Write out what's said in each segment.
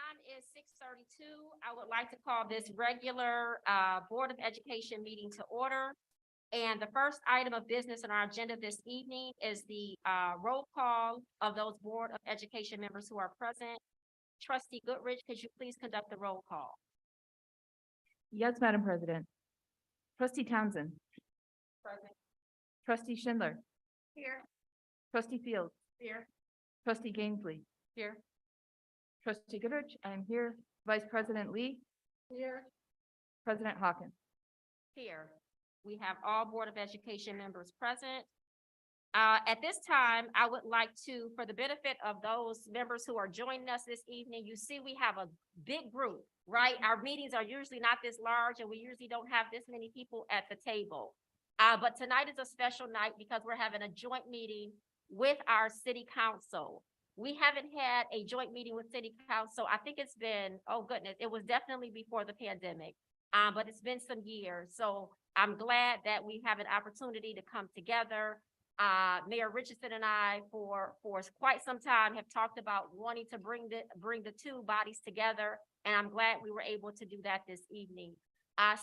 time is 6:32. I would like to call this regular Board of Education meeting to order. And the first item of business on our agenda this evening is the roll call of those Board of Education members who are present. Trustee Goodrich, could you please conduct the roll call? Yes, Madam President. Trustee Townsend. Present. Trustee Schindler. Here. Trustee Fields. Here. Trustee Gainesley. Here. Trustee Goodrich, I am here. Vice President Lee. Here. President Hawkins. Here. We have all Board of Education members present. At this time, I would like to, for the benefit of those members who are joining us this evening, you see we have a big group, right? Our meetings are usually not this large and we usually don't have this many people at the table. But tonight is a special night because we're having a joint meeting with our city council. We haven't had a joint meeting with city council. I think it's been, oh goodness, it was definitely before the pandemic. But it's been some years. So I'm glad that we have an opportunity to come together. Mayor Richardson and I for quite some time have talked about wanting to bring the two bodies together. And I'm glad we were able to do that this evening.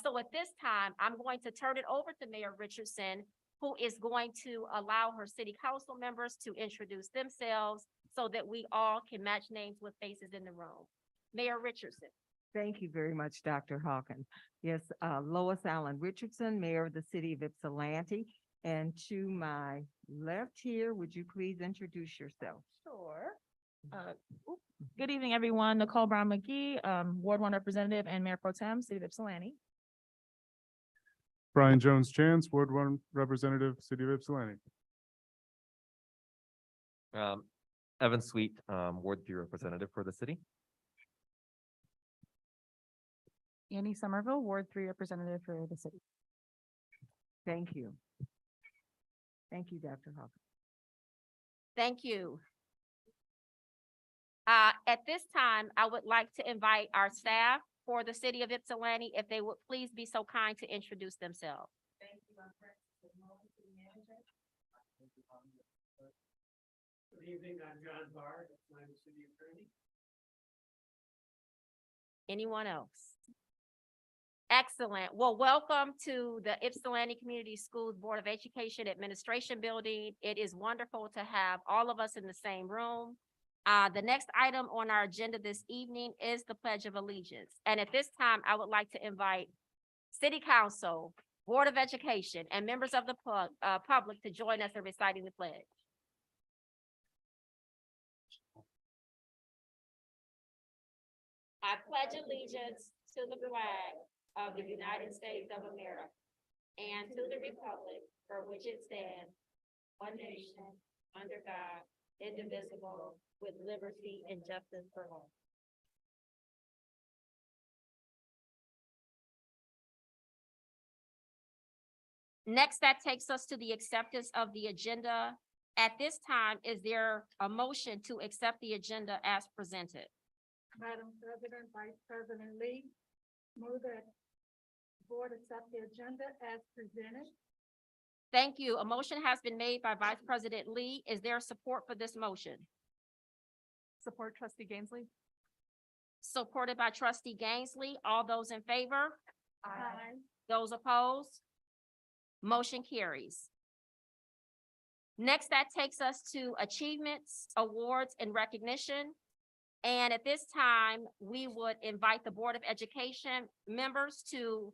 So at this time, I'm going to turn it over to Mayor Richardson, who is going to allow her city council members to introduce themselves so that we all can match names with faces in the room. Mayor Richardson. Thank you very much, Dr. Hawkins. Yes, Lois Allen Richardson, Mayor of the City of Ypsilanti. And to my left here, would you please introduce yourself? Sure. Good evening, everyone. Nicole Brown McGee, Ward 1 Representative and Mayor Pro Tem, City of Ypsilanti. Brian Jones Chance, Ward 1 Representative, City of Ypsilanti. Evan Sweet, Ward 3 Representative for the city. Annie Somerville, Ward 3 Representative for the city. Thank you. Thank you, Dr. Hawkins. Thank you. At this time, I would like to invite our staff for the City of Ypsilanti, if they would please be so kind to introduce themselves. Thank you. I'm City Manager. Good evening. I'm John Bard. I'm the City Attorney. Anyone else? Excellent. Well, welcome to the Ypsilanti Community Schools Board of Education Administration Building. It is wonderful to have all of us in the same room. The next item on our agenda this evening is the Pledge of Allegiance. And at this time, I would like to invite City Council, Board of Education, and members of the public to join us in reciting the pledge. I pledge allegiance to the flag of the United States of America and to the republic for which it stands, one nation, under God, indivisible, with liberty and justice for all. Next, that takes us to the acceptance of the agenda. At this time, is there a motion to accept the agenda as presented? Madam President, Vice President Lee, move that the board accept the agenda as presented. Thank you. A motion has been made by Vice President Lee. Is there support for this motion? Support Trustee Gainesley. Supported by Trustee Gainesley. All those in favor? Aye. Those opposed? Motion carries. Next, that takes us to achievements, awards, and recognition. And at this time, we would invite the Board of Education members to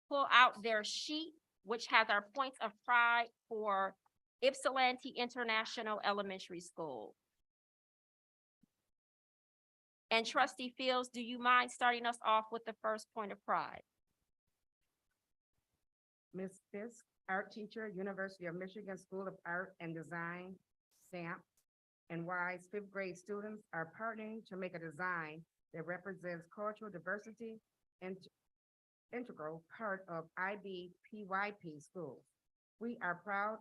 pull out their sheet, which has our points of pride for Ypsilanti International Elementary School. And Trustee Fields, do you mind starting us off with the first point of pride? Ms. Fisk, art teacher, University of Michigan School of Art and Design, STAMP, and Wise 5th grade students are partnering to make a design that represents cultural diversity and integral part of IBPYP schools. We are proud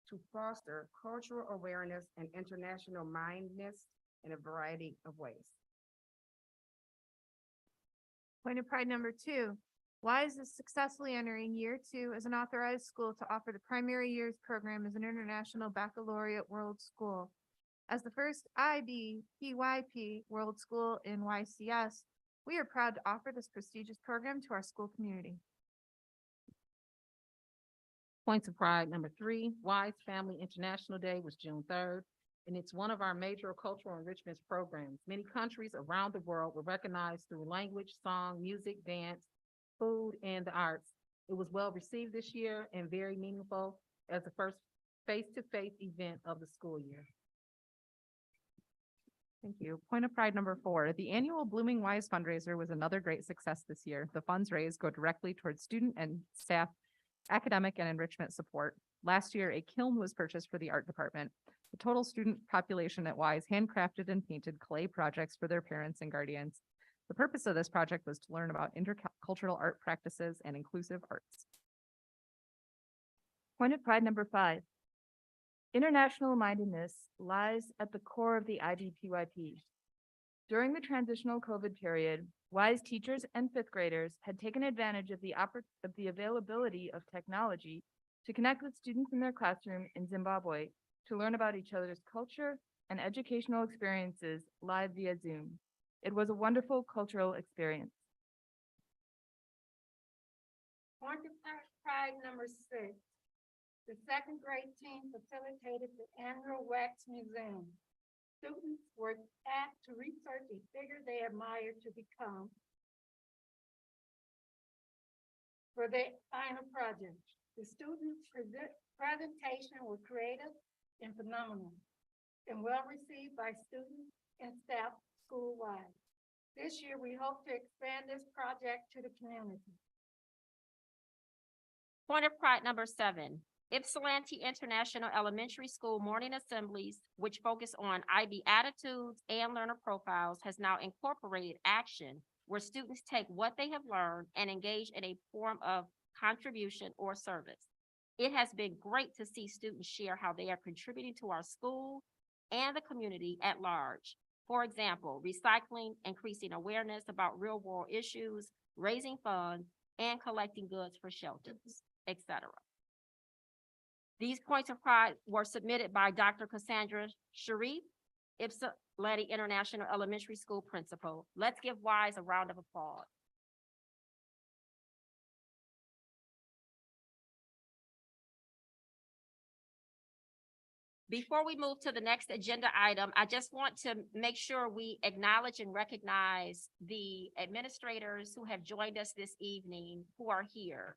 to foster cultural awareness and international mindedness in a variety of ways. Point of pride number 2. Wise is successfully entering year 2 as an authorized school to offer the primary years program as an international baccalaureate world school. As the first IBPYP World School in YCS, we are proud to offer this prestigious program to our school community. Points of pride, number 3, Wise Family International Day was June 3rd, and it's one of our major cultural enrichment programs. Many countries around the world were recognized through language, song, music, dance, food, and the arts. It was well received this year and very meaningful as the first face-to-face event of the school year. Thank you. Point of pride number 4, the annual Blooming Wise fundraiser was another great success this year. The funds raised go directly towards student and staff academic and enrichment support. Last year, a kiln was purchased for the art department. The total student population at Wise handcrafted and painted clay projects for their parents and guardians. The purpose of this project was to learn about intercultural art practices and inclusive arts. Point of pride number 5. International mindedness lies at the core of the IBPYP. During the transitional COVID period, Wise teachers and fifth graders had taken advantage of the availability of technology to connect with students in their classroom in Zimbabwe to learn about each other's culture and educational experiences live via Zoom. It was a wonderful cultural experience. Point of pride number 6. The second grade team facilitated the annual Wax Museum. Students were asked to research a figure they admired to become for their final project. The students' presentation were creative and phenomenal and well received by students and staff school-wide. This year, we hope to expand this project to the community. Point of pride number 7, Ypsilanti International Elementary School morning assemblies, which focus on IB attitudes and learner profiles, has now incorporated action where students take what they have learned and engage in a form of contribution or service. It has been great to see students share how they are contributing to our school and the community at large. For example, recycling, increasing awareness about real-world issues, raising funds, and collecting goods for shelters, etc. These points of pride were submitted by Dr. Cassandra Sharif, Ypsilanti International Elementary School Principal. Let's give Wise a round of applause. Before we move to the next agenda item, I just want to make sure we acknowledge and recognize the administrators who have joined us this evening who are here.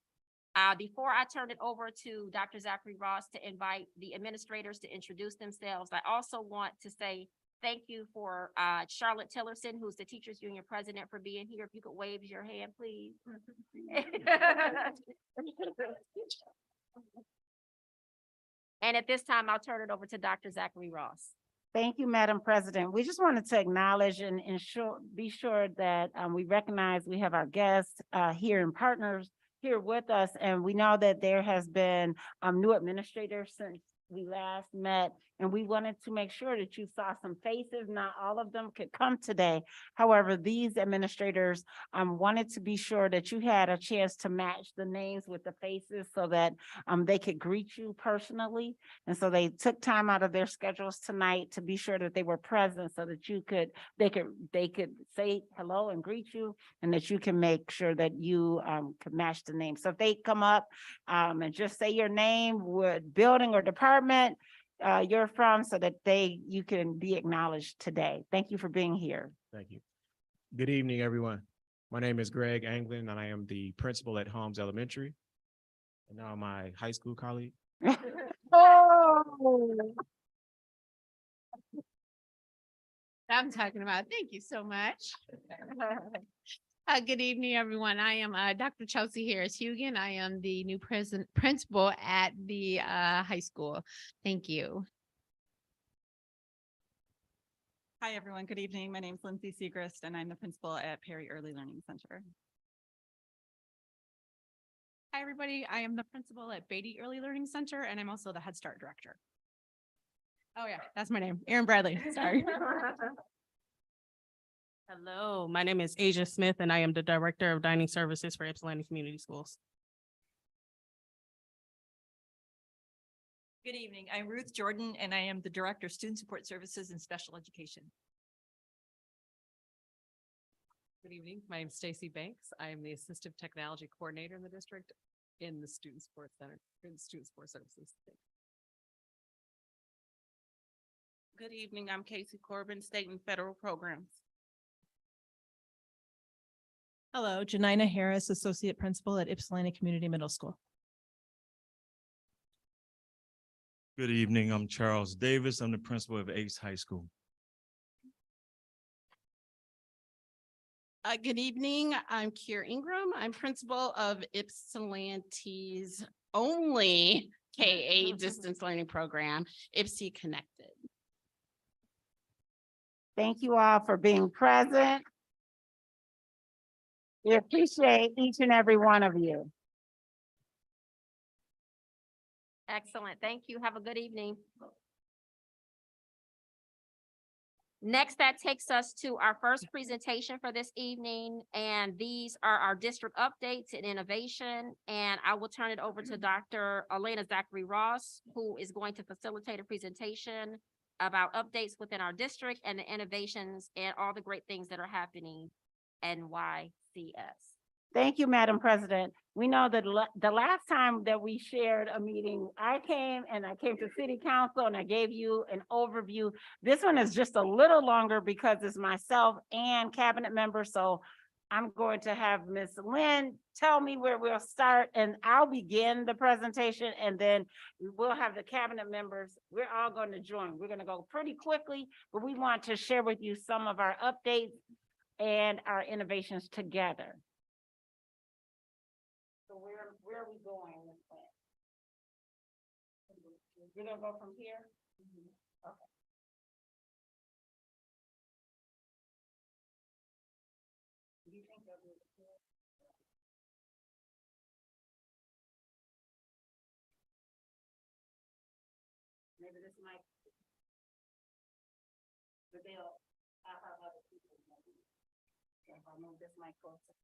Before I turn it over to Dr. Zachary Ross to invite the administrators to introduce themselves, I also want to say thank you for Charlotte Tillerson, who's the Teachers Union President, for being here. If you could wave your hand, please. And at this time, I'll turn it over to Dr. Zachary Ross. Thank you, Madam President. We just wanted to acknowledge and be sure that we recognize we have our guests here and partners here with us. And we know that there has been new administrators since we last met, and we wanted to make sure that you saw some faces. Not all of them could come today. However, these administrators wanted to be sure that you had a chance to match the names with the faces so that they could greet you personally. And so they took time out of their schedules tonight to be sure that they were present so that they could say hello and greet you, and that you can make sure that you could match the name. So if they come up and just say your name, what building or department you're from, so that you can be acknowledged today. Thank you for being here. Thank you. Good evening, everyone. My name is Greg Anglin, and I am the principal at Holmes Elementary. And now my high school colleague. Oh. I'm talking about. Thank you so much. Good evening, everyone. I am Dr. Chelsea Harris-Hugan. I am the new principal at the high school. Thank you. Hi, everyone. Good evening. My name is Lindsay Segrist, and I'm the principal at Perry Early Learning Center. Hi, everybody. I am the principal at Beatty Early Learning Center, and I'm also the Head Start director. Oh, yeah, that's my name, Erin Bradley. Sorry. Hello, my name is Asia Smith, and I am the Director of Dining Services for Ypsilanti Community Schools. Good evening. I'm Ruth Jordan, and I am the Director of Student Support Services and Special Education. Good evening. My name is Stacy Banks. I am the Assistive Technology Coordinator in the district in the Student Support Center, in the Student Support Services. Good evening. I'm Casey Corbin, State and Federal Programs. Hello, Janina Harris, Associate Principal at Ypsilanti Community Middle School. Good evening. I'm Charles Davis. I'm the principal of Ace High School. Good evening. I'm Kier Ingram. I'm principal of Ypsilanti's only KA distance learning program, Ypsi Connected. Thank you all for being present. We appreciate each and every one of you. Excellent. Thank you. Have a good evening. Next, that takes us to our first presentation for this evening, and these are our district updates and innovation. And I will turn it over to Dr. Elena Zachary Ross, who is going to facilitate a presentation about updates within our district and the innovations and all the great things that are happening in YCS. Thank you, Madam President. We know that the last time that we shared a meeting, I came to City Council and I gave you an overview. This one is just a little longer because it's myself and cabinet members. So I'm going to have Ms. Lynn tell me where we'll start, and I'll begin the presentation, and then we'll have the cabinet members. We're all going to join. We're going to go pretty quickly, but we want to share with you some of our updates and our innovations together. So where are we going? We're gonna go from here? Okay. Do you think they'll be able to do it? Maybe this might. But I'll have other people. If I move this mic closer.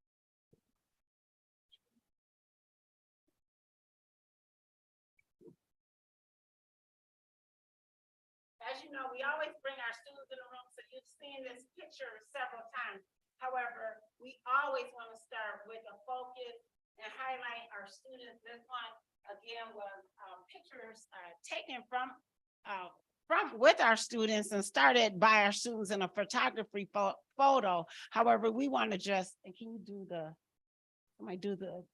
As you know, we always bring our students in the room, so you've seen this picture several times. However, we always want to start with a focus and highlight our students. This one, again, was pictures taken from with our students and started by our students in a photography photo. However, we want to just, and can you do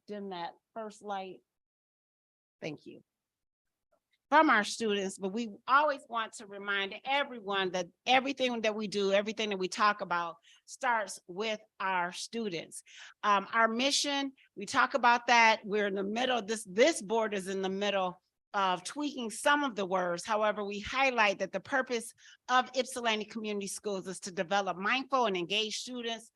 dim that first light? Thank you. From our students, but we always want to remind everyone that everything that we do, everything that we talk about starts with our students. Our mission, we talk about that. We're in the middle, this board is in the middle of tweaking some of the words. However, we highlight that the purpose of Ypsilanti Community Schools is to develop mindful and engaged students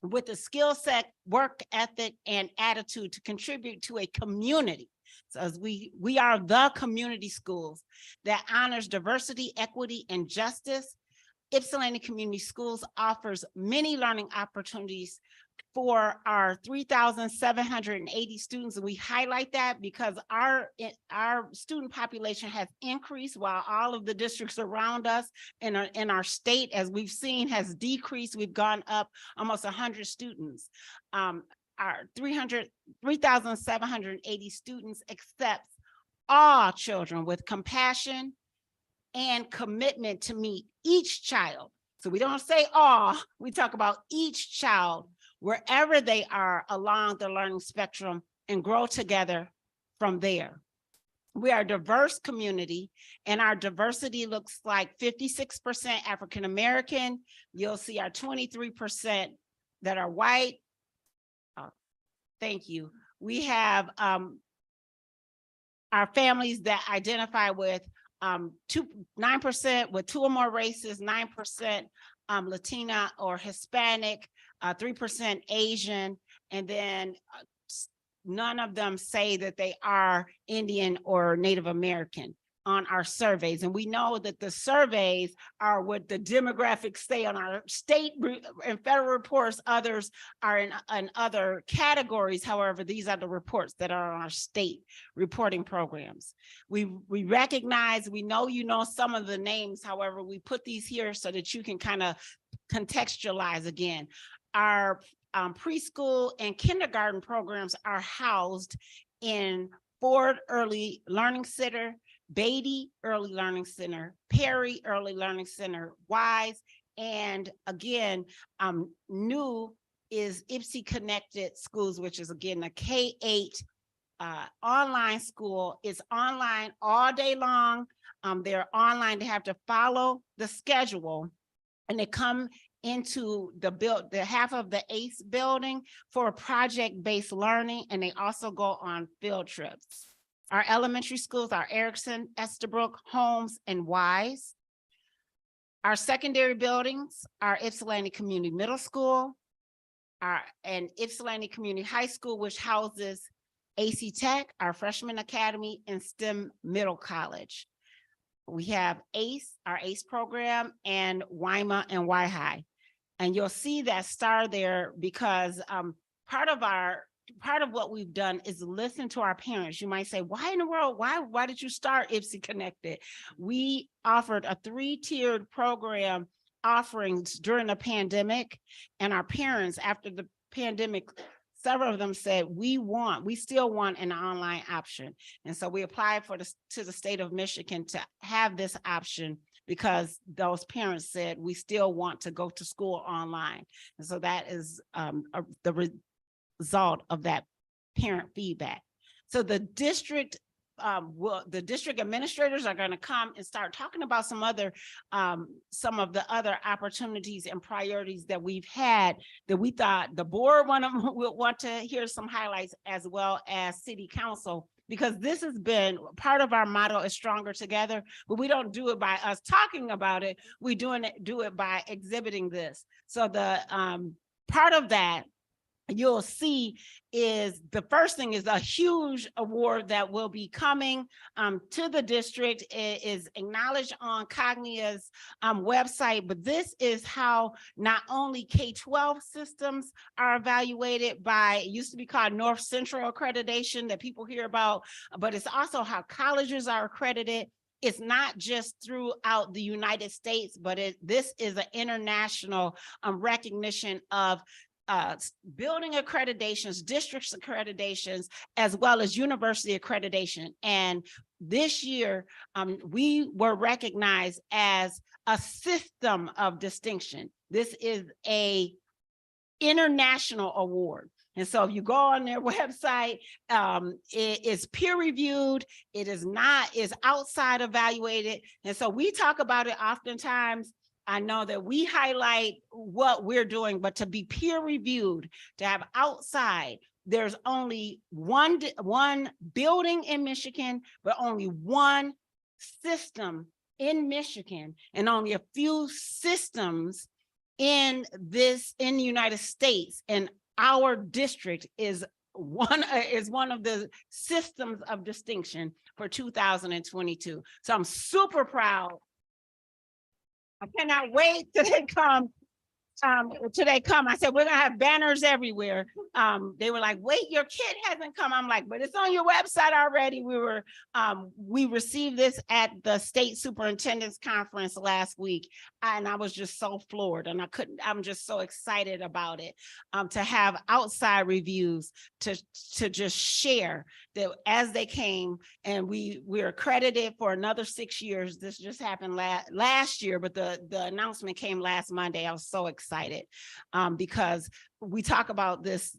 with a skill set, work ethic, and attitude to contribute to a community. So as we are the community schools that honors diversity, equity, and justice. Ypsilanti Community Schools offers many learning opportunities for our 3,780 students. And we highlight that because our student population has increased while all of the districts around us in our state, as we've seen, has decreased. We've gone up almost 100 students. Our 3,780 students accepts all children with compassion and commitment to meet each child. So we don't say all, we talk about each child wherever they are along the learning spectrum and grow together from there. We are a diverse community, and our diversity looks like 56% African-American. You'll see our 23% that are white. Thank you. We have our families that identify with 9% with 2 or more races, 9% Latina or Hispanic, 3% Asian, and then none of them say that they are Indian or Native American. on our surveys. And we know that the surveys are what the demographics say on our state and federal reports. Others are in other categories. However, these are the reports that are on our state reporting programs. We recognize, we know you know some of the names. However, we put these here so that you can kind of contextualize again. Our preschool and kindergarten programs are housed in Ford Early Learning Center, Beatty Early Learning Center, Perry Early Learning Center, Wise, and again, new is IPSI Connected Schools, which is again a K-8 online school. It's online all day long. They're online. They have to follow the schedule, and they come into the half of the ACE building for project-based learning, and they also go on field trips. Our elementary schools are Erickson, Estabrook, Holmes, and Wise. Our secondary buildings are Ypsilanti Community Middle School, and Ypsilanti Community High School, which houses AC Tech, our freshman academy, and STEM Middle College. We have ACE, our ACE program, and WIMA and Y-High. And you'll see that star there because part of what we've done is listen to our parents. You might say, why in the world, why did you start IPSI Connected? We offered a 3-tiered program offerings during the pandemic, and our parents, after the pandemic, several of them said, we still want an online option. And so we applied to the state of Michigan to have this option because those parents said, we still want to go to school online. And so that is the result of that parent feedback. So the district administrators are going to come and start talking about some of the other opportunities and priorities that we've had that we thought the board will want to hear some highlights, as well as city council, because this has been part of our motto is stronger together, but we don't do it by us talking about it. We do it by exhibiting this. So the part of that you'll see is the first thing is a huge award that will be coming to the district. It is acknowledged on Cognia's website, but this is how not only K-12 systems are evaluated by, it used to be called North Central accreditation that people hear about, but it's also how colleges are accredited. It's not just throughout the United States, but this is an international recognition of building accreditations, districts accreditations, as well as university accreditation. And this year, we were recognized as a system of distinction. This is an international award. And so if you go on their website, it is peer reviewed. It is outside evaluated. And so we talk about it oftentimes. I know that we highlight what we're doing, but to be peer reviewed, to have outside, there's only one building in Michigan, but only one system in Michigan, and only a few systems in the United States. And our district is one of the systems of distinction for 2022. So I'm super proud. I cannot wait till they come. I said, we're gonna have banners everywhere. They were like, wait, your kid hasn't come. I'm like, but it's on your website already. We received this at the state superintendent's conference last week. And I was just so floored, and I'm just so excited about it. To have outside reviews to just share that as they came, and we're accredited for another 6 years. This just happened last year, but the announcement came last Monday. I was so excited because we talk about this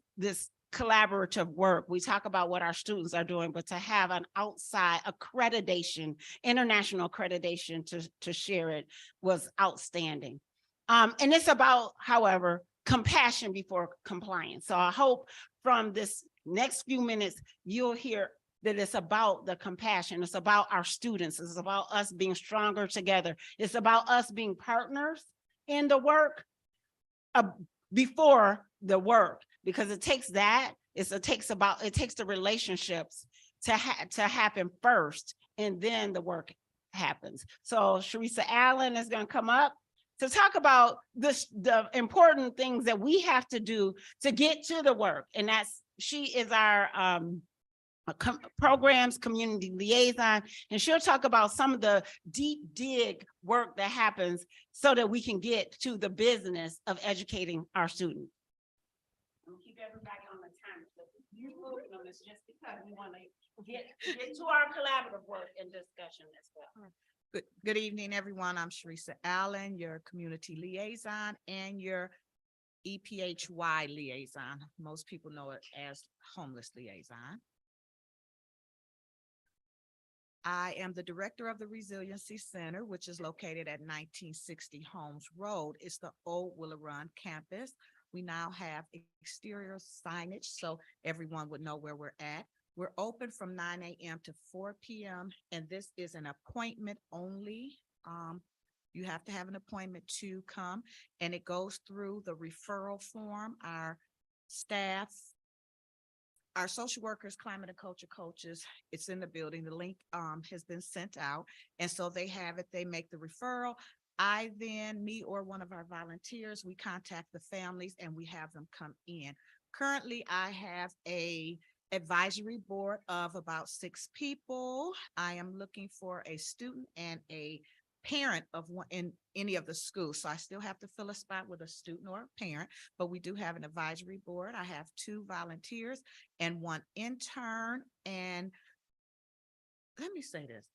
collaborative work. We talk about what our students are doing, but to have an outside accreditation, international accreditation to share it was outstanding. And it's about, however, compassion before compliance. So I hope from this next few minutes, you'll hear that it's about the compassion. It's about our students. It's about us being stronger together. It's about us being partners in the work before the work, because it takes that. It takes the relationships to happen first, and then the work happens. So Sharissa Allen is going to come up to talk about the important things that we have to do to get to the work. And she is our programs community liaison, and she'll talk about some of the deep dig work that happens so that we can get to the business of educating our students. I'm gonna keep everybody on the time, but you're moving on this just because we want to get to our collaborative work and discussion as well. Good evening, everyone. I'm Sharissa Allen, your community liaison and your EPHY liaison. Most people know it as homeless liaison. I am the director of the Resiliency Center, which is located at 1960 Holmes Road. It's the old Willow Run campus. We now have exterior signage so everyone would know where we're at. We're open from 9 a.m. to 4 p.m. and this is an appointment only. You have to have an appointment to come, and it goes through the referral form. Our staff, our social workers, climate and culture coaches, it's in the building. The link has been sent out. And so they have it, they make the referral. I then, me or one of our volunteers, we contact the families and we have them come in. Currently, I have a advisory board of about 6 people. I am looking for a student and a parent of one in any of the schools. So I still have to fill a spot with a student or a parent, but we do have an advisory board. I have 2 volunteers and 1 intern. And let me say this,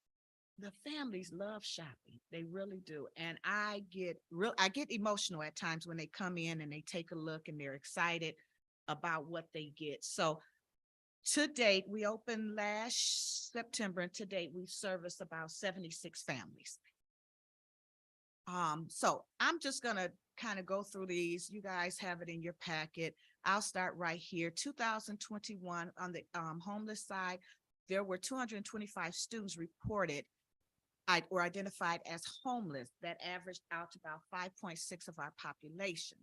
the families love shopping. They really do. And I get emotional at times when they come in and they take a look and they're excited about what they get. So to date, we opened last September, and to date, we've serviced about 76 families. So I'm just gonna kind of go through these. You guys have it in your packet. I'll start right here. 2021 on the homeless side, there were 225 students reported or identified as homeless. That averaged out to about 5.6 of our population.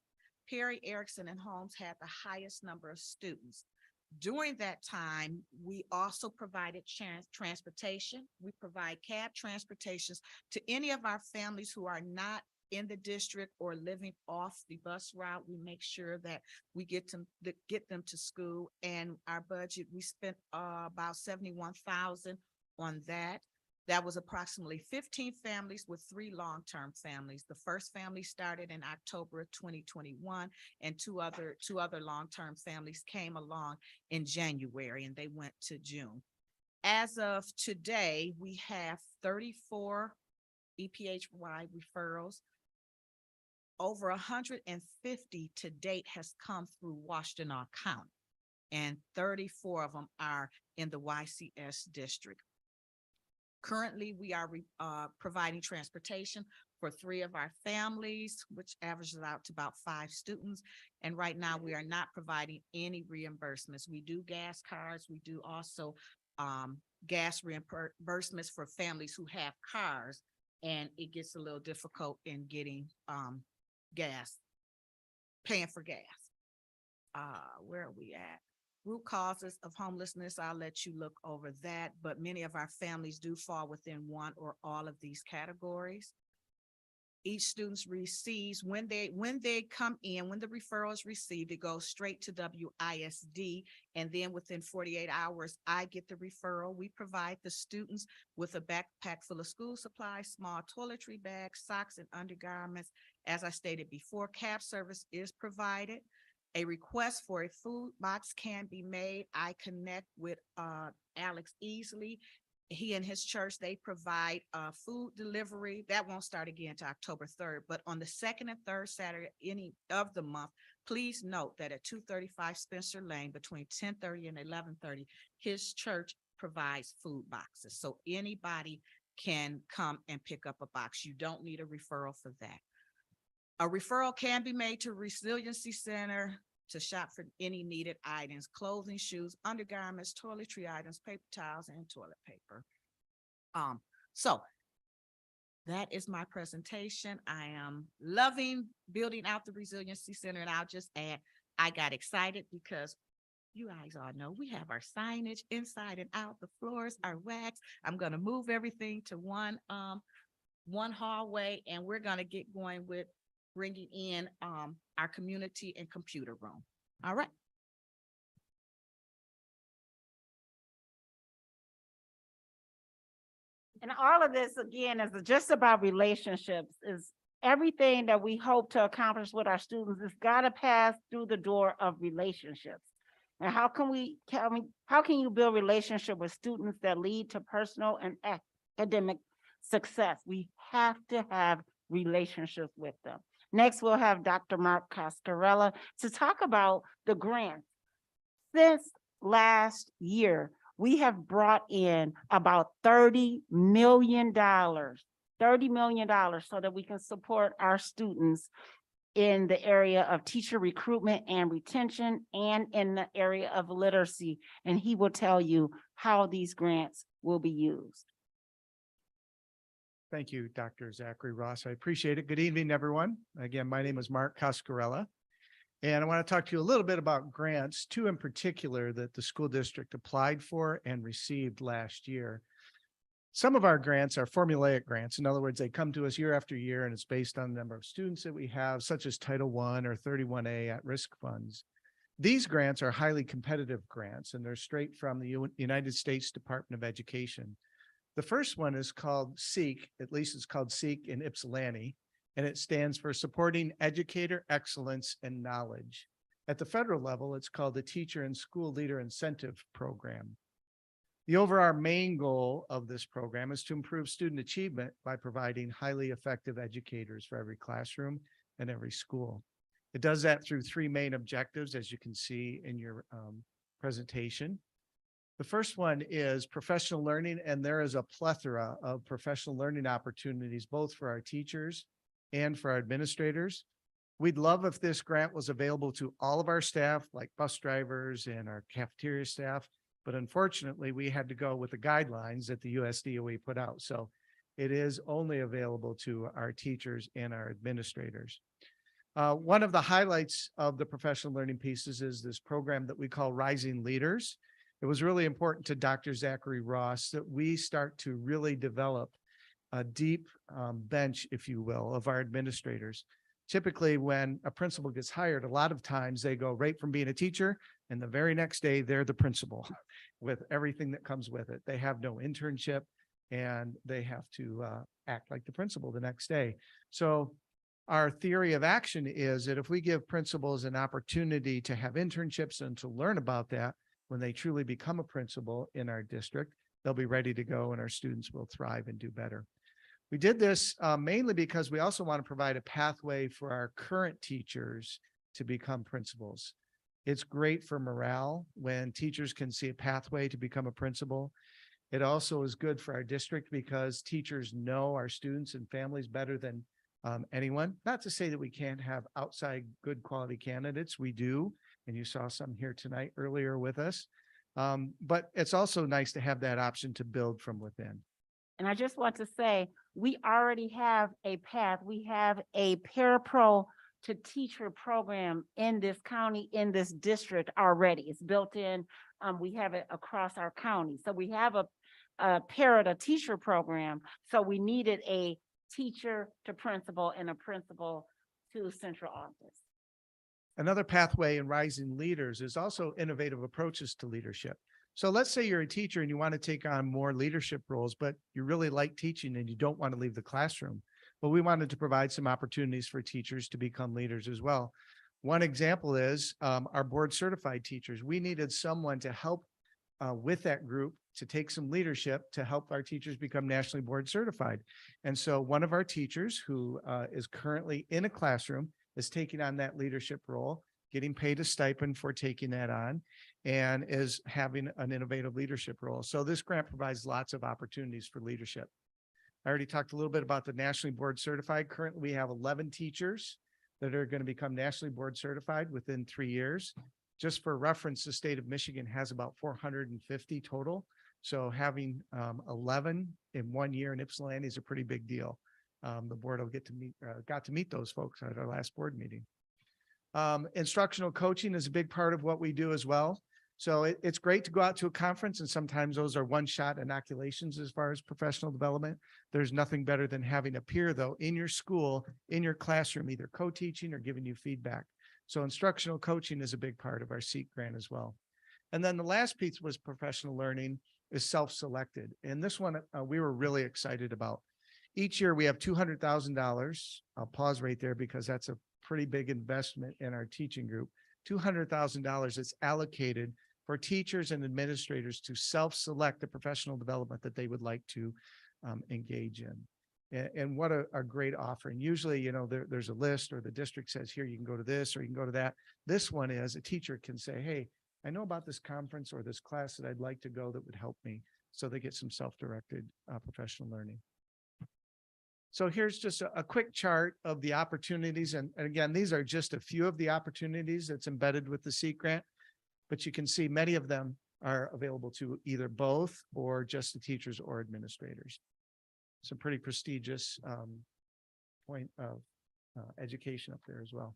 Perry, Erickson, and Holmes had the highest number of students. During that time, we also provided transportation. We provide cab transportations to any of our families who are not in the district or living off the bus route. We make sure that we get them to school. And our budget, we spent about $71,000 on that. That was approximately 15 families with 3 long-term families. The first family started in October of 2021, and two other long-term families came along in January, and they went to June. As of today, we have 34 EPHY referrals. Over 150 to date has come through Washtenaw County, and 34 of them are in the YCS district. Currently, we are providing transportation for 3 of our families, which averages out to about 5 students. And right now, we are not providing any reimbursements. We do gas cards. We do also gas reimbursements for families who have cars, and it gets a little difficult in getting gas, paying for gas. Where are we at? Root causes of homelessness, I'll let you look over that, but many of our families do fall within one or all of these categories. Each student receives, when they come in, when the referral is received, it goes straight to WISD, and then within 48 hours, I get the referral. We provide the students with a backpack full of school supplies, small toiletry bags, socks, and undergarments. As I stated before, cab service is provided. A request for a food box can be made. I connect with Alex Easley. He and his church, they provide food delivery. That won't start again to October 3rd, but on the 2nd and 3rd Saturday any of the month, please note that at 235 Spencer Lane between 10:30 and 11:30, his church provides food boxes. So anybody can come and pick up a box. You don't need a referral for that. A referral can be made to Resiliency Center to shop for any needed items: clothing, shoes, undergarments, toiletry items, paper towels, and toilet paper. So that is my presentation. I am loving building out the Resiliency Center, and I'll just add, I got excited because you guys all know we have our signage inside and out, the floors are waxed. I'm gonna move everything to one hallway, and we're gonna get going with bringing in our community and computer room. All right. And all of this, again, is just about relationships, is everything that we hope to accomplish with our students has got to pass through the door of relationships. And how can you build relationship with students that lead to personal and academic success? We have to have relationships with them. Next, we'll have Dr. Mark Coscarella to talk about the grants. Since last year, we have brought in about $30 million so that we can support our students in the area of teacher recruitment and retention and in the area of literacy. And he will tell you how these grants will be used. Thank you, Dr. Zachary Ross. I appreciate it. Good evening, everyone. Again, my name is Mark Coscarella, and I want to talk to you a little bit about grants, two in particular that the school district applied for and received last year. Some of our grants are formulaic grants. In other words, they come to us year after year, and it's based on the number of students that we have, such as Title I or 31A at-risk funds. These grants are highly competitive grants, and they're straight from the United States Department of Education. The first one is called SEEK, at least it's called SEEK in Ypsilanti, and it stands for Supporting Educator Excellence and Knowledge. At the federal level, it's called the Teacher and School Leader Incentive Program. The overall main goal of this program is to improve student achievement by providing highly effective educators for every classroom and every school. It does that through three main objectives, as you can see in your presentation. The first one is professional learning, and there is a plethora of professional learning opportunities, both for our teachers and for our administrators. We'd love if this grant was available to all of our staff, like bus drivers and our cafeteria staff, but unfortunately, we had to go with the guidelines that the USDOE put out. So it is only available to our teachers and our administrators. One of the highlights of the professional learning pieces is this program that we call Rising Leaders. It was really important to Dr. Zachary Ross that we start to really develop a deep bench, if you will, of our administrators. Typically, when a principal gets hired, a lot of times they go right from being a teacher, and the very next day they're the principal with everything that comes with it. They have no internship, and they have to act like the principal the next day. So our theory of action is that if we give principals an opportunity to have internships and to learn about that, when they truly become a principal in our district, they'll be ready to go and our students will thrive and do better. We did this mainly because we also want to provide a pathway for our current teachers to become principals. It's great for morale when teachers can see a pathway to become a principal. It also is good for our district because teachers know our students and families better than anyone. Not to say that we can't have outside good quality candidates. We do. And you saw some here tonight earlier with us. But it's also nice to have that option to build from within. And I just want to say, we already have a path. We have a parapro to teacher program in this county, in this district already. It's built in. We have it across our county. So we have a para teacher program. So we needed a teacher to principal and a principal to central office. Another pathway in Rising Leaders is also innovative approaches to leadership. So let's say you're a teacher and you want to take on more leadership roles, but you really like teaching and you don't want to leave the classroom. Well, we wanted to provide some opportunities for teachers to become leaders as well. One example is our board certified teachers. We needed someone to help with that group to take some leadership to help our teachers become nationally board certified. And so one of our teachers who is currently in a classroom is taking on that leadership role, getting paid a stipend for taking that on, and is having an innovative leadership role. So this grant provides lots of opportunities for leadership. I already talked a little bit about the nationally board certified. Currently, we have 11 teachers that are going to become nationally board certified within 3 years. Just for reference, the state of Michigan has about 450 total. So having 11 in 1 year in Ypsilanti is a pretty big deal. The board will got to meet those folks at our last board meeting. Instructional coaching is a big part of what we do as well. So it's great to go out to a conference, and sometimes those are one-shot inoculations as far as professional development. There's nothing better than having a peer, though, in your school, in your classroom, either co-teaching or giving you feedback. So instructional coaching is a big part of our SEEK grant as well. And then the last piece was professional learning is self-selected. And this one we were really excited about. Each year we have $200,000. I'll pause right there because that's a pretty big investment in our teaching group. $200,000 is allocated for teachers and administrators to self-select the professional development that they would like to engage in. And what a great offering. Usually, you know, there's a list, or the district says, here, you can go to this or you can go to that. This one is a teacher can say, hey, I know about this conference or this class that I'd like to go that would help me. So they get some self-directed professional learning. So here's just a quick chart of the opportunities. And again, these are just a few of the opportunities that's embedded with the SEEK grant, but you can see many of them are available to either both or just the teachers or administrators. Some pretty prestigious point of education up there as well.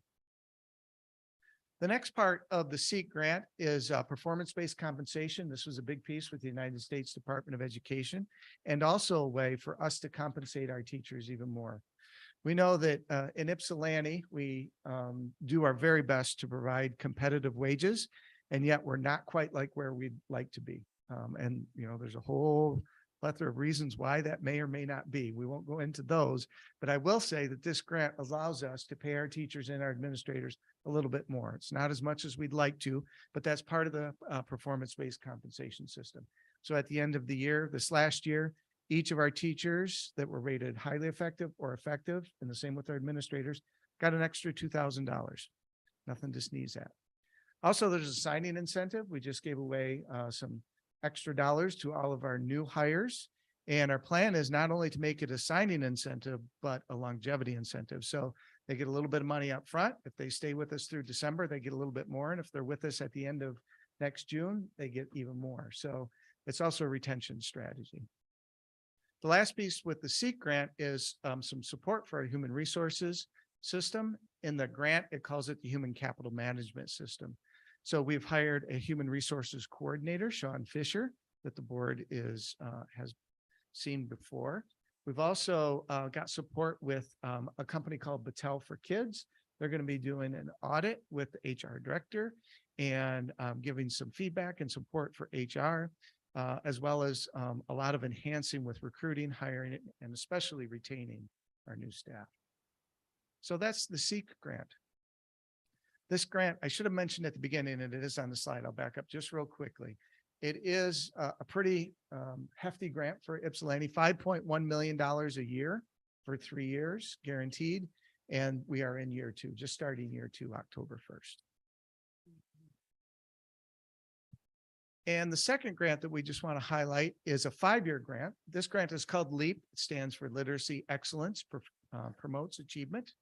The next part of the SEEK grant is performance-based compensation. This was a big piece with the United States Department of Education, and also a way for us to compensate our teachers even more. We know that in Ypsilanti, we do our very best to provide competitive wages, and yet we're not quite like where we'd like to be. And, you know, there's a whole plethora of reasons why that may or may not be. We won't go into those, but I will say that this grant allows us to pay our teachers and our administrators a little bit more. It's not as much as we'd like to, but that's part of the performance-based compensation system. So at the end of the year, this last year, each of our teachers that were rated highly effective or effective, and the same with our administrators, got an extra $2,000. Nothing to sneeze at. Also, there's a signing incentive. We just gave away some extra dollars to all of our new hires. And our plan is not only to make it a signing incentive, but a longevity incentive. So they get a little bit of money up front. If they stay with us through December, they get a little bit more. And if they're with us at the end of next June, they get even more. So it's also a retention strategy. The last piece with the SEEK grant is some support for our human resources system. In the grant, it calls it the Human Capital Management System. So we've hired a human resources coordinator, Sean Fisher, that the board has seen before. We've also got support with a company called Battelle for Kids. They're going to be doing an audit with the HR director and giving some feedback and support for HR, as well as a lot of enhancing with recruiting, hiring, and especially retaining our new staff. So that's the SEEK grant. This grant, I should have mentioned at the beginning, and it is on the slide. I'll back up just real quickly. It is a pretty hefty grant for Ypsilanti, $5.1 million a year for 3 years, guaranteed. And we are in year 2, just starting year 2, October 1st. And the second grant that we just want to highlight is a 5-year grant. This grant is called LEAP. It stands for Literacy Excellence, Promotes Achievement.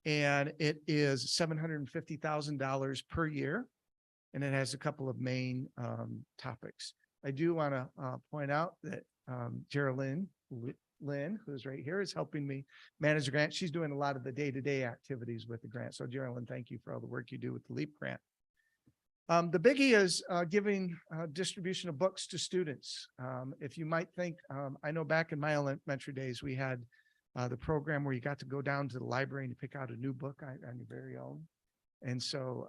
And it is $750,000 per year. And it has a couple of main topics. I do want to point out that Geraldine Lynn, who's right here, is helping me manage the grant. She's doing a lot of the day-to-day activities with the grant. So Geraldine, thank you for all the work you do with the LEAP grant. The biggie is giving distribution of books to students. If you might think, I know back in my elementary days, we had the program where you got to go down to the library and pick out a new book on your very own. And so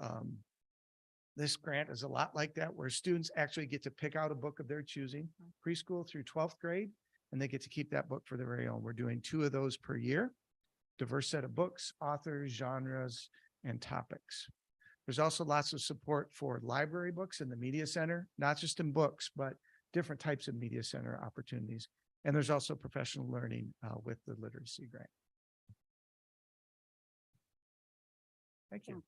this grant is a lot like that, where students actually get to pick out a book of their choosing, preschool through 12th grade, and they get to keep that book for their very own. We're doing 2 of those per year, diverse set of books, authors, genres, and topics. There's also lots of support for library books in the media center, not just in books, but different types of media center opportunities. And there's also professional learning with the literacy grant. Thank you.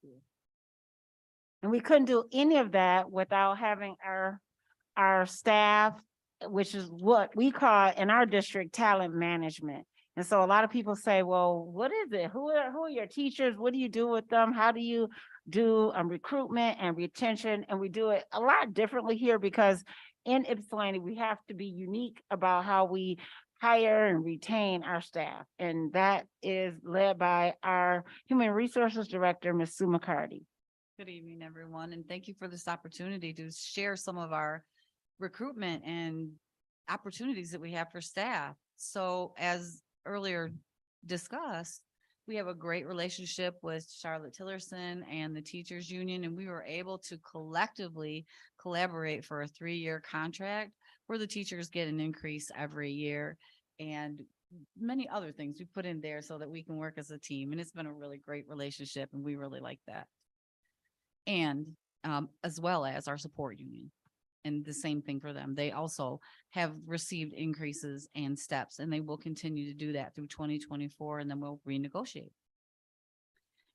And we couldn't do any of that without having our staff, which is what we call in our district talent management. And so a lot of people say, well, what is it? Who are your teachers? What do you do with them? How do you do recruitment and retention? And we do it a lot differently here because in Ypsilanti, we have to be unique about how we hire and retain our staff. And that is led by our human resources director, Ms. Sue McCarty. Good evening, everyone, and thank you for this opportunity to share some of our recruitment and opportunities that we have for staff. So as earlier discussed, we have a great relationship with Charlotte Tillerson and the Teachers Union, and we were able to collectively collaborate for a 3-year contract where the teachers get an increase every year and many other things we put in there so that we can work as a team. And it's been a really great relationship, and we really like that. And as well as our support union. And the same thing for them. They also have received increases and steps, and they will continue to do that through 2024, and then we'll renegotiate.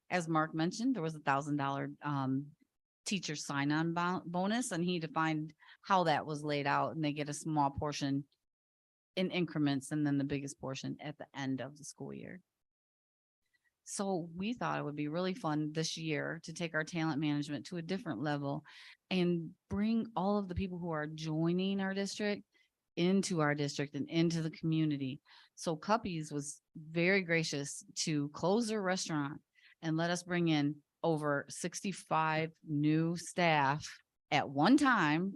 As Mark mentioned, there was $1,000 teacher sign-on bonus, and he defined how that was laid out, and they get a small portion in increments, and then the biggest portion at the end of the school year. So we thought it would be really fun this year to take our talent management to a different level and bring all of the people who are joining our district into our district and into the community. So Cuppies was very gracious to close their restaurant and let us bring in over 65 new staff at one time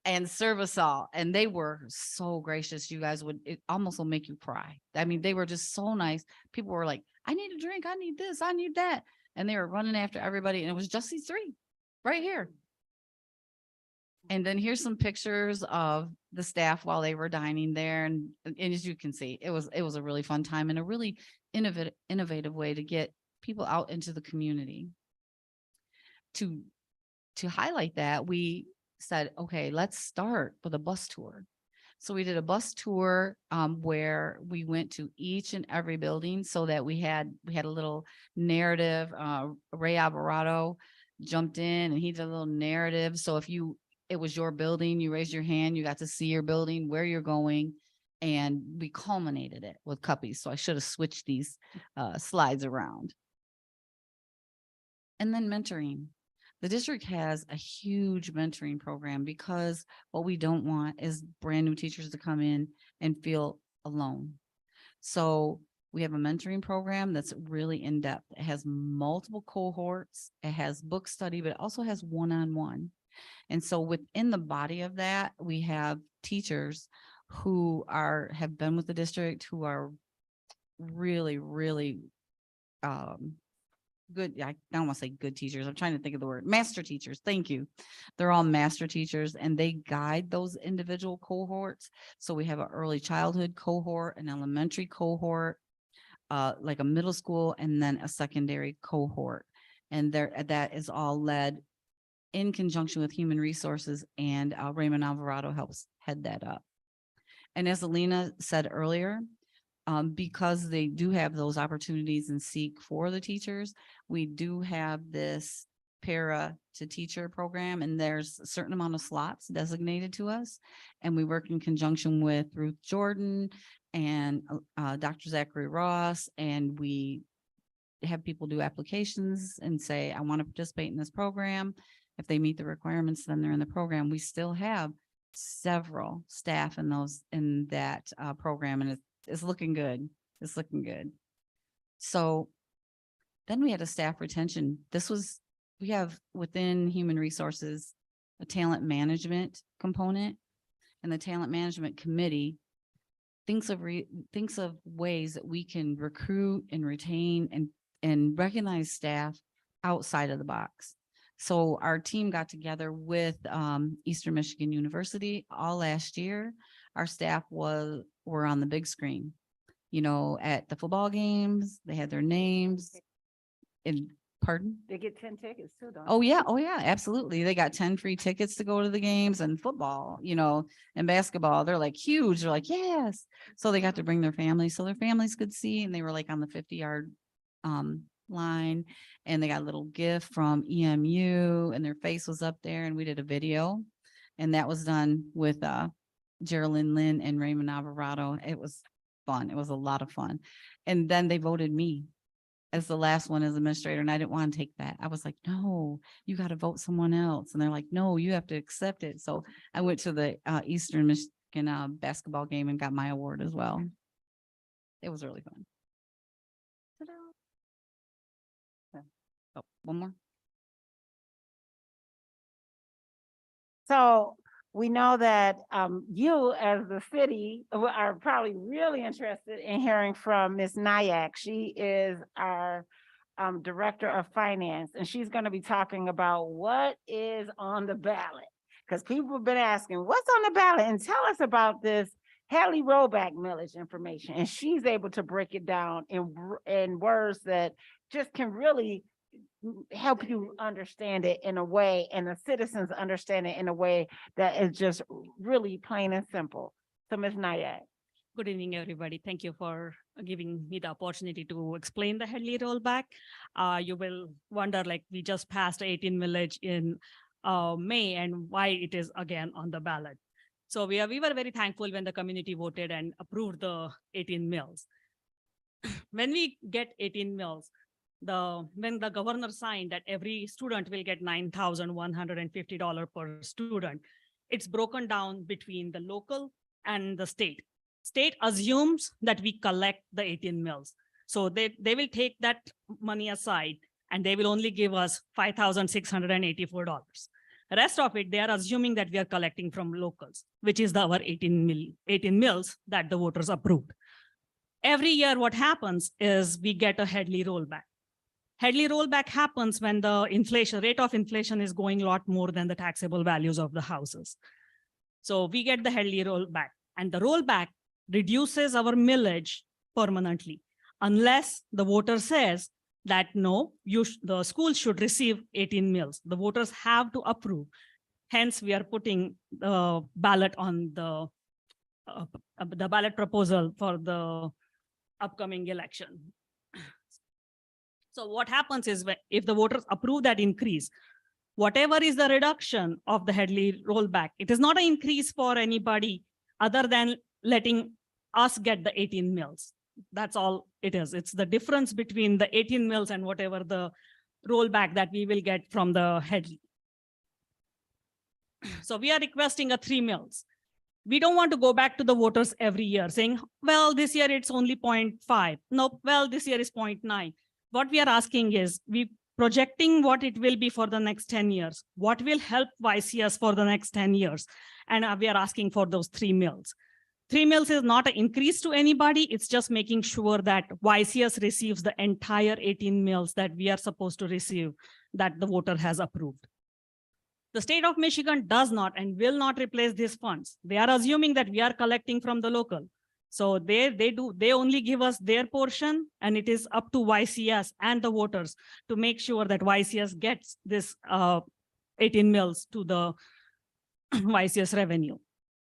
and serve us all. And they were so gracious. You guys it almost will make you cry. I mean, they were just so nice. People were like, I need a drink. I need this. I need that. And they were running after everybody. And it was just these 3 right here. And then here's some pictures of the staff while they were dining there. And as you can see, it was a really fun time and a really innovative way to get people out into the community. To highlight that, we said, okay, let's start with a bus tour. So we did a bus tour where we went to each and every building so that we had a little narrative. Ray Alvarado jumped in and he did a little narrative. So if it was your building, you raised your hand, you got to see your building, where you're going, and we culminated it with Cuppies. So I should have switched these slides around. And then mentoring. The district has a huge mentoring program because what we don't want is brand new teachers to come in and feel alone. So we have a mentoring program that's really in depth. It has multiple cohorts. It has book study, but it also has one-on-one. And so within the body of that, we have teachers who have been with the district, who are really, really good. I don't want to say good teachers. I'm trying to think of the word. Master teachers. Thank you. They're all master teachers, and they guide those individual cohorts. So we have an early childhood cohort, an elementary cohort, like a middle school, and then a secondary cohort. And that is all led in conjunction with human resources, and Raymond Alvarado helps head that up. And as Alina said earlier, because they do have those opportunities and seek for the teachers, we do have this para to teacher program, and there's a certain amount of slots designated to us. And we work in conjunction with Ruth Jordan and Dr. Zachary Ross, and we have people do applications and say, I want to participate in this program. If they meet the requirements, then they're in the program. We still have several staff in that program, and it's looking good. It's looking good. So then we had a staff retention. We have within human resources, a talent management component, and the talent management committee thinks of ways that we can recruit and retain and recognize staff outside of the box. So our team got together with Eastern Michigan University all last year. Our staff were on the big screen, at the football games. They had their names. And pardon? They get 10 tickets too, don't Oh yeah, absolutely. They got 10 free tickets to go to the games, and football, and basketball. They're like huge. They're like, yes. So they got to bring their families so their families could see, and they were like on the 50-yard line, and they got a little gift from EMU, and their face was up there, and we did a video, and that was done with Geraldine Lynn and Raymond Alvarado. It was fun. It was a lot of fun. And then they voted me as the last one as administrator, and I didn't want to take that. I was like, no, you got to vote someone else. And they're like, no, you have to accept it. So I went to the Eastern Michigan basketball game and got my award as well. It was really fun. Ta-da. Oh, one more. So we know that you as the city are probably really interested in hearing from Ms. Nyack. She is our Director of Finance, and she's going to be talking about what is on the ballot. Because people have been asking, what's on the ballot? And tell us about this Haley rollback millage information. And she's able to break it down in words that just can really help you understand it in a way, and the citizens understand it in a way that is just really plain and simple. So Ms. Nyack. Good evening, everybody. Thank you for giving me the opportunity to explain the Headley rollback. You will wonder, like, we just passed 18 millage in May, and why it is again on the ballot. So we were very thankful when the community voted and approved the 18 mills. When we get 18 mills, when the governor signed that every student will get $9,150 per student, it's broken down between the local and the state. State assumes that we collect the 18 mills. So they will take that money aside and they will only give us $5,684. The rest of it, they are assuming that we are collecting from locals, which is our 18 mills that the voters approved. Every year, what happens is we get a Headley rollback. Headley rollback happens when the rate of inflation is going a lot more than the taxable values of the houses. So we get the Headley rollback, and the rollback reduces our millage permanently, unless the voter says that no, the school should receive 18 mills. The voters have to approve. Hence, we are putting the ballot on the ballot proposal for the upcoming election. So what happens is, if the voters approve that increase, whatever is the reduction of the Headley rollback, it is not an increase for anybody other than letting us get the 18 mills. That's all it is. It's the difference between the 18 mills and whatever the rollback that we will get from the Headley. So we are requesting a 3 mills. We don't want to go back to the voters every year saying, well, this year it's only 0.5. Nope, well, this year is 0.9. What we are asking is, we projecting what it will be for the next 10 years. What will help YCS for the next 10 years? And we are asking for those 3 mills. 3 mills is not an increase to anybody. It's just making sure that YCS receives the entire 18 mills that we are supposed to receive, that the voter has approved. The state of Michigan does not and will not replace these funds. They are assuming that we are collecting from the local. So they only give us their portion, and it is up to YCS and the voters to make sure that YCS gets this 18 mills to the YCS revenue.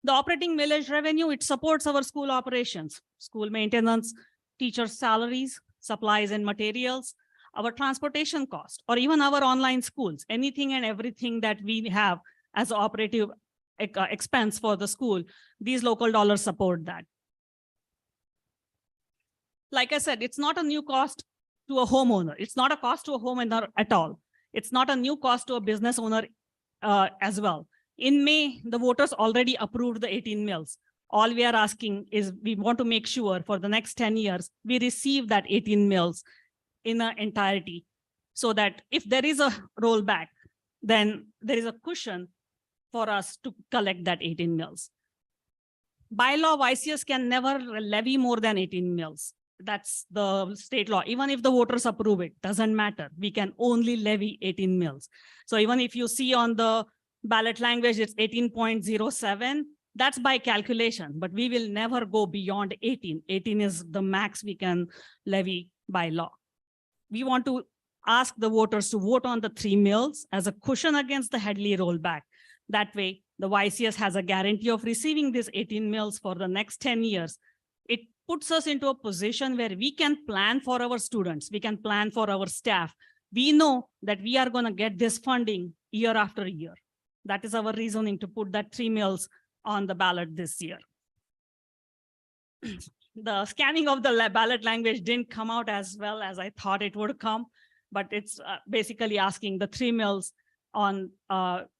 The operating millage revenue, it supports our school operations, school maintenance, teachers' salaries, supplies and materials, our transportation cost, or even our online schools, anything and everything that we have as operative expense for the school, these local dollars support that. Like I said, it's not a new cost to a homeowner. It's not a cost to a homeowner at all. It's not a new cost to a business owner as well. In May, the voters already approved the 18 mills. All we are asking is, we want to make sure for the next 10 years, we receive that 18 mills in an entirety, so that if there is a rollback, then there is a cushion for us to collect that 18 mills. By law, YCS can never levy more than 18 mills. That's the state law. Even if the voters approve it, doesn't matter. We can only levy 18 mills. So even if you see on the ballot language, it's 18.07, that's by calculation, but we will never go beyond 18. 18 is the max we can levy by law. We want to ask the voters to vote on the 3 mills as a cushion against the Headley rollback. That way, the YCS has a guarantee of receiving these 18 mills for the next 10 years. It puts us into a position where we can plan for our students. We can plan for our staff. We know that we are going to get this funding year after year. That is our reasoning to put that 3 mills on the ballot this year. The scanning of the ballot language didn't come out as well as I thought it would come, but it's basically asking the 3 mills on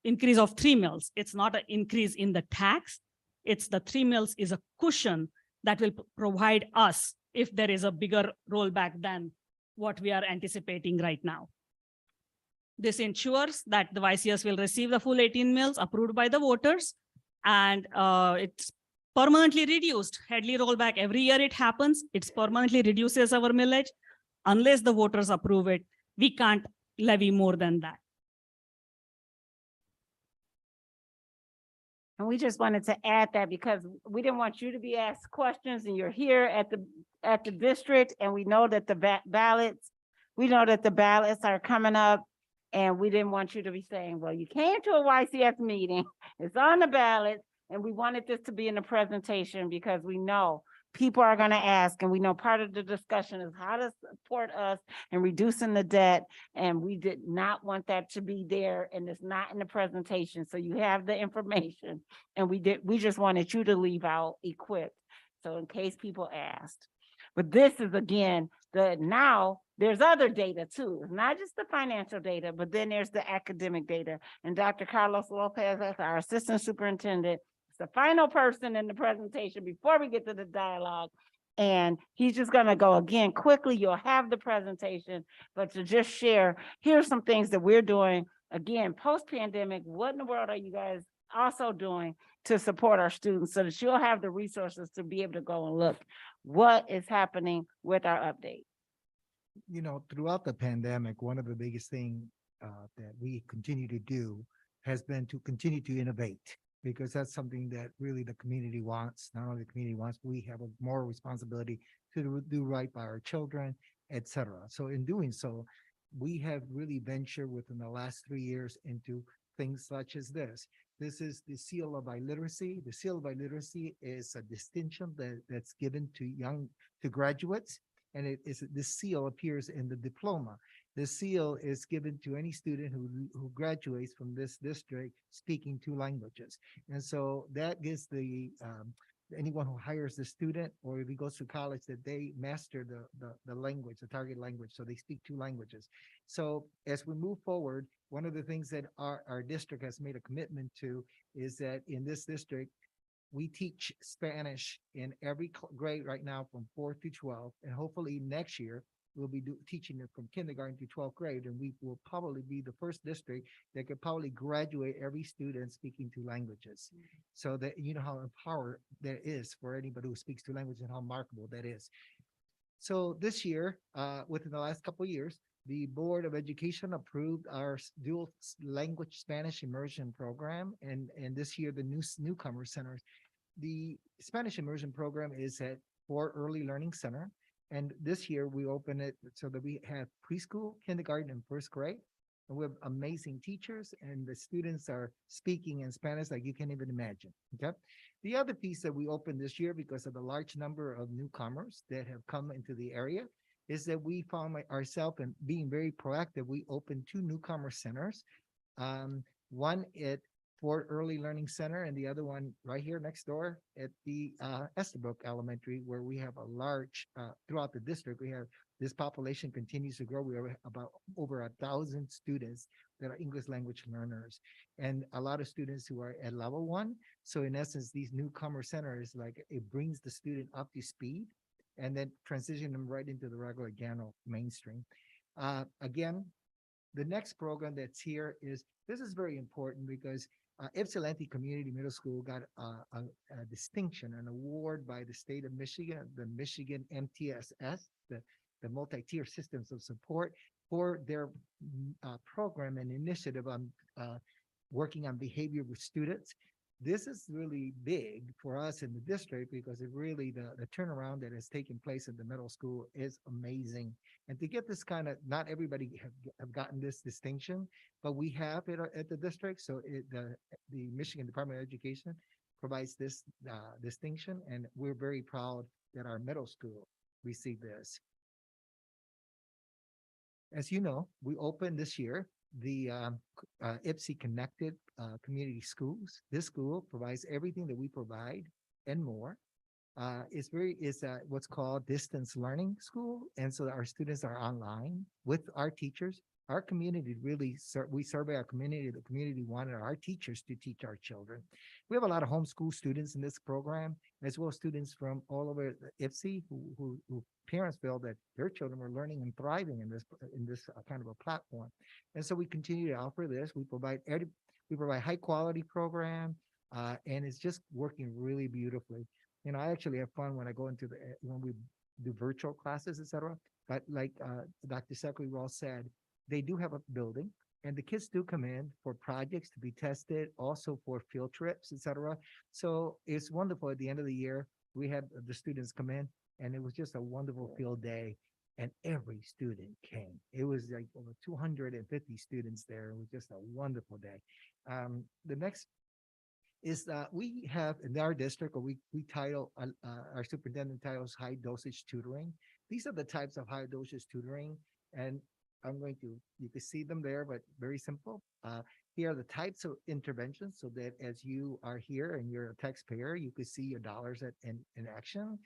increase of 3 mills. It's not an increase in the tax. It's the 3 mills is a cushion that will provide us if there is a bigger rollback than what we are anticipating right now. This ensures that the YCS will receive the full 18 mills approved by the voters, and it's permanently reduced. Headley rollback, every year it happens, it's permanently reduces our millage. Unless the voters approve it, we can't levy more than that. And we just wanted to add that because we didn't want you to be asked questions, and you're here at the district, and we know that the ballots are coming up, and we didn't want you to be saying, well, you came to a YCS meeting, it's on the ballot, and we wanted this to be in the presentation because we know people are going to ask, and we know part of the discussion is how to support us in reducing the debt, and we did not want that to be there, and it's not in the presentation, so you have the information, and we just wanted you to leave out equipped, so in case people asked. But this is, again, now there's other data too. It's not just the financial data, but then there's the academic data. And Dr. Carlos Lopez, our assistant superintendent, is the final person in the presentation before we get to the dialogue. And he's just gonna go again quickly. You'll have the presentation, but to just share, here's some things that we're doing. Again, post-pandemic, what in the world are you guys also doing to support our students so that you'll have the resources to be able to go and look what is happening with our update? You know, throughout the pandemic, one of the biggest things that we continue to do has been to continue to innovate, because that's something that really the community wants. Not only the community wants, but we have a moral responsibility to do right by our children, etc. So in doing so, we have really ventured within the last 3 years into things such as this. This is the seal of illiteracy. The seal of illiteracy is a distinction that's given to graduates, and this seal appears in the diploma. This seal is given to any student who graduates from this district speaking 2 languages, and so that gives anyone who hires the student, or if he goes to college, that they master the language, the target language, so they speak 2 languages. So as we move forward, one of the things that our district has made a commitment to is that in this district, we teach Spanish in every grade right now from 4th to 12th, and hopefully next year we'll be teaching it from kindergarten to 12th grade, and we will probably be the first district that could probably graduate every student speaking 2 languages. So that you know how empowered that is for anybody who speaks 2 languages and how remarkable that is. So this year, within the last couple of years, the Board of Education approved our dual language Spanish immersion program, and this year the Newcomer Centers. The Spanish immersion program is at Fort Early Learning Center, and this year we open it so that we have preschool, kindergarten, and 1st grade, and we have amazing teachers, and the students are speaking in Spanish like you can't even imagine. Okay. The other piece that we opened this year, because of the large number of newcomers that have come into the area, is that we found ourselves in being very proactive. We opened 2 newcomer centers, one at Fort Early Learning Center, and the other one right here next door at the Estabrook Elementary, where we have a large, throughout the district, we have this population continues to grow. We have about over 1,000 students that are English language learners, and a lot of students who are at level 1. So in essence, these newcomer centers, like, it brings the student up to speed and then transition them right into the regular Gano mainstream. Again, the next program that's here this is very important because Ypsilanti Community Middle School got a distinction, an award by the state of Michigan, the Michigan MTSS, the multi-tier systems of support, for their program and initiative on working on behavior with students. This is really big for us in the district because it really, the turnaround that has taken place at the middle school is amazing. And to get this kind of, not everybody have gotten this distinction, but we have it at the district. So the Michigan Department of Education provides this distinction, and we're very proud that our middle school received this. As you know, we opened this year the IPSI Connected Community Schools. This school provides everything that we provide and more. It's what's called distance learning school, and so our students are online with our teachers. Our community really, we survey our community. The community wanted our teachers to teach our children. We have a lot of homeschool students in this program, as well as students from all over the IPSI who parents feel that their children are learning and thriving in this kind of a platform. And so we continue to offer this. We provide high quality program, and it's just working really beautifully. You know, I actually have fun when I go into when we do virtual classes, et cetera. But like Dr. Secretary Ross said, they do have a building, and the kids do come in for projects to be tested, also for field trips, et cetera. So it's wonderful. At the end of the year, we had the students come in, and it was just a wonderful field day, and every student came. It was like over 250 students there. It was just a wonderful day. The next is that we have in our district, or we title, our superintendent titles high dosage tutoring. These are the types of high dosage tutoring, and you can see them there, but very simple. Here are the types of interventions, so that as you are here and you're a taxpayer, you can see your dollars in action.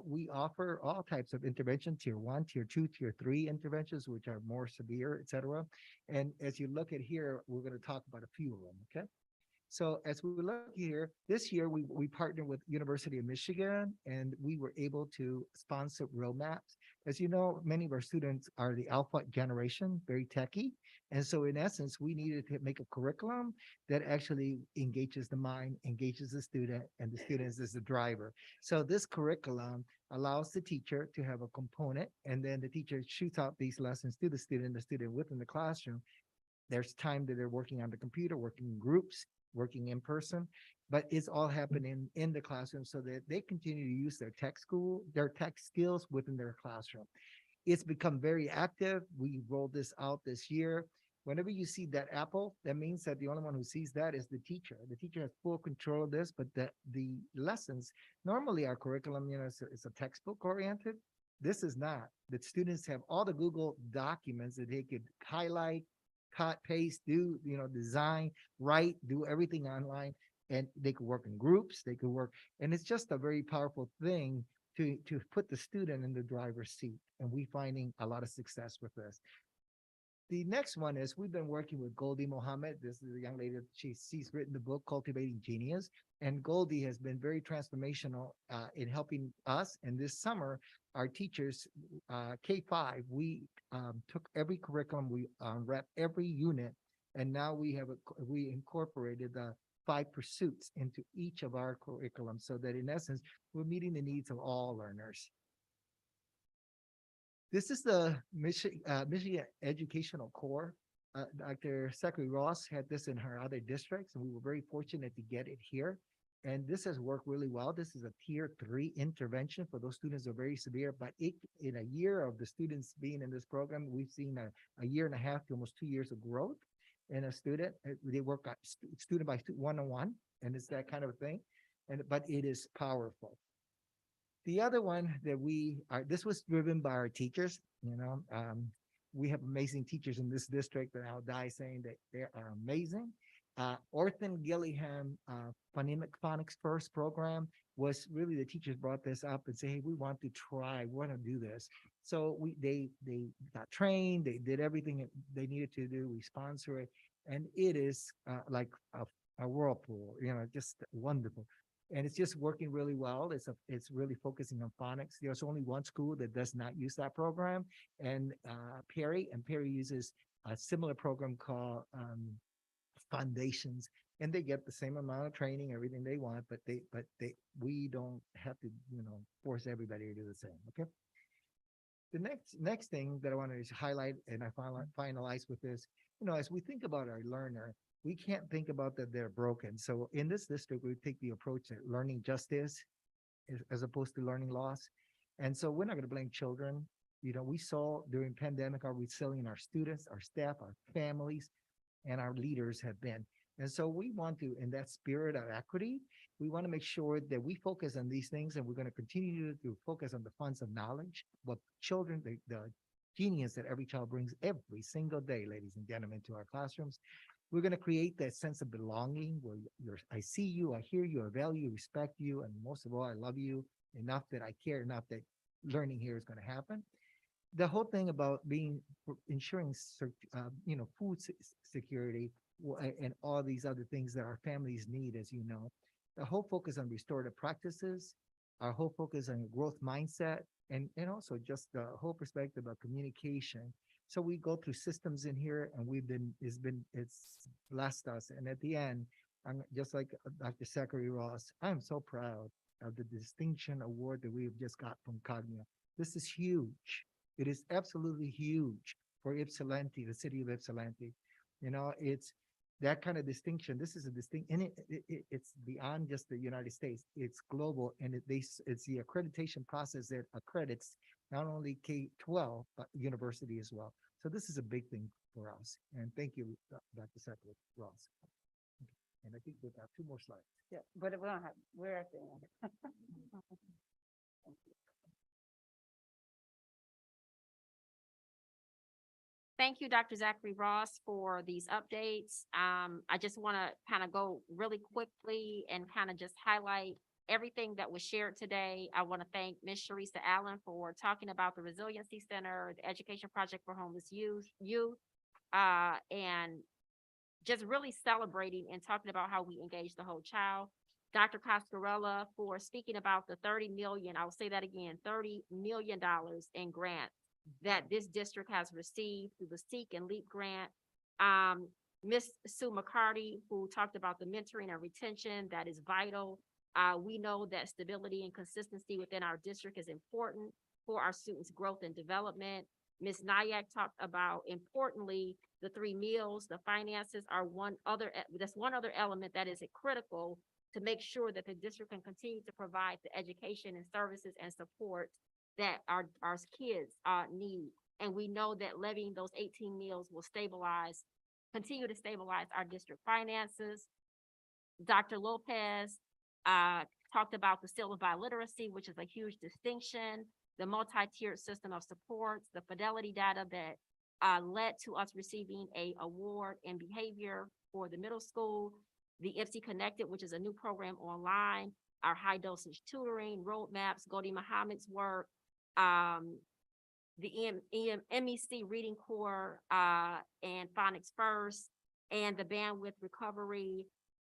We offer all types of intervention, tier 1, tier 2, tier 3 interventions, which are more severe, et cetera. And as you look at here, we're going to talk about a few of them, okay? So as we look here, this year we partnered with University of Michigan, and we were able to sponsor roadmaps. As you know, many of our students are the alpha generation, very techy. And so in essence, we needed to make a curriculum that actually engages the mind, engages the student, and the student is the driver. So this curriculum allows the teacher to have a component, and then the teacher shoots out these lessons to the student within the classroom. There's time that they're working on the computer, working in groups, working in person, but it's all happening in the classroom so that they continue to use their tech skills within their classroom. It's become very active. We rolled this out this year. Whenever you see that apple, that means that the only one who sees that is the teacher. The teacher has full control of this, but the lessons, normally our curriculum, it's a textbook oriented. This is not. The students have all the Google documents that they could highlight, cut, paste, do, design, write, do everything online, and they could work in groups, they could work, and it's just a very powerful thing to put the student in the driver's seat, and we finding a lot of success with this. The next one is we've been working with Goldie Mohammed. This is a young lady, she's written the book Cultivating Genius, and Goldie has been very transformational in helping us. And this summer, our teachers, K-5, we took every curriculum, we rep every unit, and now we incorporated the 5 pursuits into each of our curriculum, so that in essence, we're meeting the needs of all learners. This is the Michigan Educational Core. Dr. Secretary Ross had this in her other districts, and we were very fortunate to get it here. And this has worked really well. This is a tier 3 intervention for those students who are very severe, but in a year of the students being in this program, we've seen a year and a half to almost 2 years of growth in a student. They work student by one-on-one, and it's that kind of thing. But it is powerful. The other one that this was driven by our teachers. We have amazing teachers in this district, and I'll die saying that they are amazing. Orthan Gillingham Phonics First program was really, the teachers brought this up and say, hey, we want to do this. So they got trained, they did everything they needed to do, we sponsor it, and it is like a whirlpool, just wonderful. And it's just working really well. It's really focusing on phonics. There's only one school that does not use that program, and Perry uses a similar program called Foundations, and they get the same amount of training, everything they want, but we don't have to, force everybody to do the same. Okay. The next thing that I wanted to highlight, and I finalize with this, as we think about our learner, we can't think about that they're broken. So in this district, we take the approach that learning justice as opposed to learning loss. And so we're not going to blame children. We saw during pandemic how resilient our students, our staff, our families, and our leaders have been. And so we want to, in that spirit of equity, we want to make sure that we focus on these things, and we're going to continue to focus on the funds of knowledge, what children, the genius that every child brings every single day, ladies and gentlemen, to our classrooms. We're going to create that sense of belonging where I see you, I hear you, I value you, respect you, and most of all, I love you enough that I care enough that learning here is going to happen. the whole thing about ensuring, food security and all these other things that our families need, as you know, the whole focus on restorative practices, our whole focus on growth mindset, and also just the whole perspective of communication. So we go through systems in here, and it's blessed us. And at the end, I'm just like Dr. Zachary Ross, I'm so proud of the distinction award that we've just got from Cognia. This is huge. It is absolutely huge for Ypsilanti, the city of Ypsilanti. It's that kind of distinction. This is a and it's beyond just the United States. It's global, and it's the accreditation process that accredits not only K-12 but university as well. So this is a big thing for us. And thank you, Dr. Zachary Ross. And I think we've got 2 more slides. Yeah, but we don't have, we're at the end. Thank you, Dr. Zachary Ross, for these updates. I just want to kind of go really quickly and kind of just highlight everything that was shared today. I want to thank Ms. Sharisa Allen for talking about the Resiliency Center, the Education Project for Homeless Youth, and just really celebrating and talking about how we engage the whole child. Dr. Coscarella for speaking about the 30 million, I'll say that again, $30 million in grants that this district has received through the Seek and Leap grant. Ms. Sue McCarty, who talked about the mentoring and retention, that is vital. We know that stability and consistency within our district is important for our students' growth and development. Ms. Nyack talked about, importantly, the 3 meals. The finances are that's one other element that is critical to make sure that the district can continue to provide the education and services and support that our kids need. And we know that levying those 18 meals will continue to stabilize our district finances. Dr. Lopez talked about the seal of biliteracy, which is a huge distinction, the multi-tiered system of supports, the fidelity data that led to us receiving an award in behavior for the middle school, the IPSI Connected, which is a new program online, our high dosage tutoring, roadmaps, Godi Muhammad's work, the MEC Reading Corps and Phonics First, and the bandwidth recovery.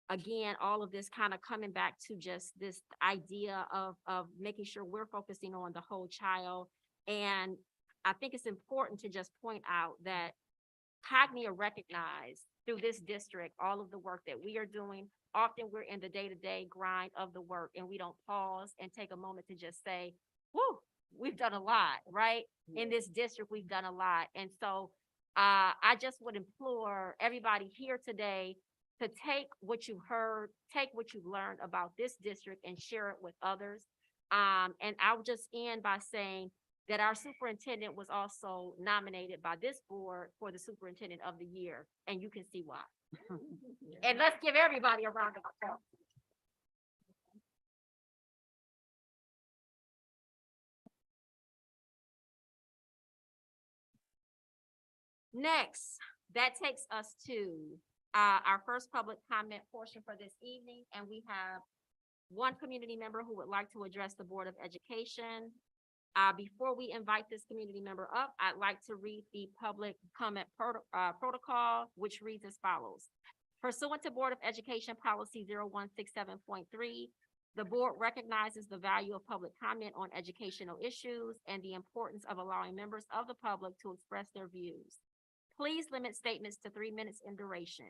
Again, all of this kind of coming back to just this idea of making sure we're focusing on the whole child. And I think it's important to just point out that Cognia recognized through this district all of the work that we are doing. Often we're in the day-to-day grind of the work, and we don't pause and take a moment to just say, whoo, we've done a lot, right? In this district, we've done a lot. And so I just would implore everybody here today to take what you heard, take what you've learned about this district and share it with others. And I'll just end by saying that our superintendent was also nominated by this board for the Superintendent of the Year, and you can see why. And let's give everybody a round of applause. Next, that takes us to our first public comment portion for this evening, and we have one community member who would like to address the Board of Education. Before we invite this community member up, I'd like to read the public comment protocol, which reads as follows. Pursuant to Board of Education Policy 0167.3, the board recognizes the value of public comment on educational issues and the importance of allowing members of the public to express their views. Please limit statements to 3 minutes in duration.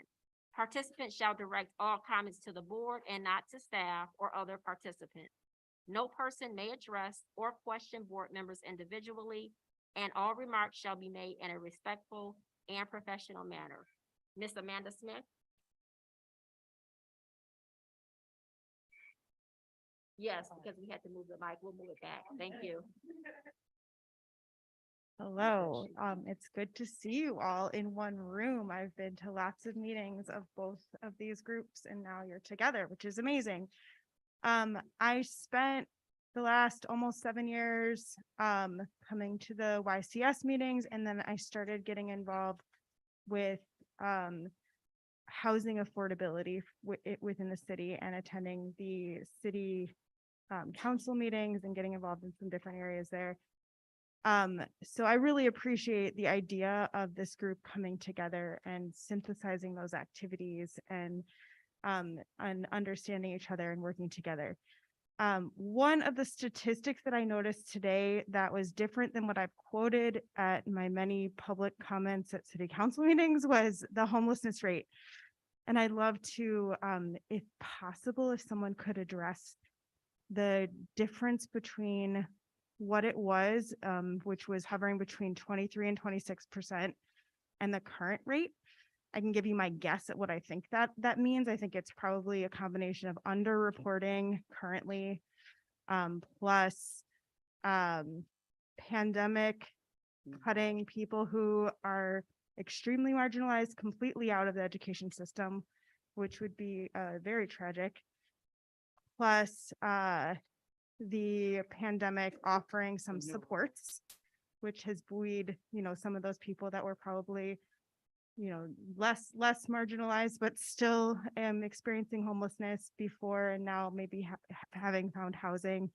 Participants shall direct all comments to the board and not to staff or other participants. No person may address or question board members individually, and all remarks shall be made in a respectful and professional manner. Ms. Amanda Smith? Yes, because we had to move the mic. We'll move it back. Thank you. Hello, it's good to see you all in one room. I've been to lots of meetings of both of these groups, and now you're together, which is amazing. I spent the last almost 7 years coming to the YCS meetings, and then I started getting involved with housing affordability within the city and attending the city council meetings and getting involved in some different areas there. So I really appreciate the idea of this group coming together and synthesizing those activities and understanding each other and working together. One of the statistics that I noticed today that was different than what I've quoted at my many public comments at city council meetings was the homelessness rate. And I'd love to, if possible, if someone could address the difference between what it was, which was hovering between 23 and 26%, and the current rate. I can give you my guess at what I think that means. I think it's probably a combination of underreporting currently, plus pandemic cutting people who are extremely marginalized completely out of the education system, which would be very tragic. Plus the pandemic offering some supports, which has buoyed, some of those people that were probably less marginalized, but still experiencing homelessness before and now maybe having found housing.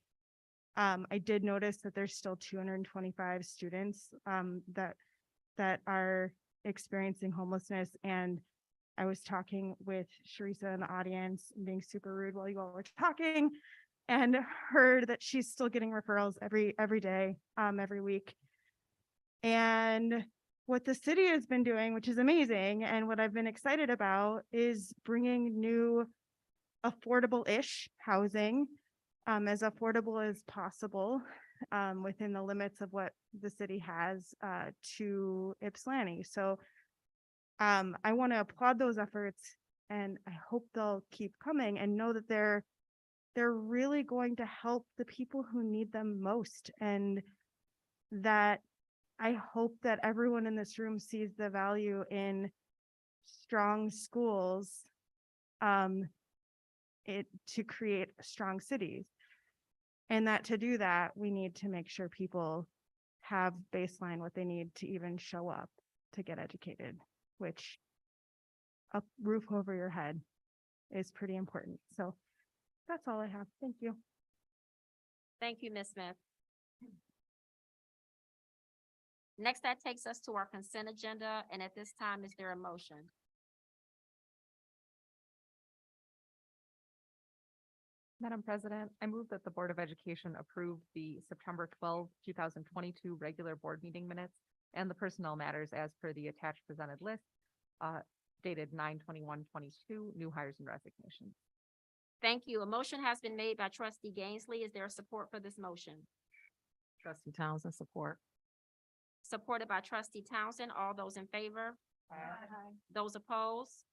I did notice that there's still 225 students that are experiencing homelessness, and I was talking with Sharisa in the audience, being super rude while you all were talking, and heard that she's still getting referrals every day, every week. And what the city has been doing, which is amazing, and what I've been excited about, is bringing new affordable-ish housing, as affordable as possible, within the limits of what the city has, to Ypsilanti. So I want to applaud those efforts, and I hope they'll keep coming, and know that they're really going to help the people who need them most, and that I hope that everyone in this room sees the value in strong schools, to create strong cities. And that to do that, we need to make sure people have baseline what they need to even show up to get educated, which a roof over your head is pretty important. So that's all I have. Thank you. Thank you, Ms. Smith. Next, that takes us to our consent agenda, and at this time, is there a motion? Madam President, I move that the Board of Education approve the September 12, 2022 regular board meeting minutes and the personnel matters as per the attached presented list, dated 9/21/22, new hires and resignations. Thank you. A motion has been made by trustee Gainsleigh. Is there support for this motion? Trustee Townsend, support. Supported by trustee Townsend. All those in favor? Aye. Those opposed?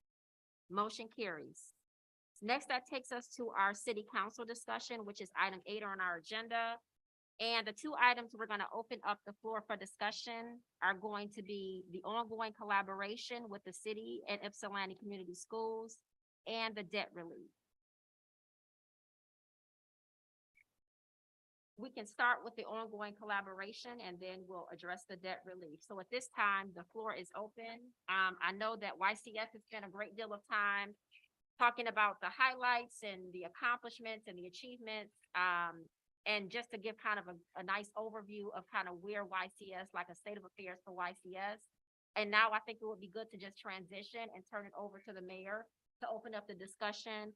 Motion carries. Next, that takes us to our city council discussion, which is item 8 on our agenda. And the two items we're going to open up the floor for discussion are going to be the ongoing collaboration with the city and Ypsilanti Community Schools and the debt relief. We can start with the ongoing collaboration and then we'll address the debt relief. So at this time, the floor is open. I know that YCS has spent a great deal of time talking about the highlights and the accomplishments and the achievements. And just to give kind of a nice overview of kind of where YCS, like a state of affairs for YCS. And now I think it would be good to just transition and turn it over to the mayor to open up the discussion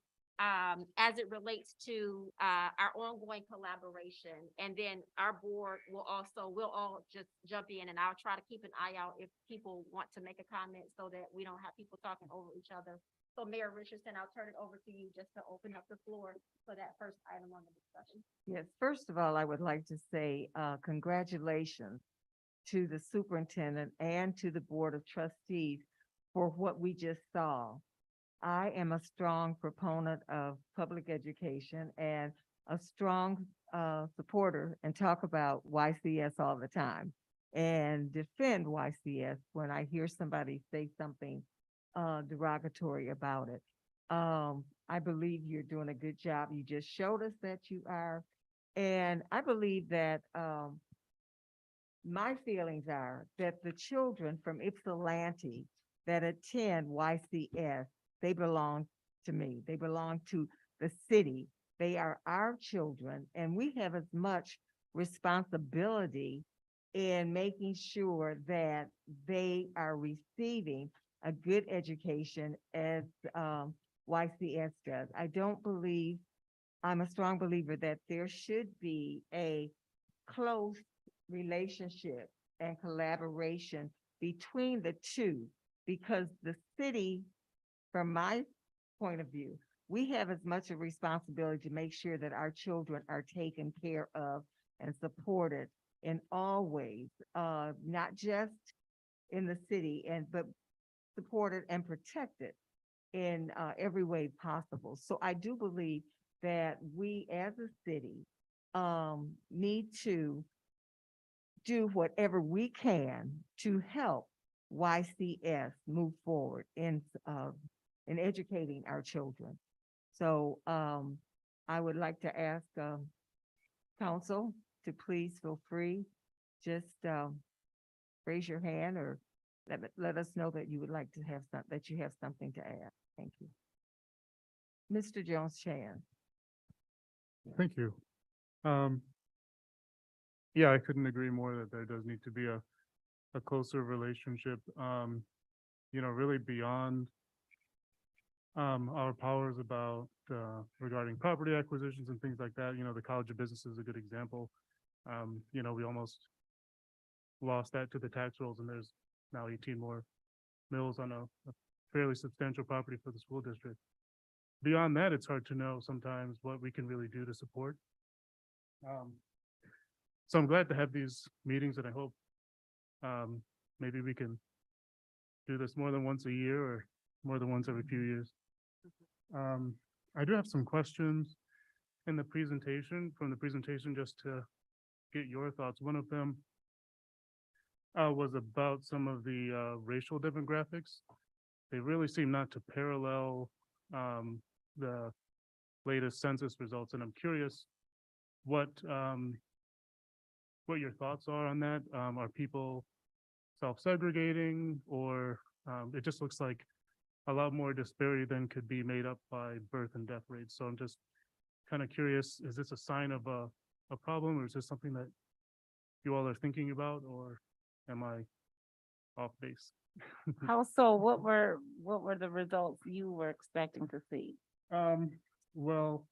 as it relates to our ongoing collaboration. And then our board we'll all just jump in, and I'll try to keep an eye out if people want to make a comment so that we don't have people talking over each other. So Mayor Richardson, I'll turn it over to you just to open up the floor for that first item on the discussion. Yes, first of all, I would like to say congratulations to the superintendent and to the Board of Trustees for what we just saw. I am a strong proponent of public education and a strong supporter and talk about YCS all the time and defend YCS when I hear somebody say something derogatory about it. I believe you're doing a good job. You just showed us that you are. And I believe that my feelings are that the children from Ypsilanti that attend YCS, they belong to me. They belong to the city. They are our children, and we have as much responsibility in making sure that they are receiving a good education as YCS does. I'm a strong believer that there should be a close relationship and collaboration between the two, because the city, from my point of view, we have as much a responsibility to make sure that our children are taken care of and supported in all ways, not just in the city but supported and protected in every way possible. So I do believe that we as a city need to do whatever we can to help YCS move forward in educating our children. So I would like to ask council to please feel free, just raise your hand or let us know that you would like to have that you have something to add. Thank you. Mr. Jones-Chan. Thank you. Yeah, I couldn't agree more that there does need to be a closer relationship, really beyond our powers about regarding property acquisitions and things like that. The College of Business is a good example. We almost lost that to the tax rolls, and there's now 18 more mills on a fairly substantial property for the school district. Beyond that, it's hard to know sometimes what we can really do to support. So I'm glad to have these meetings, and I hope maybe we can do this more than once a year or more than once every few years. I do have some questions from the presentation, just to get your thoughts. One of them was about some of the racial demographics. They really seem not to parallel the latest census results, and I'm curious what your thoughts are on that. Are people self-segregating, or it just looks like a lot more disparity than could be made up by birth and death rates. So I'm just kind of curious, is this a sign of a problem, or is this something that you all are thinking about, or am I off base? What were the results you were expecting to see? Well,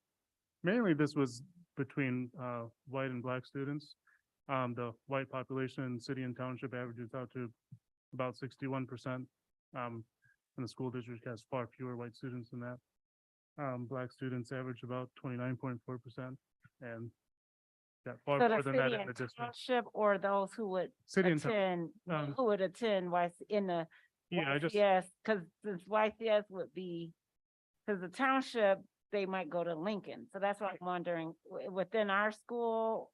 mainly this was between white and black students. The white population in city and township averages out to about 61%. And the school district has far fewer white students than that. Black students average about 29.4%, and far more than that in the district. Township, or those who would City and attend, in the Yeah, YCS, because since YCS would be, because the township, they might go to Lincoln. So that's what I'm wondering, within our school.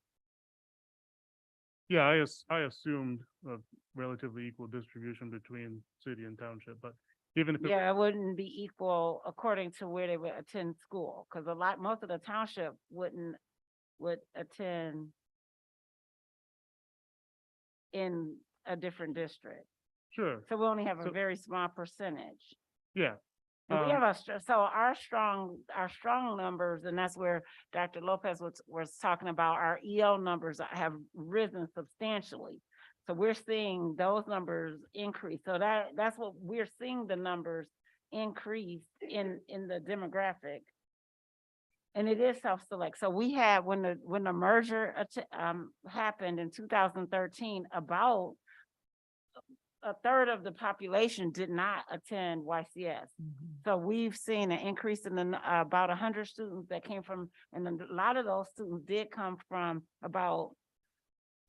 Yeah, I assumed a relatively equal distribution between city and township, but even if It wouldn't be equal according to where they would attend school, because most of the township would attend in a different district. Sure. So we only have a very small percentage. Yeah. And we have our strong numbers, and that's where Dr. Lopez was talking about. Our EL numbers have risen substantially. So we're seeing those numbers increase. So that's what we're seeing, the numbers increase in the demographic. And it is self-select. So we had, when the merger happened in 2013, about a third of the population did not attend YCS. So we've seen an increase in about 100 students that came from, and a lot of those students did come from, about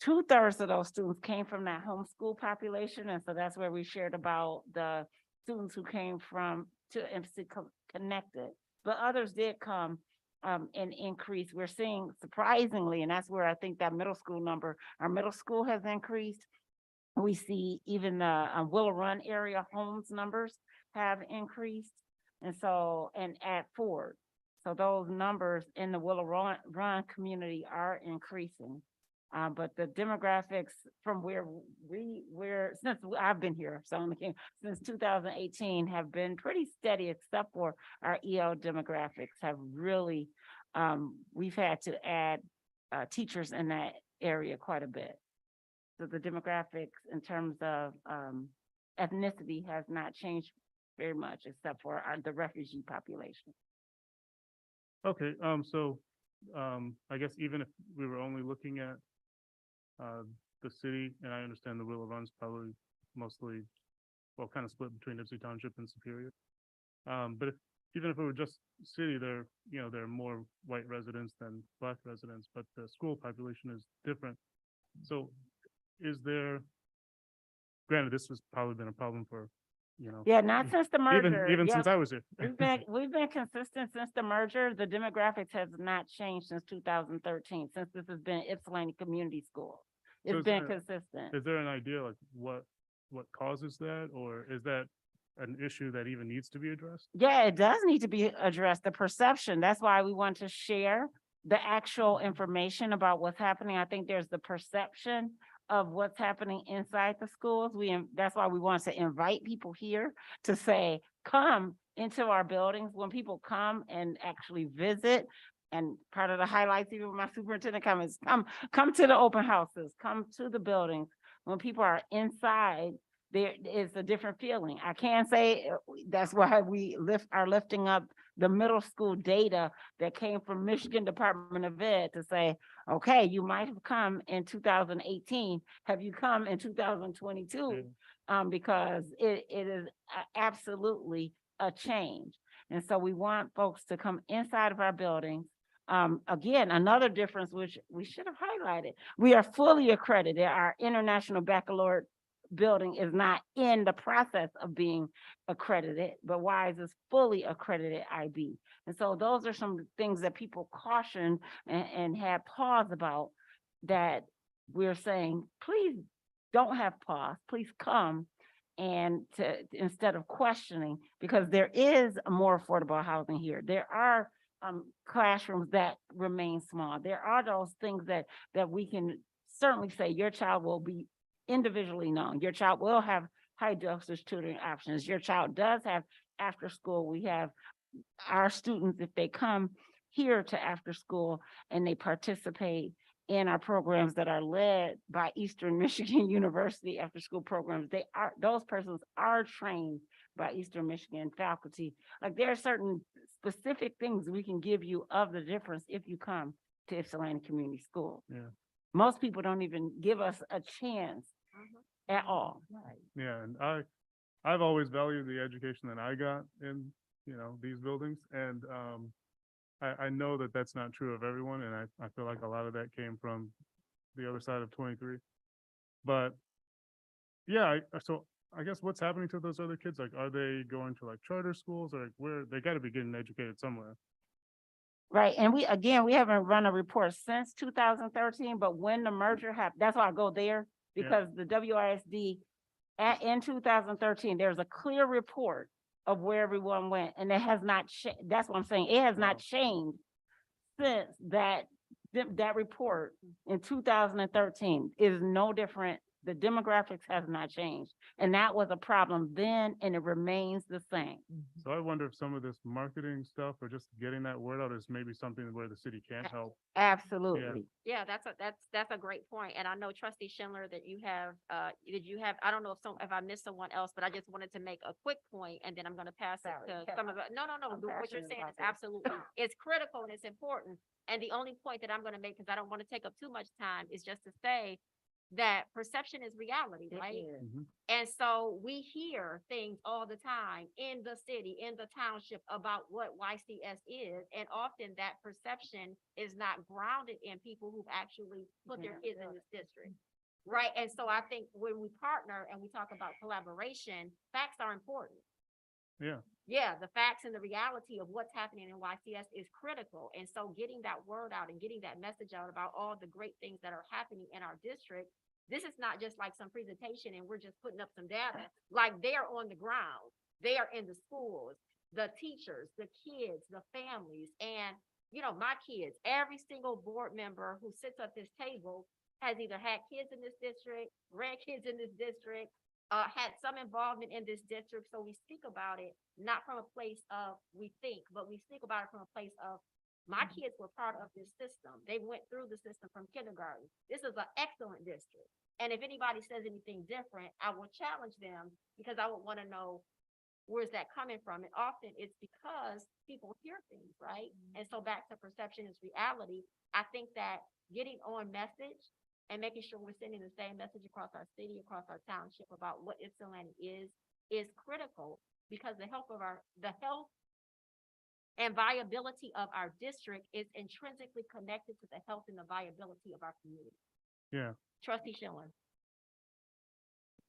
2/3 of those students came from that homeschool population. And so that's where we shared about the students who came to MC Connected, but others did come and increase. We're seeing, surprisingly, and that's where I think that our middle school has increased. We see even the Willow Run area homes numbers have increased. And at Ford. So those numbers in the Willow Run community are increasing. But the demographics from where since I've been here, since 2018 have been pretty steady, except for our EL demographics have really, we've had to add teachers in that area quite a bit. So the demographics in terms of ethnicity has not changed very much except for the refugee population. Okay, I guess even if we were only looking at the city, and I understand the Willow Run's probably mostly, well, kind of split between Ipsy Township and Superior. But even if it were just city, there are more white residents than black residents, but the school population is different. So is there, granted, this has probably been a problem for, Yeah, not since the merger. even Yeah, since I was here. we've been consistent since the merger. The demographics has not changed since 2013, since this has been Ypsilanti Community School. So It's is been there- consistent. Is there an idea like what causes that, or is that an issue that even needs to be addressed? Yeah, it does need to be addressed, the perception. That's why we want to share the actual information about what's happening. I think there's the perception of what's happening inside the schools. That's why we want to invite people here to say, come into our buildings. When people come and actually visit, and part of the highlights, even with my superintendent comments, come to the open houses, come to the buildings. When people are inside, there is a different feeling. I can say that's why we are lifting up the middle school data that came from Michigan Department of Ed to say, okay, you might have come in 2018. Have you come in 2022? Because it is absolutely a change. And so we want folks to come inside of our buildings. Again, another difference, which we should have highlighted, we are fully accredited. Our International Baccalaureate building is not in the process of being accredited, but WISE is fully accredited IB. And so those are some things that people caution and have pause about, that we're saying, please don't have pause, please come, and instead of questioning, because there is more affordable housing here. There are classrooms that remain small. There are those things that we can certainly say your child will be individually known. Your child will have high dosage tutoring options. Your child does have after school. We have our students, if they come here to after school and they participate in our programs that are led by Eastern Michigan University after school programs, those persons are trained by Eastern Michigan faculty. Like, there are certain specific things we can give you of the difference if you come to Ypsilanti Community School. Yeah. Most people don't even give us a chance at all. Yeah, and I've always valued the education that I got in, these buildings, and I know that that's not true of everyone, and I feel like a lot of that came from the other side of 23. But yeah, so I guess what's happening to those other kids? Like, are they going to like charter schools, or like where they got to be getting educated somewhere? Right, and we haven't run a report since 2013, but when the merger happened, that's why I go there, because the WISD in 2013, there's a clear report of where everyone went, and it has not that's what I'm saying. It has not changed since that report in 2013 is no different. The demographics has not changed, and that was a problem then, and it remains the same. So I wonder if some of this marketing stuff or just getting that word out is maybe something where the city can't help. Absolutely. Yeah, that's a great point. And I know Trustee Schindler that you have, I don't know if I missed someone else, but I just wanted to make a quick point, and then I'm going to pass it to some of it. No. What you're saying is absolutely, it's critical and it's important. And the only point that I'm going to make, because I don't want to take up too much time, is just to say that perception is reality, right? And so we hear things all the time in the city, in the township, about what YCS is. And often that perception is not grounded in people who've actually put their kids in this district. Right. And so I think when we partner and we talk about collaboration, facts are important. Yeah, the facts and the reality of what's happening in YCS is critical. And so getting that word out and getting that message out about all the great things that are happening in our district, this is not just like some presentation and we're just putting up some data. Like, they're on the ground, they are in the schools, the teachers, the kids, the families, and my kids, every single board member who sits at this table has either had kids in this district, grandkids in this district, had some involvement in this district. So we speak about it, not from a place of we think, but we speak about it from a place of my kids were part of this system. They went through the system from kindergarten. This is an excellent district. And if anybody says anything different, I will challenge them because I would want to know where's that coming from? And often it's because people hear things, right? And so back to perception is reality. I think that getting on message and making sure we're sending the same message across our city, across our township about what Ypsilanti is critical because the health and viability of our district is intrinsically connected to the health and the viability of our community. Yeah. Trustee Schindler.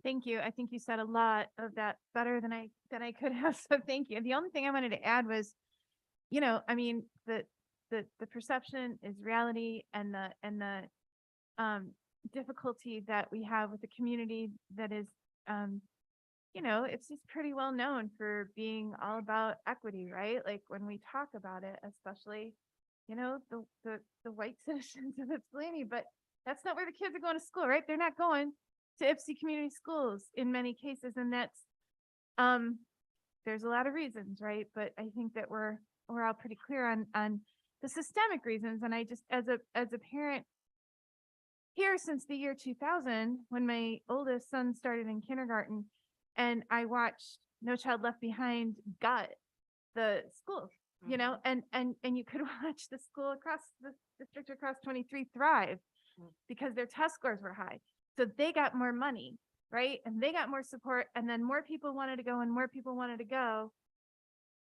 Thank you. I think you said a lot of that better than I could have. So thank you. The only thing I wanted to add was, I mean, the perception is reality and the difficulty that we have with the community that is, it's just pretty well known for being all about equity, right? Like when we talk about it, especially, the white citizens of Ypsilanti, but that's not where the kids are going to school, right? They're not going to Ypsi community schools in many cases. And that's, there's a lot of reasons, right? But I think that we're all pretty clear on the systemic reasons. And I just, as a parent here since the year 2000, when my oldest son started in kindergarten and I watched No Child Left Behind gut the school, and you could watch the school across the district across 23 thrive because their test scores were high. So they got more money, right? And they got more support. And then more people wanted to go and more people wanted to go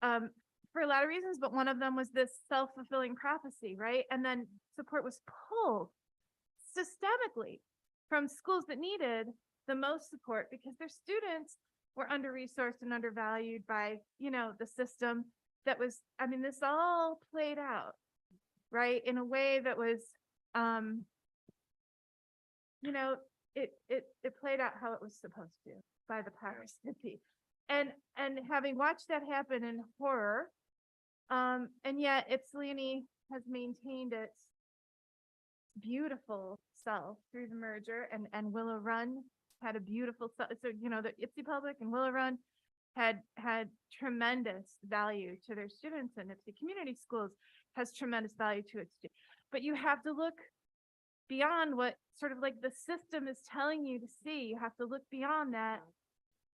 for a lot of reasons. But one of them was this self-fulfilling prophecy, right? And then support was pulled systemically from schools that needed the most support because their students were under-resourced and undervalued by, the system that was, this all played out, right? In a way that was, it played out how it was supposed to by the powers that be. And having watched that happen in horror, and yet Ypsilanti has maintained its beautiful self through the merger, and Willow Run had a beautiful self. So, the Ypsi Public and Willow Run had tremendous value to their students, and Ypsi Community Schools has tremendous value to its students. But you have to look beyond what sort of like the system is telling you to see. You have to look beyond that.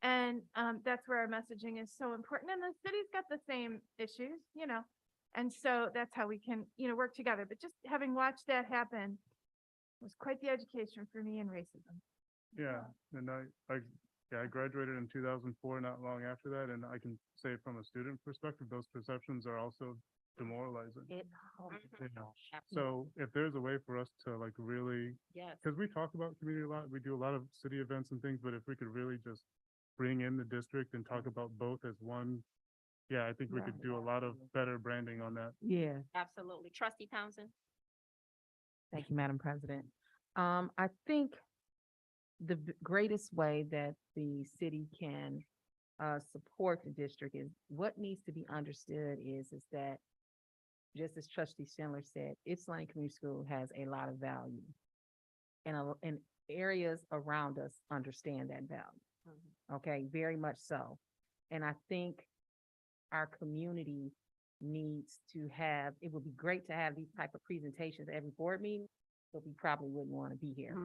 And that's where our messaging is so important. And the city's got the same issues, and so that's how we can, work together. But just having watched that happen was quite the education for me in racism. Yeah. And I graduated in 2004, not long after that. And I can say from a student perspective, those perceptions are also demoralizing. So if there's a way for us to really, because we talk about community a lot, we do a lot of city events and things, but if we could really just bring in the district and talk about both as one, I think we could do a lot of better branding on that. Yeah. Absolutely. Trustee Townsend. Thank you, Madam President. I think the greatest way that the city can support the district is what needs to be understood is that, just as Trustee Schindler said, Ypsilanti Community School has a lot of value, and areas around us understand that value. Okay, very much so. And I think our community needs to have, it would be great to have these type of presentations at every board meeting, but we probably wouldn't want to be here.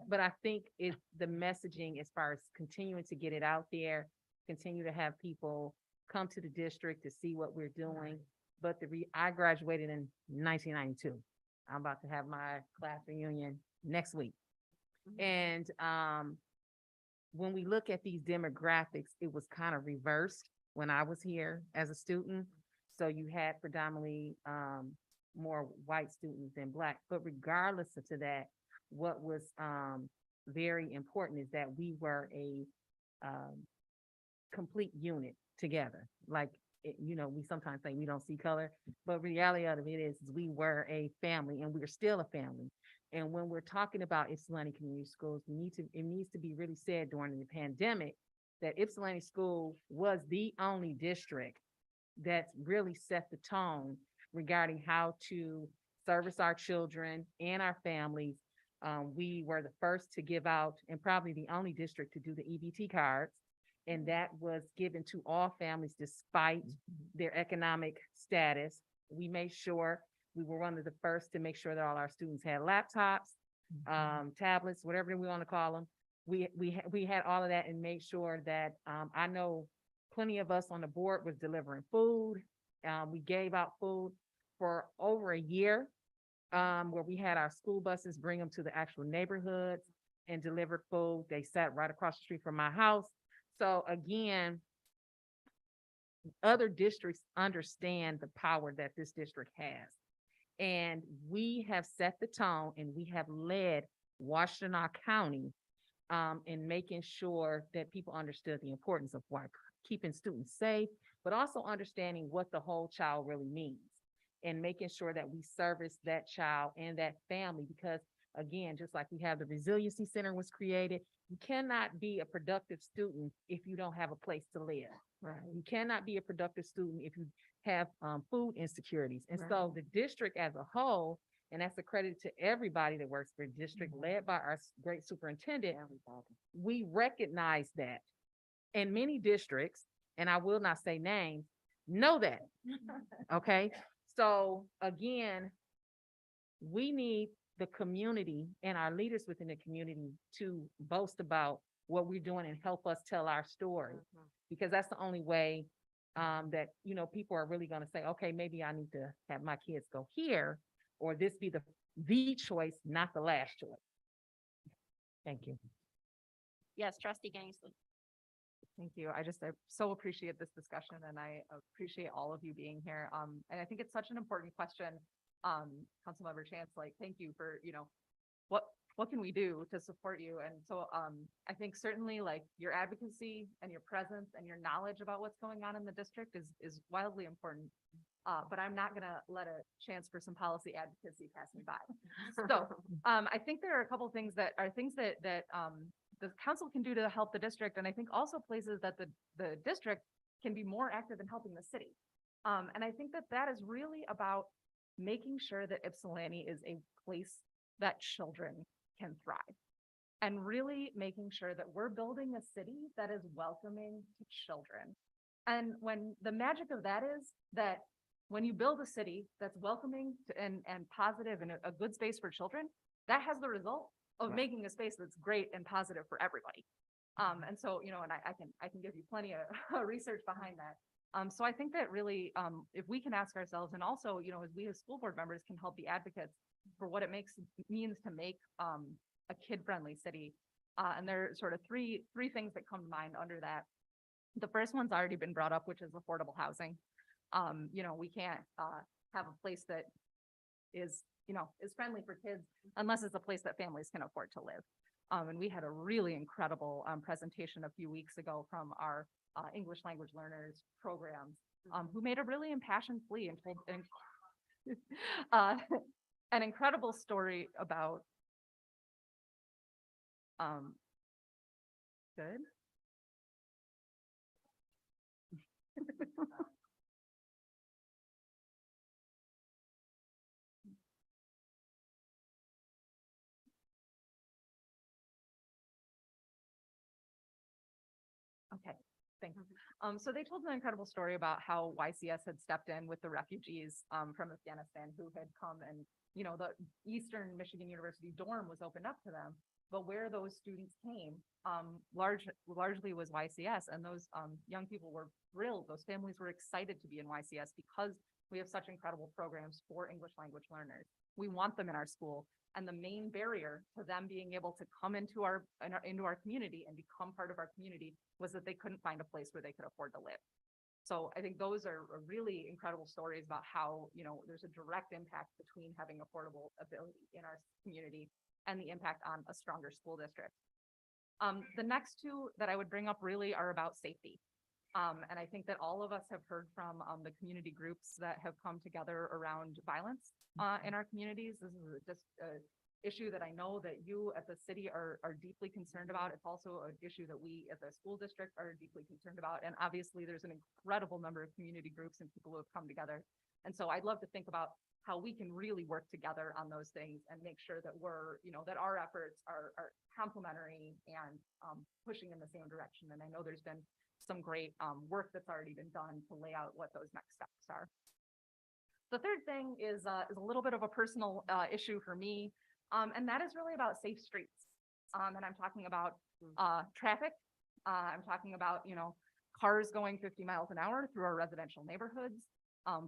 But I think it's the messaging as far as continuing to get it out there, continue to have people come to the district to see what we're doing. But I graduated in 1992. I'm about to have my class reunion next week. And when we look at these demographics, it was kind of reversed when I was here as a student. So you had predominantly more white students than Black. But regardless of that, what was very important is that we were a complete unit together. Like, we sometimes say we don't see color, but reality of it is we were a family and we're still a family. And when we're talking about Ypsilanti Community Schools, it needs to be really said during the pandemic that Ypsilanti School was the only district that really set the tone regarding how to service our children and our families. We were the first to give out, and probably the only district to do the EBT cards. And that was given to all families despite their economic status. We made sure we were one of the first to make sure that all our students had laptops. tablets, whatever we want to call them. We had all of that and made sure that, I know plenty of us on the board was delivering food. We gave out food for over a year, where we had our school buses bring them to the actual neighborhoods and deliver food. They sat right across the street from my house. So again, other districts understand the power that this district has. And we have set the tone and we have led Washtenaw County in making sure that people understood the importance of why keeping students safe, but also understanding what the whole child really means and making sure that we service that child and that family. Because again, just like we have the Resiliency Center was created, you cannot be a productive student if you don't have a place to live. Right. You cannot be a productive student if you have food insecurities. And so the district as a whole, and that's a credit to everybody that works for the district, led by our great superintendent, we recognize that. And many districts, and I will not say names, know that. Okay, so again, we need the community and our leaders within the community to boast about what we're doing and help us tell our story. Because that's the only way that, you know, people are really gonna say, okay, maybe I need to have my kids go here, or this be the choice, not the last choice. Thank you. Yes, trustee Gainslew. Thank you. I so appreciate this discussion and I appreciate all of you being here. And I think it's such an important question. Councilmember Chance, like, thank you for, you know, what can we do to support you? And so, I think certainly like your advocacy and your presence and your knowledge about what's going on in the district is wildly important. But I'm not gonna let a chance for some policy advocacy pass me by. So, I think there are a couple things that the council can do to help the district, and I think also places that the district can be more active in helping the city. And I think that is really about making sure that Ypsilanti is a place that children can thrive. And really making sure that we're building a city that is welcoming to children. And when the magic of that is that when you build a city that's welcoming and positive and a good space for children, that has the result of making a space that's great and positive for everybody. And so, you know, and I can give you plenty of research behind that. So I think that really, if we can ask ourselves, and also, you know, as we as school board members can help be advocates for what it means to make a kid-friendly city. And there are sort of three things that come to mind under that. The first one's already been brought up, which is affordable housing. You know, we can't have a place that is friendly for kids unless it's a place that families can afford to live. And we had a really incredible presentation a few weeks ago from our English language learners programs, who made a really impassioned plea and told an incredible story about good. Okay, thanks. So they told an incredible story about how YCS had stepped in with the refugees from Afghanistan who had come, and, you know, the Eastern Michigan University dorm was opened up to them. But where those students came, largely was YCS, and those young people were thrilled. Those families were excited to be in YCS because we have such incredible programs for English language learners. We want them in our school, and the main barrier to them being able to come into our community and become part of our community was that they couldn't find a place where they could afford to live. So I think those are really incredible stories about how, you know, there's a direct impact between having affordable ability in our community and the impact on a stronger school district. The next two that I would bring up really are about safety. And I think that all of us have heard from the community groups that have come together around violence in our communities. This is just an issue that I know that you at the city are deeply concerned about. It's also an issue that we as a school district are deeply concerned about. And obviously there's an incredible number of community groups and people who have come together. And so I'd love to think about how we can really work together on those things and make sure that we're, you know, that our efforts are complementary and pushing in the same direction. And I know there's been some great work that's already been done to lay out what those next steps are. The third thing is a little bit of a personal issue for me. And that is really about safe streets. And I'm talking about, traffic. I'm talking about, cars going 50 miles an hour through our residential neighborhoods,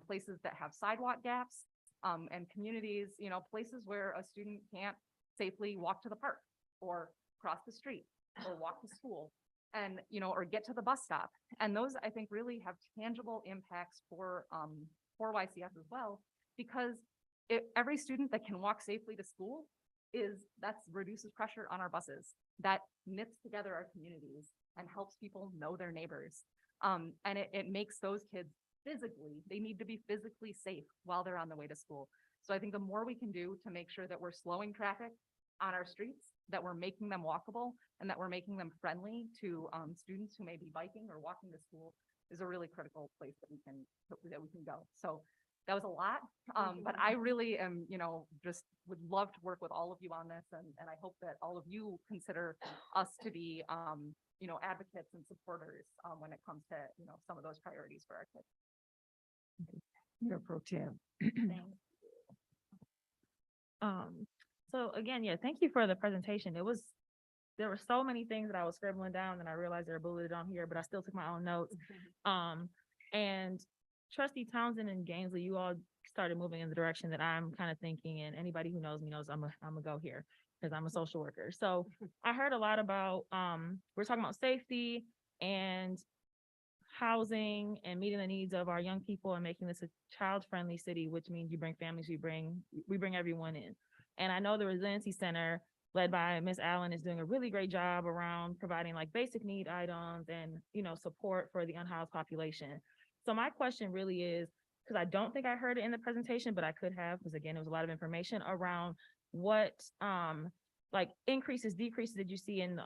places that have sidewalk gaps, and communities, places where a student can't safely walk to the park or cross the street or walk to school and, or get to the bus stop. And those, I think, really have tangible impacts for YCS as well, because every student that can walk safely to school that reduces pressure on our buses, that knits together our communities and helps people know their neighbors. And it makes those kids they need to be physically safe while they're on the way to school. So I think the more we can do to make sure that we're slowing traffic on our streets, that we're making them walkable, and that we're making them friendly to students who may be biking or walking to school is a really critical place that we can go. So that was a lot, but I really am, just would love to work with all of you on this, and I hope that all of you consider us to be, advocates and supporters when it comes to, some of those priorities for our kids. Mayor Pro Tem. So again, thank you for the presentation. There were so many things that I was scribbling down and I realized they're bulleted on here, but I still took my own notes. And Trustee Townsend and Gainsley, you all started moving in the direction that I'm kind of thinking, and anybody who knows me knows I'm gonna go here because I'm a social worker. So I heard a lot about, we're talking about safety and housing and meeting the needs of our young people and making this a child-friendly city, which means you bring families, we bring everyone in. And I know the Resiliency Center led by Ms. Allen is doing a really great job around providing like basic need items and, support for the unhoused population. So my question really is, because I don't think I heard it in the presentation, but I could have, because again, it was a lot of information around what like increases, decreases did you see in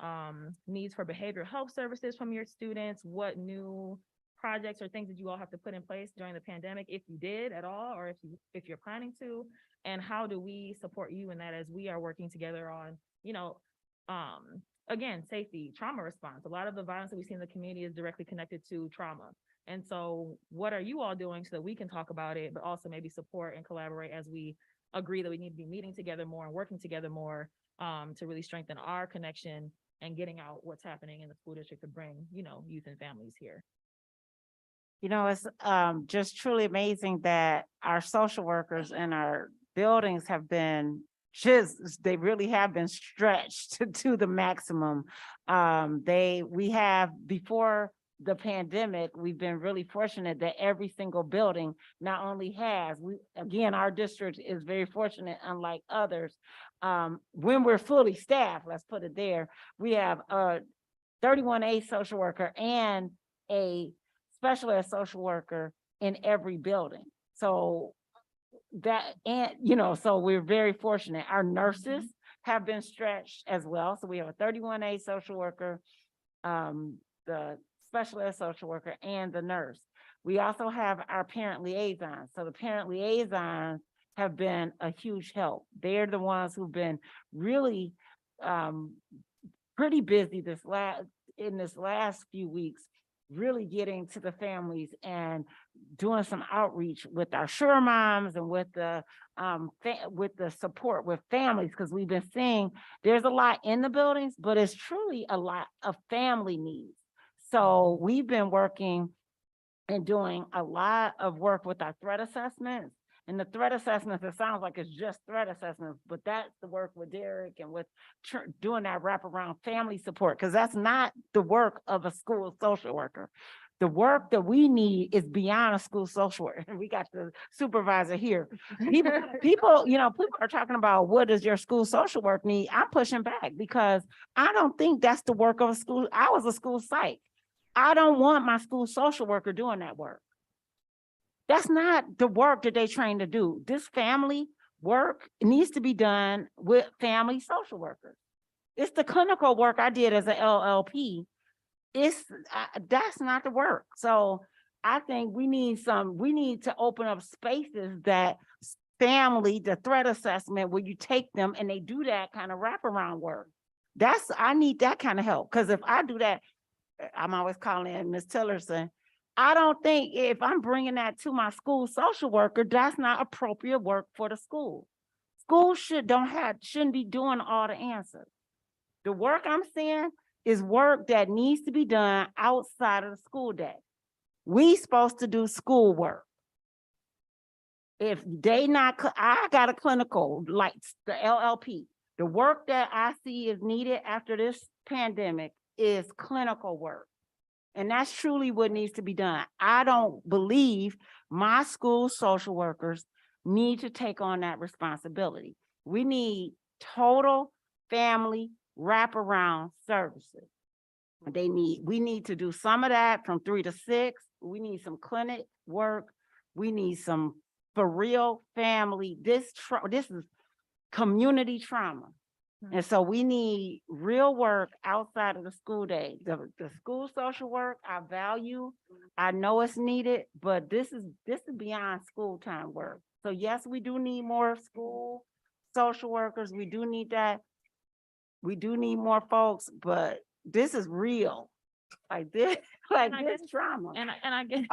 needs for behavioral health services from your students? What new projects or things did you all have to put in place during the pandemic, if you did at all, or if you're planning to? And how do we support you in that as we are working together on, again, safety, trauma response? A lot of the violence that we see in the community is directly connected to trauma. And so what are you all doing so that we can talk about it, but also maybe support and collaborate as we agree that we need to be meeting together more and working together more to really strengthen our connection and getting out what's happening in the school district to bring, youth and families here. It's just truly amazing that our social workers and our buildings have been they really have been stretched to the maximum. We have, before the pandemic, we've been really fortunate that every single building not only again, our district is very fortunate, unlike others. When we're fully staffed, let's put it there, we have a 31A social worker and a special ed social worker in every building. So so we're very fortunate. Our nurses have been stretched as well. So we have a 31A social worker, the special ed social worker, and the nurse. We also have our parent liaisons. So the parent liaisons have been a huge help. They're the ones who've been really pretty busy in this last few weeks, really getting to the families and doing some outreach with our Sure Moms and with the support with families, because we've been seeing there's a lot in the buildings, but it's truly a lot of family needs. So we've been working and doing a lot of work with our threat assessments. And the threat assessments, it sounds like it's just threat assessments, but that's the work with Derek and with doing that wraparound family support, because that's not the work of a school social worker. The work that we need is beyond a school social worker. And we got the supervisor here. People are talking about, what does your school social work need? I'm pushing back because I don't think that's the work of a school. I was a school psych. I don't want my school social worker doing that work. That's not the work that they train to do. This family work needs to be done with family social workers. It's the clinical work I did as an LLP. That's not the work. So I think we need to open up spaces that the threat assessment, where you take them and they do that kind of wraparound work. I need that kind of help. Because if I do that, I'm always calling in Ms. Tillerson. I don't think if I'm bringing that to my school social worker, that's not appropriate work for the school. Schools shouldn't be doing all the answers. The work I'm saying is work that needs to be done outside of the school day. We supposed to do schoolwork. If they not, I got a clinical, like the LLP. The work that I see is needed after this pandemic is clinical work. And that's truly what needs to be done. I don't believe my school social workers need to take on that responsibility. We need total family wraparound services. We need to do some of that from 3 to 6. We need some clinic work. We need some for real family. This is community trauma. And so we need real work outside of the school day. The school social work, I value, I know it's needed, but this is beyond school time work. So yes, we do need more school social workers. We do need that. We do need more folks, but this is real. Like this, like this trauma. And I guess.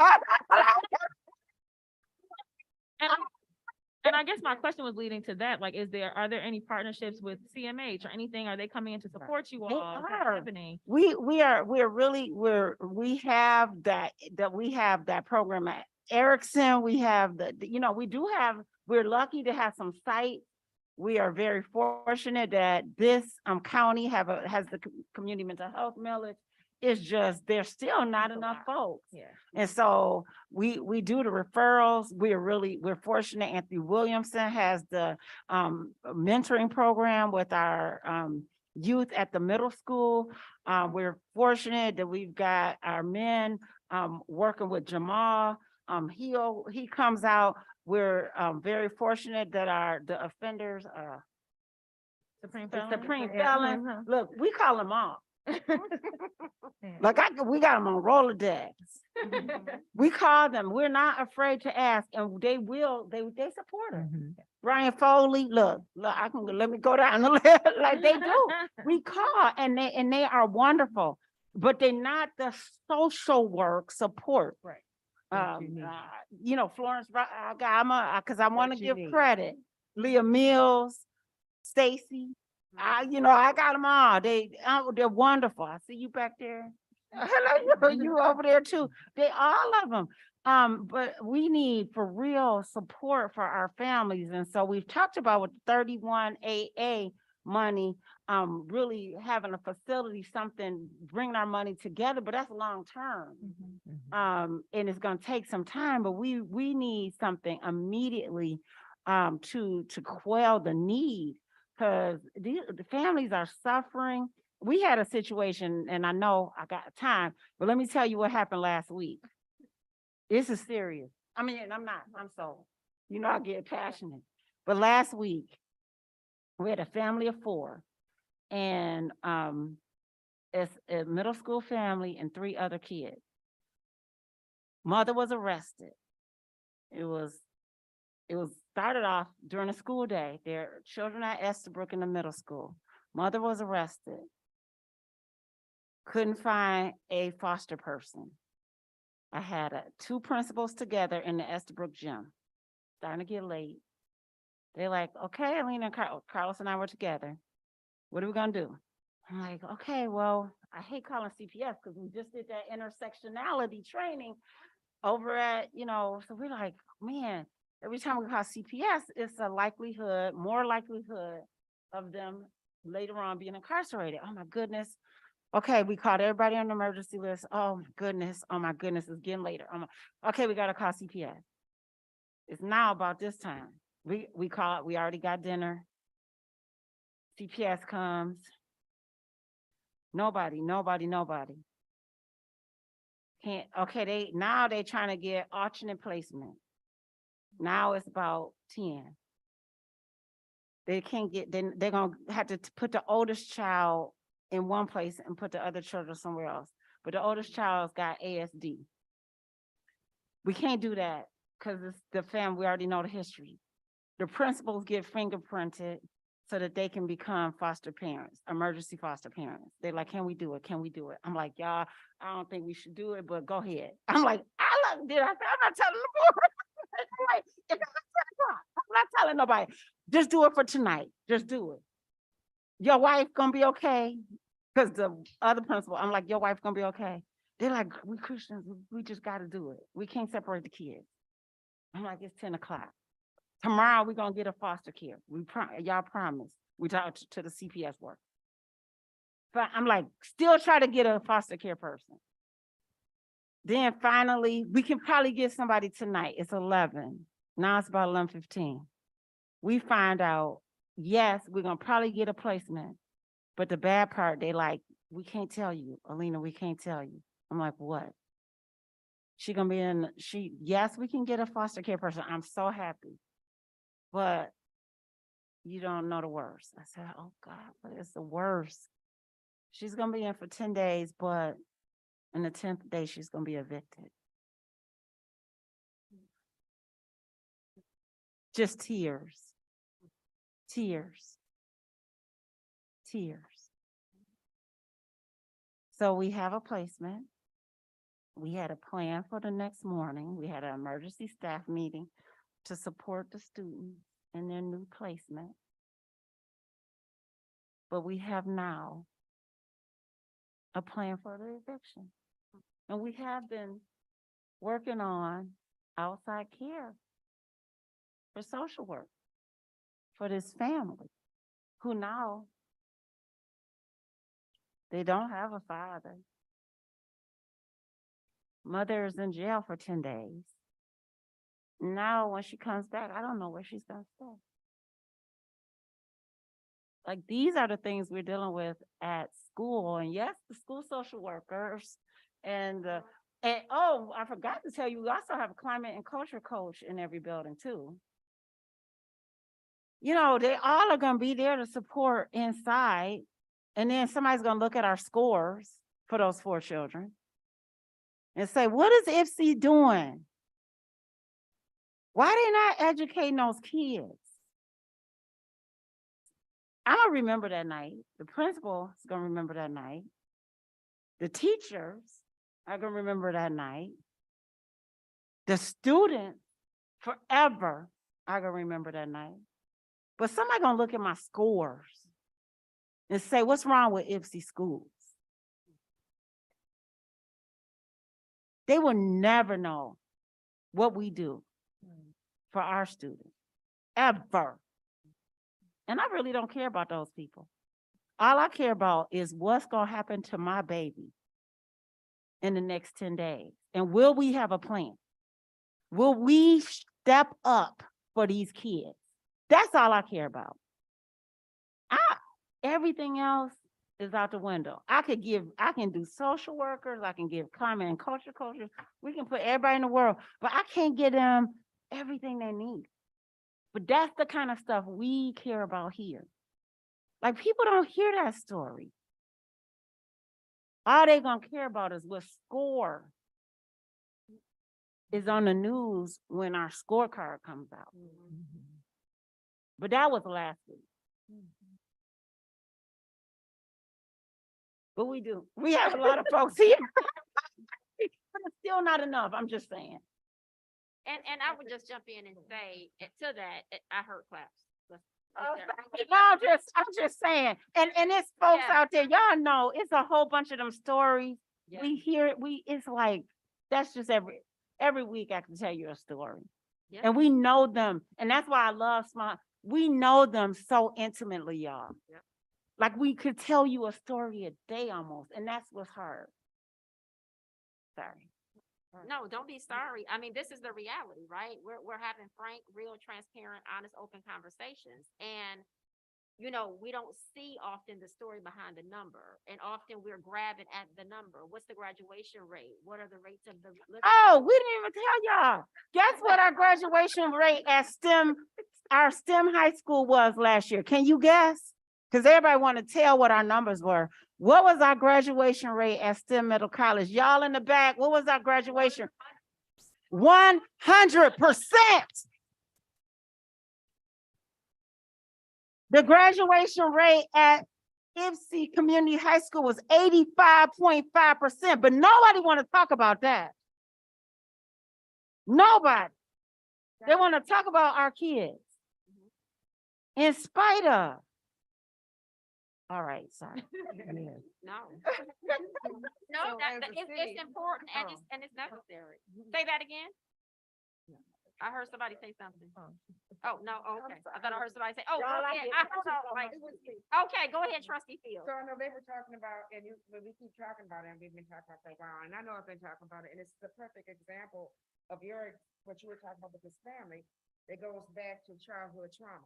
And I guess my question was leading to that, like, are there any partnerships with CMH or anything? Are they coming in to support you all? What's happening? We have that program at Erickson. We have we're lucky to have some sites. We are very fortunate that this county has the community mental health millage. It's just, there's still not enough folks. Yeah. And so we do the referrals. We're fortunate. Anthony Williamson has the mentoring program with our youth at the middle school. We're fortunate that we've got our men working with Jamal. He comes out. We're very fortunate that the offenders, Supreme felon. Look, we call them all. Like we got them on Rolodex. We call them. We're not afraid to ask, and they support us. Brian Foley, look, let me go down the list. Like they do. We call, and they are wonderful, but they're not the social work support. Right. Florence, because I want to give credit. Leah Mills, Stacy. I got them all. They're wonderful. I see you back there. Hello, you over there too. All of them. But we need for real support for our families. And so we've talked about with 31 AA money, really having a facility, bringing our money together, but that's long term. And it's going to take some time, but we need something immediately to quell the need. Because the families are suffering. We had a situation, and I know I got time, but let me tell you what happened last week. This is serious. I mean, I get passionate. But last week, we had a family of 4, and it's a middle school family and 3 other kids. Mother was arrested. It was started off during the school day. Their children at Estabrook in the middle school. Mother was arrested. Couldn't find a foster person. I had 2 principals together in the Estabrook gym. Starting to get late. They're like, okay, Alina and Carlos and I were together. What are we gonna do? I'm like, okay, well, I hate calling CPS because we just did that intersectionality training over at, so we're like, man, every time we call CPS, it's more likelihood of them later on being incarcerated. Oh my goodness. Okay, we called everybody on the emergency list. Oh my goodness, it's getting later. Okay, we gotta call CPS. It's now about this time. We already got dinner. CPS comes. Nobody. They trying to get alternate placement. Now it's about 10. They can't get, then they're gonna have to put the oldest child in one place and put the other children somewhere else. But the oldest child's got ASD. We can't do that because it's the family, we already know the history. The principals get fingerprinted so that they can become foster parents, emergency foster parents. They're like, can we do it? I'm like, y'all, I don't think we should do it, but go ahead. I'm like, I'm not telling the board. I'm not telling nobody. Just do it for tonight. Just do it. Your wife gonna be okay? Cause the other principal, I'm like, your wife gonna be okay? They're like, we Christians, we just gotta do it. We can't separate the kids. I'm like, it's 10 o'clock. Tomorrow we're gonna get a foster care. Y'all promise. We talked to the CPS work. But I'm like, still try to get a foster care person. Then finally, we can probably get somebody tonight. It's 11. Now it's about 11:15. We find out, yes, we're gonna probably get a placement. But the bad part, they like, we can't tell you, Alina, we can't tell you. I'm like, what? She gonna be yes, we can get a foster care person. I'm so happy. But you don't know the worst. I said, oh God, but it's the worst. She's gonna be in for 10 days, but in the 10th day, she's gonna be evicted. Just tears. Tears. Tears. So we have a placement. We had a plan for the next morning. We had an emergency staff meeting to support the students in their new placement. But we have now a plan for the eviction. And we have been working on outside care for social work for this family who now they don't have a father. Mother is in jail for 10 days. Now, when she comes back, I don't know where she's gonna stay. Like, these are the things we're dealing with at school. And yes, the school social workers and oh, I forgot to tell you, we also have a climate and culture coach in every building too. You know, they all are gonna be there to support inside. And then somebody's gonna look at our scores for those 4 children and say, what is IFC doing? Why they not educating those kids? I'm gonna remember that night. The principal is gonna remember that night. The teachers are gonna remember that night. The students forever are gonna remember that night. But somebody gonna look at my scores and say, what's wrong with IFC schools? They will never know what we do for our students, ever. And I really don't care about those people. All I care about is what's gonna happen to my baby in the next 10 days. And will we have a plan? Will we step up for these kids? That's all I care about. Everything else is out the window. I can do social workers, I can give climate and culture coaches, we can put everybody in the world, but I can't get them everything they need. But that's the kind of stuff we care about here. Like, people don't hear that story. All they gonna care about is what score is on the news when our scorecard comes out. But that was last week. But we do. We have a lot of folks here. But it's still not enough, I'm just saying. And I would just jump in and say to that, I heard claps. No, I'm just saying, and it's folks out there, y'all know, it's a whole bunch of them stories. Yeah. We hear it, it's like, that's just every week I can tell you a story. Yeah. And we know them, and that's why I love Smart. We know them so intimately, y'all. Yeah. Like, we could tell you a story a day almost, and that's what's hard. Sorry. No, don't be sorry. I mean, this is the reality, right? We're having frank, real, transparent, honest, open conversations. And, you know, we don't see often the story behind the number. And often we're grabbing at the number. What's the graduation rate? What are the rates of the... Oh, we didn't even tell y'all. Guess what our graduation rate at our STEM high school was last year? Can you guess? Because everybody want to tell what our numbers were. What was our graduation rate at STEM Middle College? Y'all in the back, what was our graduation? 100%. The graduation rate at IFC Community High School was 85.5%, but nobody want to talk about that. Nobody. They want to talk about our kids. In spite of. All right, sorry. No. So No, as a it's city- important and it's necessary. Say that again. I heard somebody say something. Oh, no, okay. I thought I heard somebody say, oh, Y'all, I okay. get- I don't know, like, okay, go ahead, trustee Fields. So I know they were talking about, and you, but we keep talking about it, and we've been talking about it for a while, and I know I've been talking about it, and it's the perfect example of what you were talking about with this family, that goes back to childhood trauma.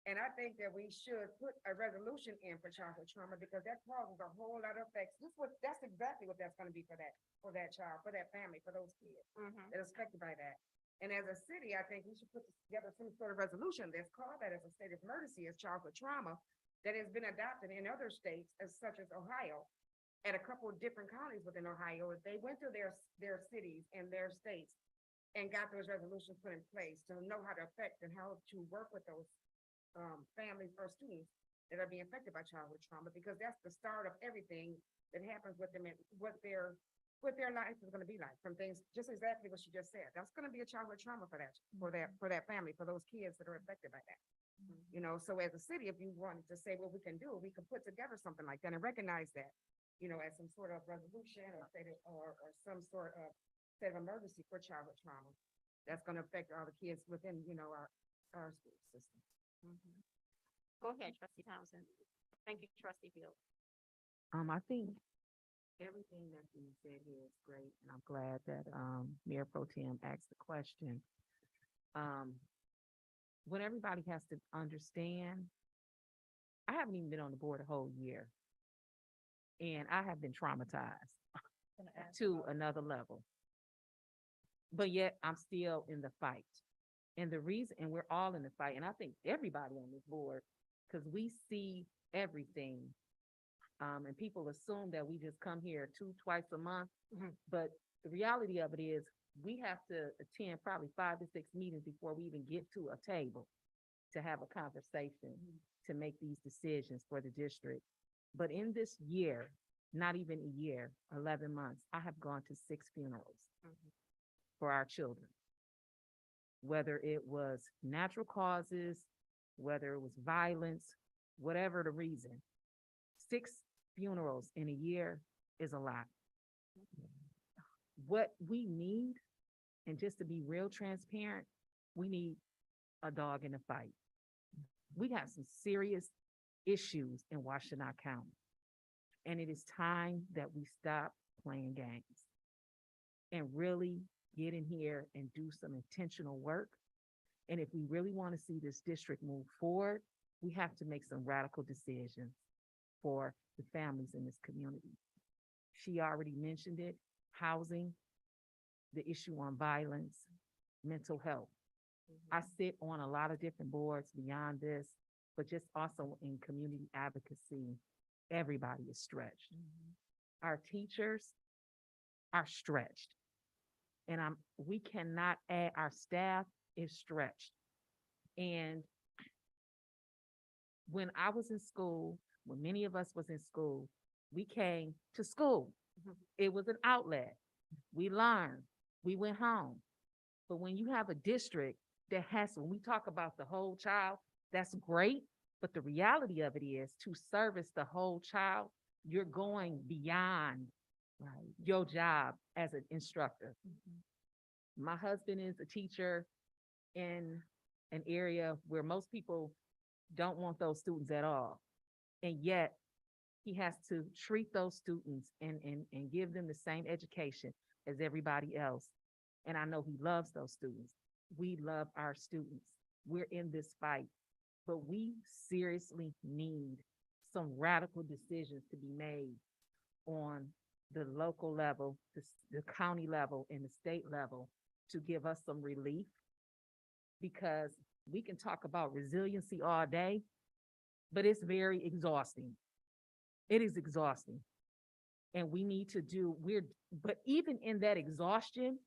And I think that we should put a resolution in for childhood trauma, because that causes a whole lot of effects. That's exactly what that's gonna be for that child, for that family, for those kids that are affected by that. And as a city, I think we should put together some sort of resolution that's called that as a state of emergency as childhood trauma that has been adopted in other states as such as Ohio. At a couple of different counties within Ohio, they went to their cities and their states and got those resolutions put in place to know how to affect and how to work with those families or students that are being affected by childhood trauma, because that's the start of everything that happens with them and what their life is going to be like, from things, just exactly what you just said. That's going to be a childhood trauma for that family, for those kids that are affected by that. You know, so as a city, if you wanted to say what we can do, we could put together something like that and recognize that, you know, as some sort of resolution or some sort of state of emergency for childhood trauma that's going to affect all the kids within, you know, our school system. Go ahead, trustee Townsend. Thank you, trustee Fields. I think everything that's being said here is great, and I'm glad that, Mayor Pro Tem asked the question. What everybody has to understand, I haven't even been on the board a whole year, and I have been traumatized to another level. But yet I'm still in the fight. And the reason, and we're all in the fight, and I think everybody on this board, because we see everything. And people assume that we just come here twice a month, but the reality of it is we have to attend probably 5 to 6 meetings before we even get to a table to have a conversation, to make these decisions for the district. But in this year, not even a year, 11 months, I have gone to 6 funerals for our children. Whether it was natural causes, whether it was violence, whatever the reason, 6 funerals in a year is a lot. What we need, and just to be real transparent, we need a dog in the fight. We have some serious issues in Washtenaw County, and it is time that we stop playing games and really get in here and do some intentional work. And if we really want to see this district move forward, we have to make some radical decisions for the families in this community. She already mentioned it, housing, the issue on violence, mental health. I sit on a lot of different boards beyond this, but just also in community advocacy, everybody is stretched. Our teachers are stretched. And we cannot add, our staff is stretched. And when I was in school, when many of us was in school, we came to school. It was an outlet. We learned, we went home. But when you have a district that has, when we talk about the whole child, that's great. But the reality of it is, to service the whole child, you're going beyond your job as an instructor. My husband is a teacher in an area where most people don't want those students at all. And yet he has to treat those students and give them the same education as everybody else. And I know he loves those students. We love our students. We're in this fight, but we seriously need some radical decisions to be made on the local level, the county level, and the state level to give us some relief. Because we can talk about resiliency all day, but it's very exhausting. It is exhausting. And we need to but even in that exhaustion,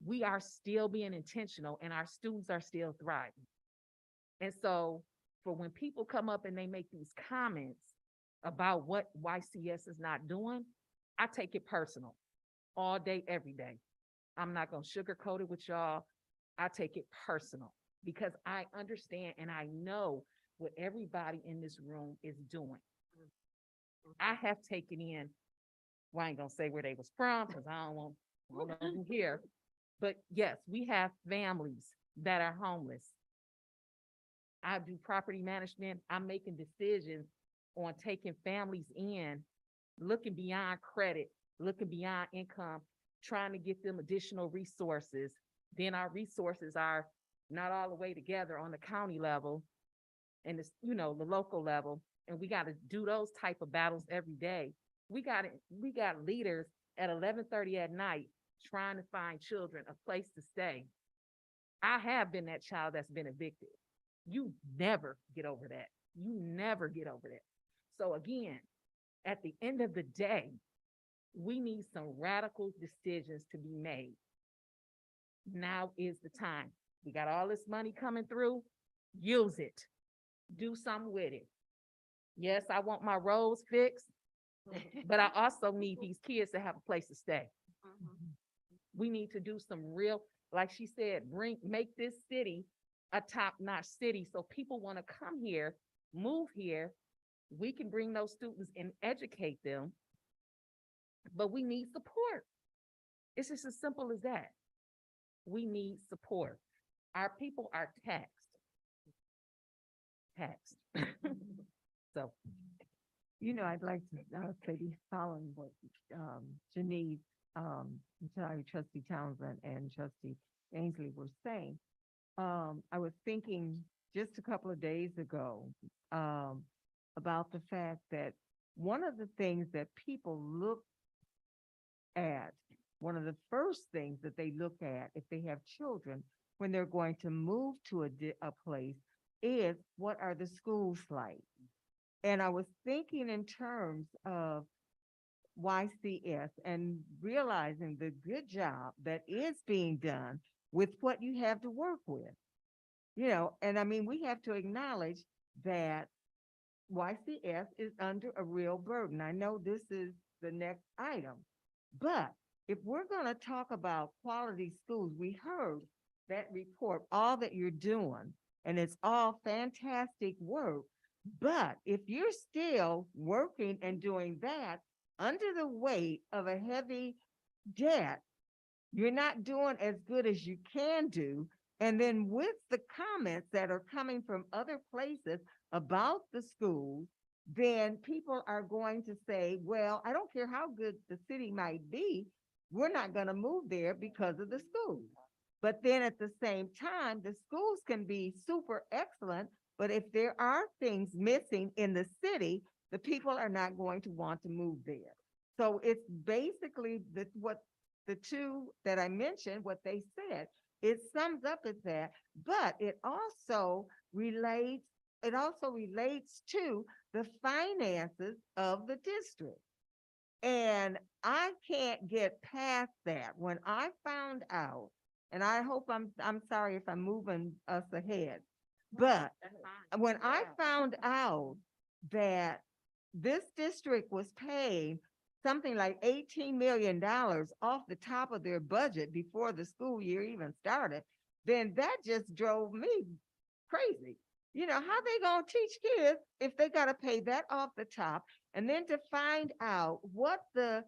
we are still being intentional and our students are still thriving. And so for when people come up and they make these comments about what YCS is not doing, I take it personal all day, every day. I'm not going to sugarcoat it with y'all. I take it personal because I understand and I know what everybody in this room is doing. I have taken in, well, I ain't gonna say where they was from, because I don't want them here. But yes, we have families that are homeless. I do property management. I'm making decisions on taking families in, looking beyond credit, looking beyond income, trying to get them additional resources. Then our resources are not all the way together on the county level and it's, the local level. And we got to do those type of battles every day. We got leaders at 11:30 at night trying to find children a place to stay. I have been that child that's been evicted. You never get over that. You never get over that. So again, at the end of the day, we need some radical decisions to be made. Now is the time. We got all this money coming through. Use it. Do something with it. Yes, I want my roads fixed, but I also need these kids to have a place to stay. We need to do some real, like she said, make this city a top-notch city so people want to come here, move here. We can bring those students and educate them, but we need support. It's just as simple as that. We need support. Our people are taxed. So, I'd like to say the following what Janine, Trustee Townsend and Trustee Ainsley were saying. I was thinking just a couple of days ago about the fact that one of the things that people look at, one of the first things that they look at if they have children when they're going to move to a place is, what are the schools like? And I was thinking in terms of YCS and realizing the good job that is being done with what you have to work with. And I mean, we have to acknowledge that YCS is under a real burden. I know this is the next item, but if we're going to talk about quality schools, we heard that report, all that you're doing, and it's all fantastic work. But if you're still working and doing that under the weight of a heavy debt, you're not doing as good as you can do. And then with the comments that are coming from other places about the schools, then people are going to say, well, I don't care how good the city might be, we're not going to move there because of the schools. But then at the same time, the schools can be super excellent, but if there are things missing in the city, the people are not going to want to move there. So it's basically what the two that I mentioned, what they said, it sums up as that, but it also relates to the finances of the district. And I can't get past that. When I found out, and I hope I'm sorry if I'm moving us ahead, but when I found out that this district was paying something like $18 million off the top of their budget before the school year even started, then that just drove me crazy. How they gonna teach kids if they gotta pay that off the top, and then to find out what the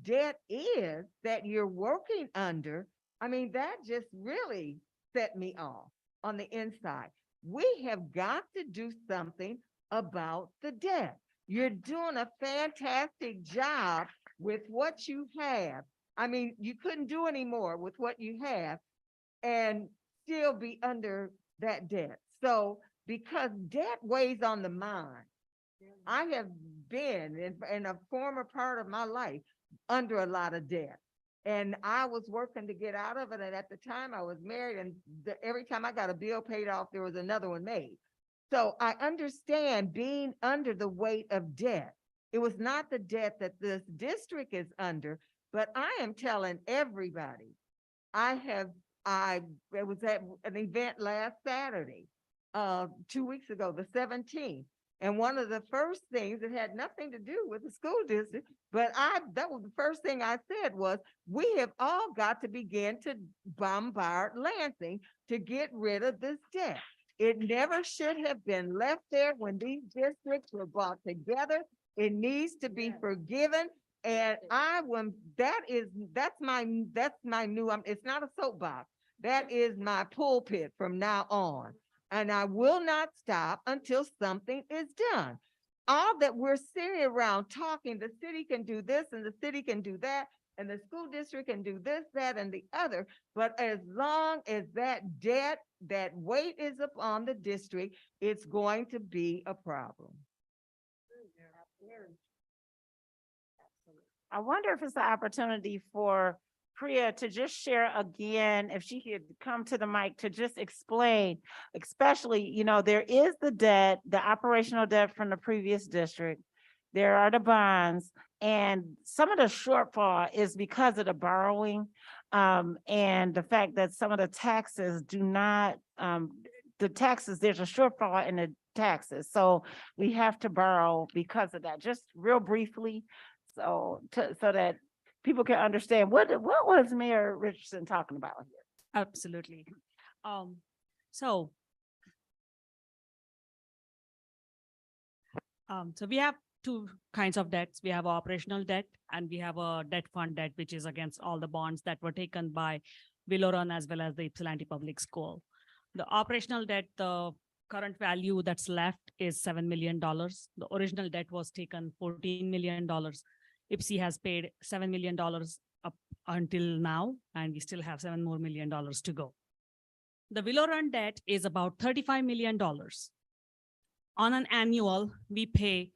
debt is that you're working under? I mean, that just really set me off on the inside. We have got to do something about the debt. You're doing a fantastic job with what you have. I mean, you couldn't do any more with what you have and still be under that debt. So because debt weighs on the mind, I have been in a former part of my life under a lot of debt. And I was working to get out of it. And at the time I was married, and every time I got a bill paid off, there was another one made. So I understand being under the weight of debt. It was not the debt that this district is under, but I am telling everybody, I was at an event last Saturday, 2 weeks ago, the 17th. And one of the first things, it had nothing to do with the school district, but that was the first thing I said was, we have all got to begin to bombard Lansing to get rid of this debt. It never should have been left there when these districts were brought together. It needs to be forgiven. And that's my new, it's not a soapbox. That is my pulpit from now on. And I will not stop until something is done. All that we're sitting around talking, the city can do this and the city can do that, and the school district can do this, that, and the other. But as long as that debt, that weight is upon the district, it's going to be a problem. I wonder if it's an opportunity for Priya to just share again, if she could come to the mic to just explain, especially, you know, there is the debt, the operational debt from the previous district. There are the bonds, and some of the shortfall is because of the borrowing, and the fact that some of the taxes do not, there's a shortfall in the taxes. So we have to borrow because of that, just real briefly. So that people can understand what was Mayor Richardson talking about here? Absolutely. So we have two kinds of debts. We have operational debt and we have a debt fund debt, which is against all the bonds that were taken by Willow Run as well as the Ypsilanti Public School. The operational debt, the current value that's left is $7 million. The original debt was taken $14 million. IPSI has paid $7 million up until now, and we still have $7 more million to go. The Willow Run debt is about $35 million. On an annual, we pay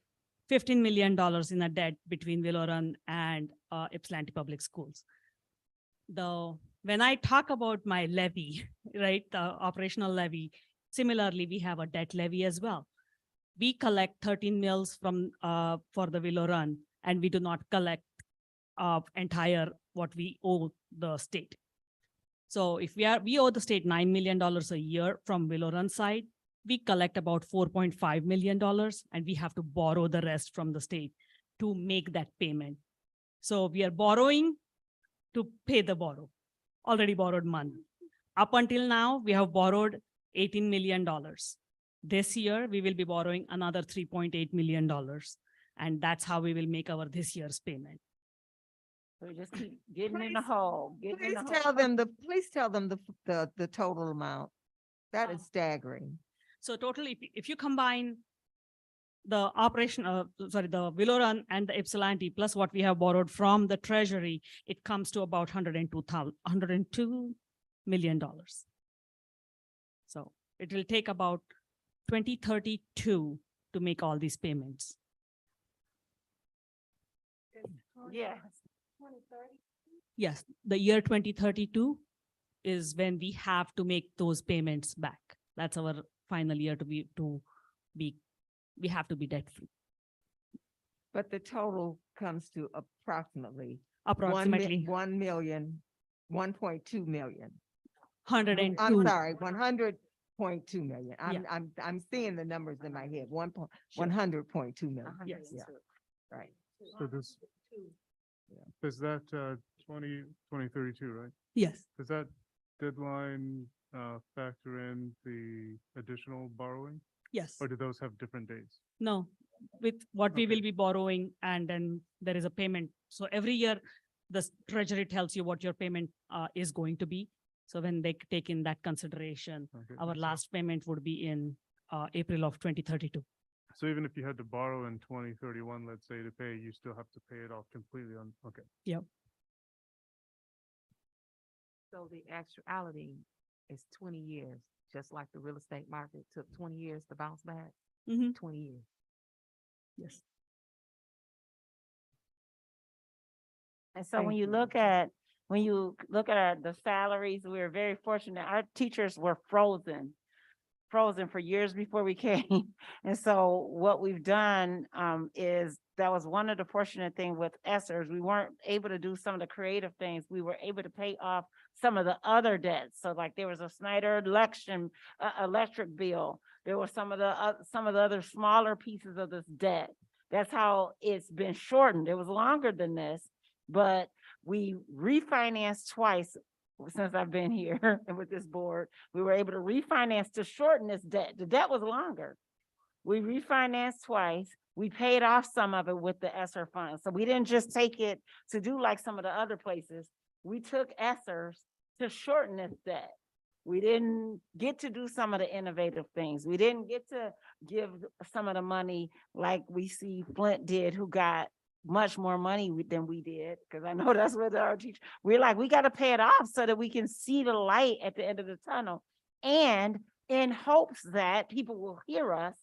$15 million in a debt between Willow Run and Ypsilanti Public Schools. When I talk about my levy, right, the operational levy, similarly, we have a debt levy as well. We collect 13 mils from for the Willow Run, and we do not collect entire what we owe the state. So if we owe the state $9 million a year from Willow Run side, we collect about $4.5 million, and we have to borrow the rest from the state to make that payment. So we are borrowing to pay the already borrowed money. Up until now, we have borrowed $18 million. This year, we will be borrowing another $3.8 million. And that's how we will make our this year's payment. So we just keep getting in the hole. Please tell them the total amount. That is staggering. So totally, if you combine the the Willow Run and the Ypsilanti plus what we have borrowed from the treasury, it comes to about $102 million. So it will take about 2032 to make all these payments. Yes. Yes, the year 2032 is when we have to make those payments back. That's our final year we have to be debt free. But the total comes to approximately 1.2 million. 100.2 million. I'm seeing the numbers in my head. 100.2 million. Yes. Yeah. Right. So this, is that 2032, right? Yes. Does that deadline factor in the additional borrowing? Yes. Or do those have different dates? No, with what we will be borrowing, and then there is a payment. So every year, the treasury tells you what your payment is going to be. So when they take in that consideration, our last payment would be in April of 2032. So even if you had to borrow in 2031, let's say, to pay, you still have to pay it off completely on, okay. Yep. So the actuality is 20 years, just like the real estate market took 20 years to bounce back. 20 years. Yes. And so when you look at the salaries, we were very fortunate. Our teachers were frozen for years before we came. And so what we've done is that was one of the fortunate things with ESSERS. We weren't able to do some of the creative things. We were able to pay off some of the other debts. So like there was a Snyder electric bill. There were some of the other smaller pieces of this debt. That's how it's been shortened. It was longer than this, but we refinanced twice since I've been here and with this board. We were able to refinance to shorten this debt. The debt was longer. We refinanced twice. We paid off some of it with the ESSER funds. So we didn't just take it to do like some of the other places. We took ESSERs to shorten this debt. We didn't get to do some of the innovative things. We didn't get to give some of the money like we see Flint did, who got much more money than we did. Because I know that's what our teacher, we're like, we got to pay it off so that we can see the light at the end of the tunnel. And in hopes that people will hear us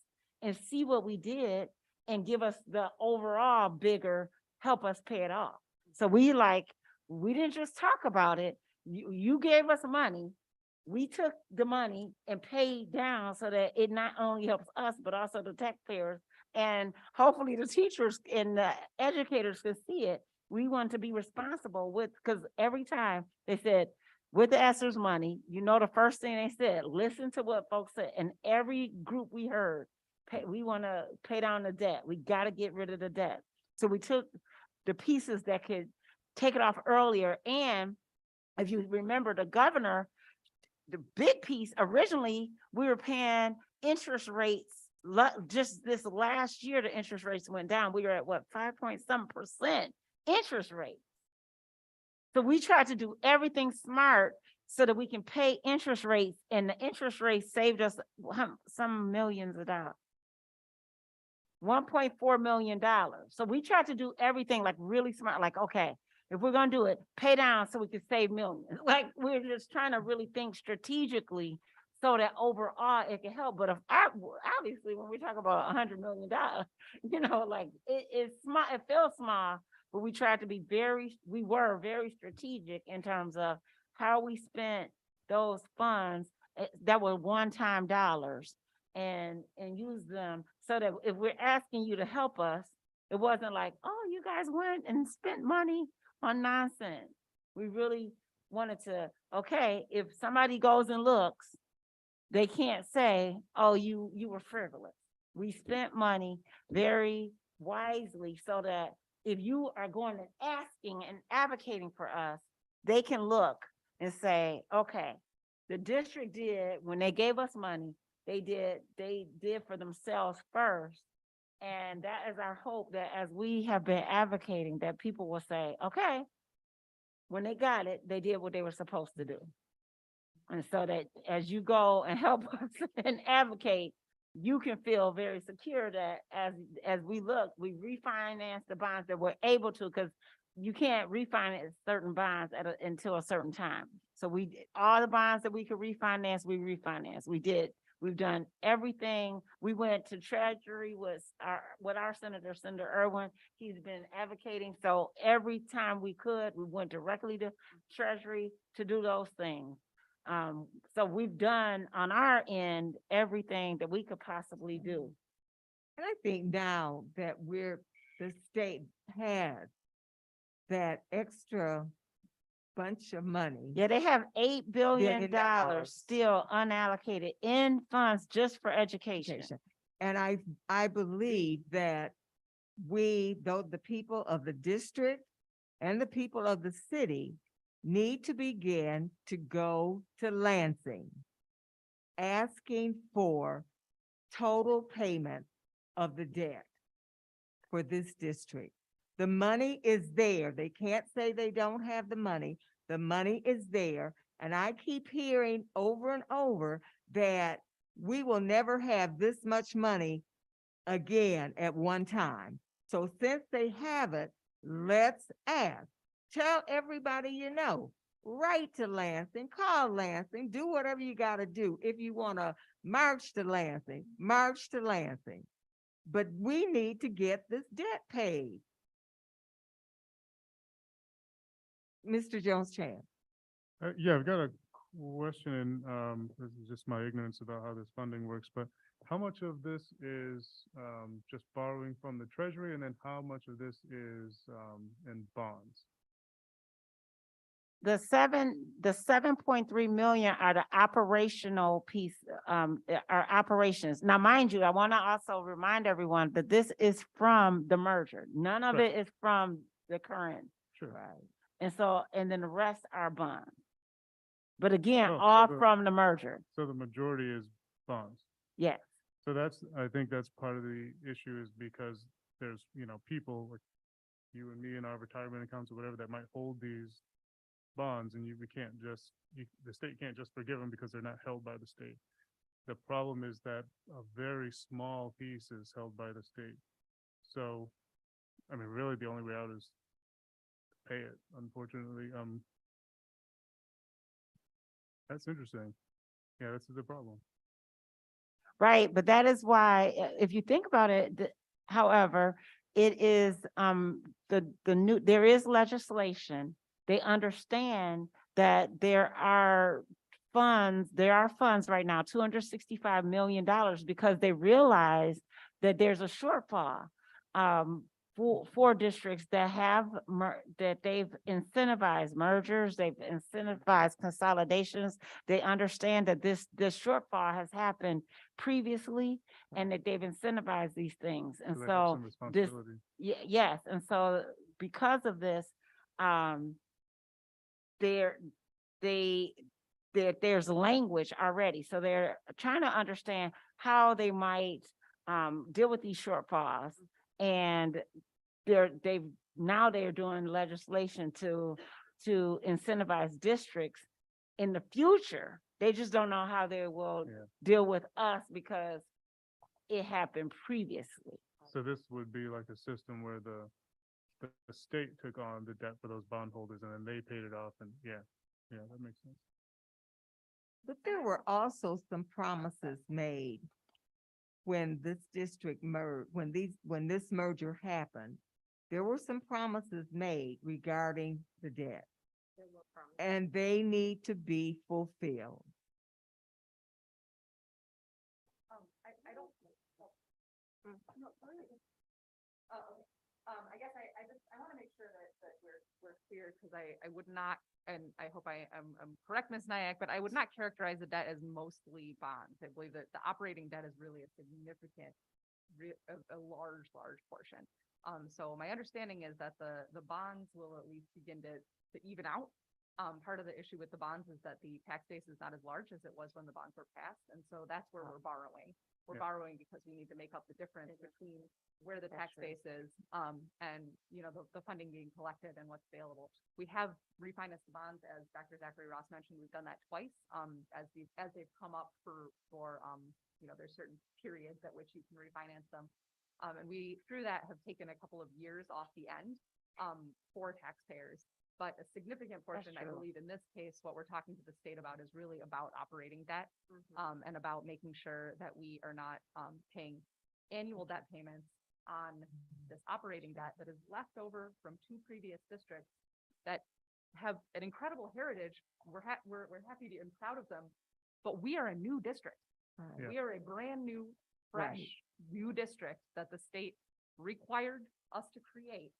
and see what we did and give us the overall bigger, help us pay it off. So we didn't just talk about it. You gave us money. We took the money and paid down so that it not only helps us, but also the taxpayers. And hopefully the teachers and the educators can see it. We want to be responsible with, because every time they said, with the ESSER's money, the first thing they said, listen to what folks said. And every group we heard, we want to pay down the debt. We got to get rid of the debt. So we took the pieces that could take it off earlier. And if you remember, the governor, the big piece, originally, we were paying interest rates. Just this last year, the interest rates went down. We were at 5.some% interest rate. So we tried to do everything smart so that we can pay interest rates, and the interest rate saved us some millions of dollars. $1.4 million. So we tried to do everything like really smart, like, okay, if we're gonna do it, pay down so we can save millions. Like, we're just trying to really think strategically so that overall it can help. But if obviously when we talk about $100 million, it's small, it feels small, but we tried to be we were very strategic in terms of how we spent those funds that were one-time dollars and use them so that if we're asking you to help us, it wasn't like, oh, you guys went and spent money on nonsense. We really wanted to, okay, if somebody goes and looks, they can't say, oh, you were frivolous. We spent money very wisely so that if you are going and asking and advocating for us, they can look and say, okay, the district did, when they gave us money, they did for themselves first. And that is our hope, that as we have been advocating, that people will say, okay, when they got it, they did what they were supposed to do. And so that as you go and help us and advocate, you can feel very secure that as we look, we refinance the bonds that we're able to, because you can't refinance certain bonds until a certain time. So all the bonds that we could refinance, we refinance. We've done everything. We went to Treasury with our Senator Irwin. He's been advocating. So every time we could, we went directly to Treasury to do those things. So we've done on our end everything that we could possibly do. And I think now that the state has that extra bunch of money. Yeah, they have $8 billion still unallocated in funds just for education. And I believe that the people of the district and the people of the city need to begin to go to Lansing, asking for total payment of the debt for this district. The money is there. They can't say they don't have the money. The money is there. And I keep hearing over and over that we will never have this much money again at one time. So since they have it, let's ask. Tell everybody you know. Write to Lansing, call Lansing, do whatever you got to do. If you want to march to Lansing, march to Lansing. But we need to get this debt paid. Mr. Jones-Chan. Yeah, I've got a question, this is just my ignorance about how this funding works, but how much of this is just borrowing from the Treasury, and then how much of this is in bonds? The 7.3 million are the operational piece, are operations. Now, mind you, I want to also remind everyone that this is from the merger. None of it is from the current. Sure. Right. And then the rest are bonds. But again, Oh, so all the- from the merger. So the majority is bonds. Yes. So I think that's part of the issue is because there's, people like you and me and our retirement accounts or whatever that might hold these bonds and we can't just, the state can't just forgive them because they're not held by the state. The problem is that a very small piece is held by the state. So, I mean, really the only way out is to pay it, unfortunately. That's interesting. Yeah, that's the problem. Right, but that is why, if you think about it, however, it is, there is legislation. They understand that there are funds right now, $265 million, because they realize that there's a shortfall. For districts that have, that they've incentivized mergers, they've incentivized consolidations. They understand that this shortfall has happened previously and that they've incentivized these things. And they have so some this, responsibility. yes, and so because of this, there's language already. So they're trying to understand how they might deal with these shortfalls. And they're doing legislation to incentivize districts in the future. They just don't know how they will deal with us because it happened previously. So this would be like a system where the state took on the debt for those bondholders and then they paid it off and that makes sense. But there were also some promises made when this district when this merger happened. There were some promises made regarding the debt. And they need to be fulfilled. I don't. I guess I want to make sure that we're clear, because I would not, and I hope I'm correct, Ms. Nyack, but I would not characterize the debt as mostly bonds. I believe that the operating debt is really a significant, a large portion. So my understanding is that the bonds will at least begin to even out. Part of the issue with the bonds is that the tax base is not as large as it was when the bonds were passed. And so that's where we're borrowing. We're borrowing because we need to make up the difference between where the tax base is, and, the funding being collected and what's available. We have refinanced the bonds, as Dr. Zachary Ross mentioned. We've done that twice, as they've come up for there's certain periods at which you can refinance them. And we, through that, have taken a couple of years off the end, for taxpayers. But a significant portion, I believe, in this case, what we're talking to the state about is really about operating debt, and about making sure that we are not paying annual debt payments on this operating debt that is left over from two previous districts that have an incredible heritage. We're happy and proud of them, but we are a new district. We are a brand new, fresh, new district that the state required us to create,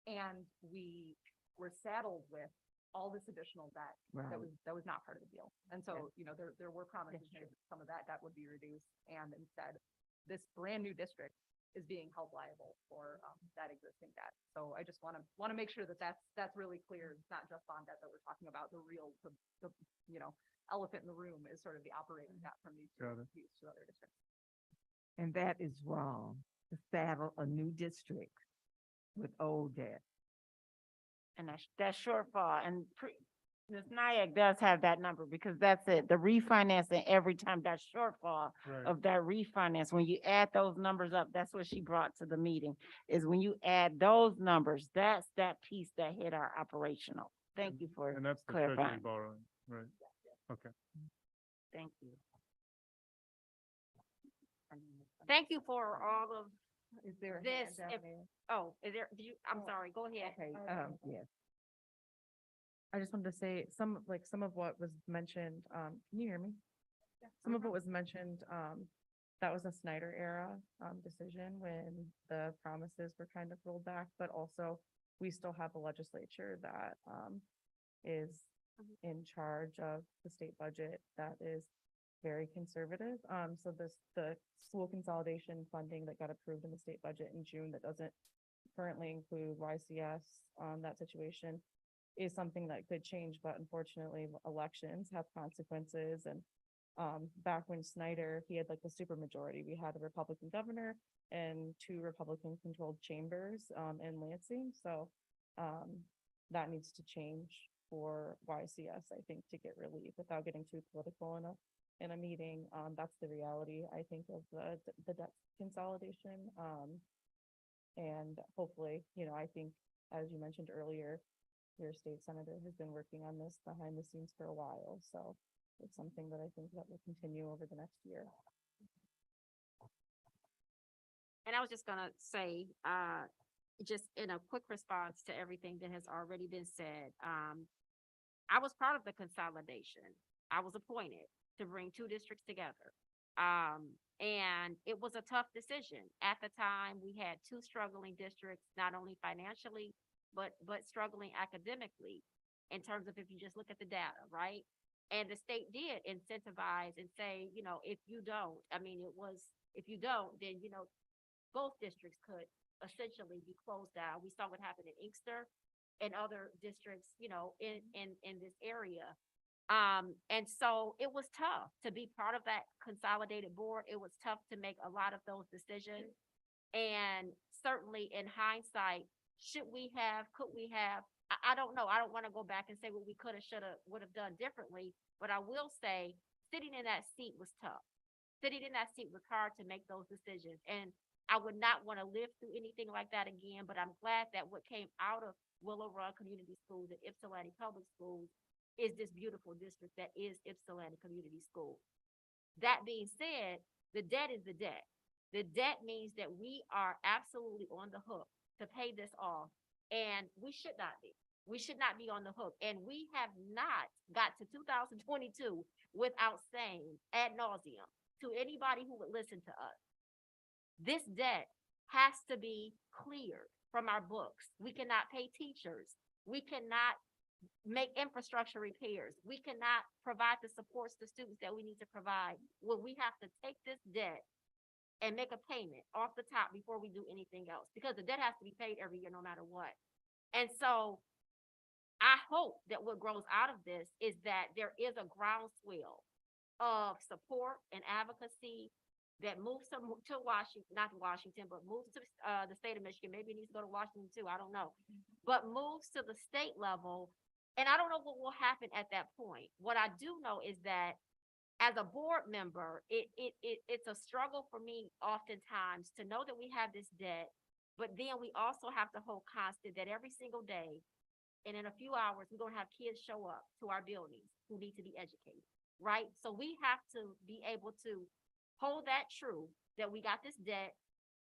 and we were saddled with all this additional debt that was not part of the deal. And so, there were promises made that some of that debt would be reduced, and instead, this brand new district is being held liable for that existing debt. So I just want to make sure that that's really clear. It's not just bond debt that we're talking about. The real, the elephant in the room is sort of the operating debt from these two other districts. And that is wrong, to saddle a new district with old debt. And that shortfall, and Ms. Nyack does have that number, because that's it, the refinancing every time, that shortfall of that refinance, when you add those numbers up, that's what she brought to the meeting, is when you add those numbers, that's that piece that hit our operational. Thank you for And that's the treasury clarifying. borrowing, right? Okay. Thank you. Thank you for all of Is there a this. hand down If- there? Oh, is there, I'm sorry, go ahead. Okay, yes. I just wanted to say some of what was mentioned, can you hear me? Some of what was mentioned, that was a Snyder era, decision when the promises were kind of rolled back, but also we still have a legislature that, is in charge of the state budget that is very conservative. So the school consolidation funding that got approved in the state budget in June that doesn't currently include YCS, that situation is something that could change, but unfortunately elections have consequences. And back when Snyder, he had like the super majority, we had a Republican governor and 2 Republican controlled chambers in Lansing. So that needs to change for YCS, I think, to get relief without getting too political in a meeting. That's the reality, I think, of the debt consolidation. And hopefully, I think, as you mentioned earlier, your state senator has been working on this behind the scenes for a while. So it's something that I think that will continue over the next year. And I was just gonna say, just in a quick response to everything that has already been said, I was part of the consolidation. I was appointed to bring 2 districts together. And it was a tough decision. At the time, we had 2 struggling districts, not only financially, but struggling academically in terms of if you just look at the data, right? And the state did incentivize and say, if you don't, if you don't, then, both districts could essentially be closed down. We saw what happened in Inkster and other districts, in this area. And so it was tough to be part of that consolidated board. It was tough to make a lot of those decisions. And certainly in hindsight, could we have, I don't know. I don't want to go back and say what we could have, should have, would have done differently, but I will say sitting in that seat was tough. Sitting in that seat was hard to make those decisions. And I would not want to live through anything like that again, but I'm glad that what came out of Willow Run Community Schools and Ypsilanti Public Schools is this beautiful district that is Ypsilanti Community School. That being said, the debt is the debt. The debt means that we are absolutely on the hook to pay this off, and we should not be. We should not be on the hook. And we have not got to 2022 without saying ad nauseum to anybody who would listen to us, this debt has to be cleared from our books. We cannot pay teachers. We cannot make infrastructure repairs. We cannot provide the supports to students that we need to provide. Well, we have to take this debt and make a payment off the top before we do anything else, because the debt has to be paid every year no matter what. And so I hope that what grows out of this is that there is a groundswell of support and advocacy that moves to Washington, not Washington, but moves to the state of Michigan. Maybe it needs to go to Washington too, I don't know. But moves to the state level. And I don't know what will happen at that point. What I do know is that as a board member, it's a struggle for me oftentimes to know that we have this debt, but then we also have to hold constant that every single day, and in a few hours, we're gonna have kids show up to our buildings who need to be educated, right? So we have to be able to hold that true, that we got this debt.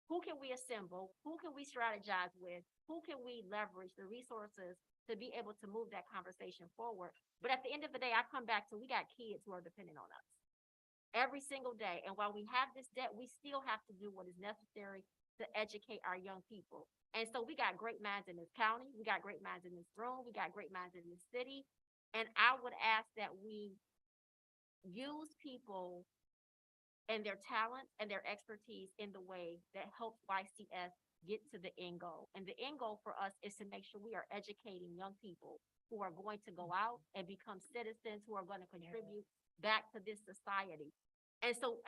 Who can we assemble? Who can we strategize with? Who can we leverage the resources to be able to move that conversation forward? But at the end of the day, I come back to, we got kids who are dependent on us every single day. And while we have this debt, we still have to do what is necessary to educate our young people. And so we got great minds in this county. We got great minds in this room. We got great minds in this city. And I would ask that we use people and their talents and their expertise in the way that helps YCS get to the end goal. And the end goal for us is to make sure we are educating young people who are going to go out and become citizens who are going to contribute back to this society. And so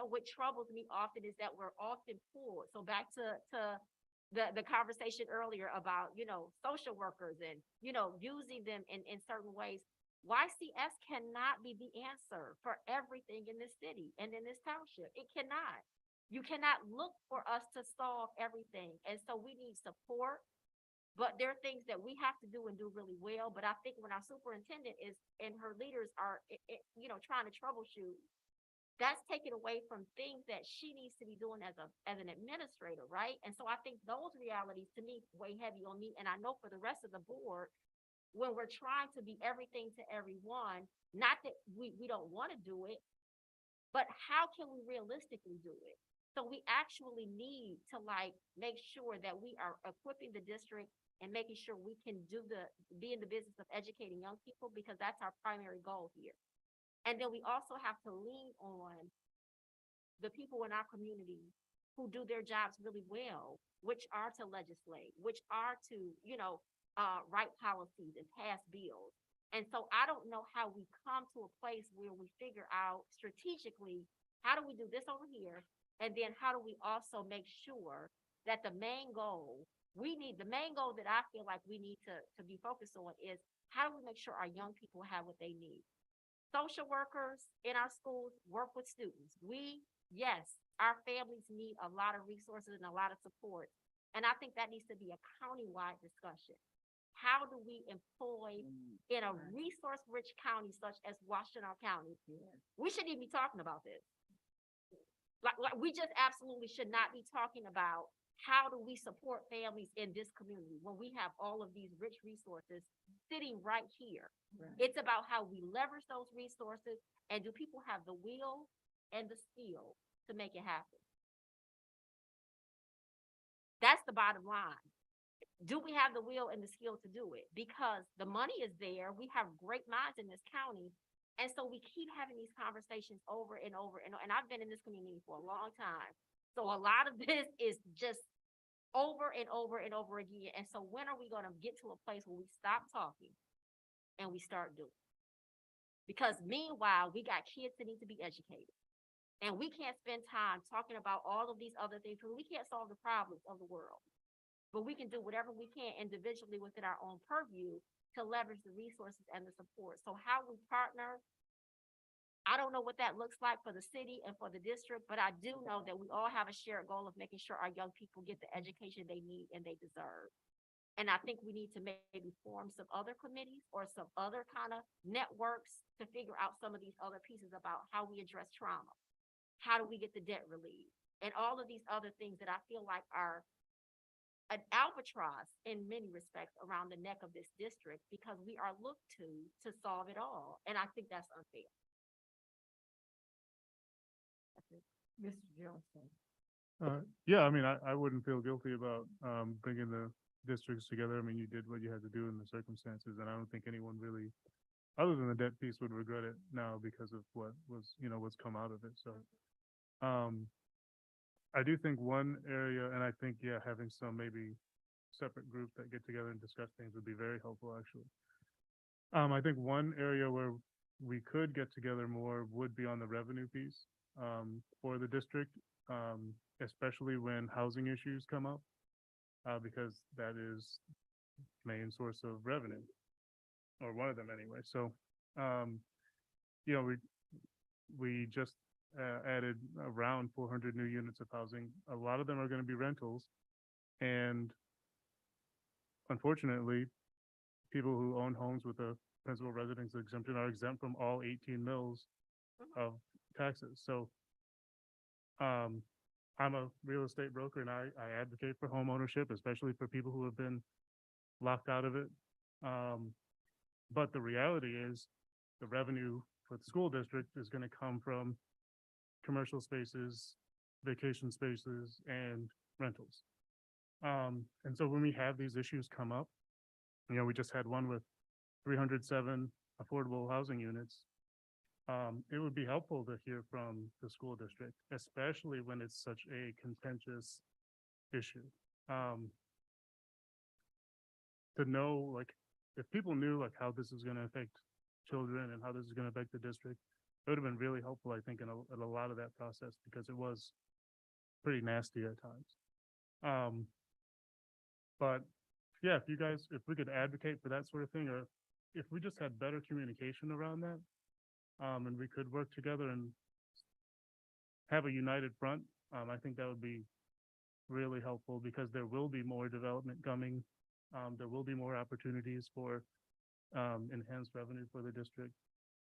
what troubles me often is that we're often pulled. So back to the conversation earlier about, social workers and, using them in certain ways. YCS cannot be the answer for everything in this city and in this township. It cannot. You cannot look for us to solve everything. And so we need support, but there are things that we have to do and do really well. But I think when our superintendent is and her leaders are, trying to troubleshoot, that's taken away from things that she needs to be doing as an administrator, right? And so I think those realities to me weigh heavy on me. And I know for the rest of the board, when we're trying to be everything to everyone, not that we don't want to do it, but how can we realistically do it? So we actually need to make sure that we are equipping the district and making sure we can be in the business of educating young people, because that's our primary goal here. And then we also have to lean on the people in our community who do their jobs really well, which are to legislate, which are to, write policies and pass bills. And so I don't know how we come to a place where we figure out strategically, how do we do this over here? And then how do we also make sure that the main goal that I feel like we need to be focused on is how do we make sure our young people have what they need? Social workers in our schools work with students. Yes, our families need a lot of resources and a lot of support. And I think that needs to be a county-wide discussion. How do we employ in a resource-rich county such as Washington County? We shouldn't even be talking about this. Like we just absolutely should not be talking about how do we support families in this community when we have all of these rich resources sitting right here. It's about how we leverage those resources and do people have the will and the skill to make it happen? That's the bottom line. Do we have the will and the skill to do it? Because the money is there. We have great minds in this county. And so we keep having these conversations over and over. And I've been in this community for a long time. So a lot of this is just over and over and over again. And so when are we going to get to a place where we stop talking and we start doing? Because meanwhile, we got kids that need to be educated. And we can't spend time talking about all of these other things because we can't solve the problems of the world. But we can do whatever we can individually within our own purview to leverage the resources and the support. So how we partner, I don't know what that looks like for the city and for the district, but I do know that we all have a shared goal of making sure our young people get the education they need and they deserve. And I think we need to maybe form some other committees or some other kind of networks to figure out some of these other pieces about how we address trauma. How do we get the debt relief? And all of these other things that I feel like are an albatross in many respects around the neck of this district because we are looked to solve it all. And I think that's unfair. Mr. Johnson. Yeah, I mean, I wouldn't feel guilty about bringing the districts together. I mean, you did what you had to do in the circumstances, and I don't think anyone really, other than the debt piece, would regret it now because of what was, what's come out of it. So, I do think one area, and I think, yeah, having some maybe separate group that get together and discuss things would be very helpful, actually. I think one area where we could get together more would be on the revenue piece for the district, especially when housing issues come up, because that is main source of revenue, or one of them anyway. So, we just added around 400 new units of housing. A lot of them are going to be rentals. And unfortunately, people who own homes with a principal residence exemption are exempt from all 18 mills of taxes. So I'm a real estate broker and I advocate for home ownership, especially for people who have been locked out of it. But the reality is the revenue for the school district is going to come from commercial spaces, vacation spaces, and rentals. And so when we have these issues come up, we just had one with 307 affordable housing units. It would be helpful to hear from the school district, especially when it's such a contentious issue. To know, like, if people knew like how this is going to affect children and how this is going to affect the district, it would have been really helpful, I think, in a lot of that process because it was pretty nasty at times. But yeah, if we could advocate for that sort of thing, or if we just had better communication around that, and we could work together and have a united front, I think that would be really helpful because there will be more development coming. There will be more opportunities for enhanced revenue for the district.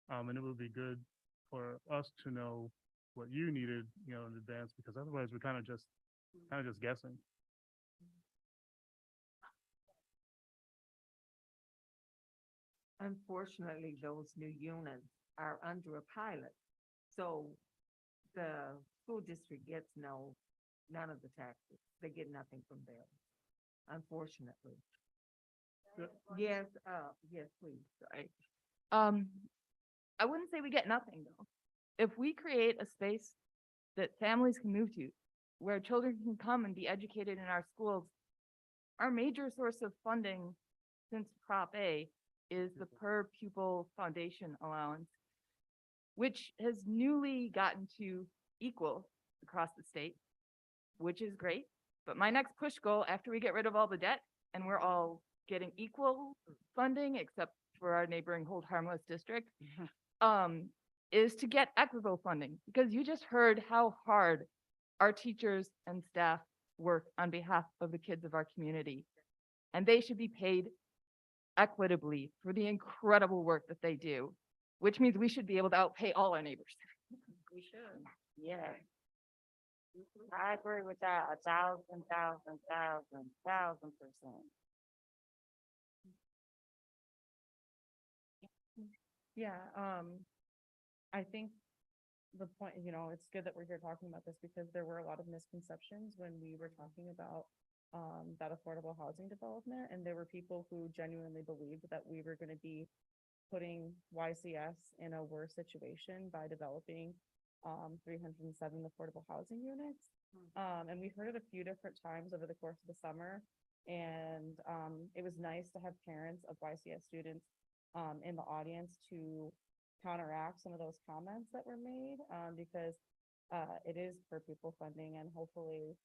And it would be good for us to know what you needed, in advance, because otherwise we're kind of just guessing. Unfortunately, those new units are under a pilot. So the school district gets none of the taxes. They get nothing from there, unfortunately. Yes, yes, please. Sorry. I wouldn't say we get nothing though. If we create a space that families can move to, where children can come and be educated in our schools, our major source of funding since Prop A is the per pupil foundation allowance, which has newly gotten to equal across the state, which is great. But my next push goal, after we get rid of all the debt and we're all getting equal funding, except for our neighboring Hold Harmless district, is to get equitable funding, because you just heard how hard our teachers and staff work on behalf of the kids of our community. And they should be paid equitably for the incredible work that they do, which means we should be able to outpay all our neighbors. We should. Yeah. I agree with that 1,000%. Yeah, I think the point, it's good that we're here talking about this because there were a lot of misconceptions when we were talking about that affordable housing development. And there were people who genuinely believed that we were going to be putting YCS in a worse situation by developing 307 affordable housing units. And we heard it a few different times over the course of the summer. And it was nice to have parents of YCS students in the audience to counteract some of those comments that were made, because it is per pupil funding, and hopefully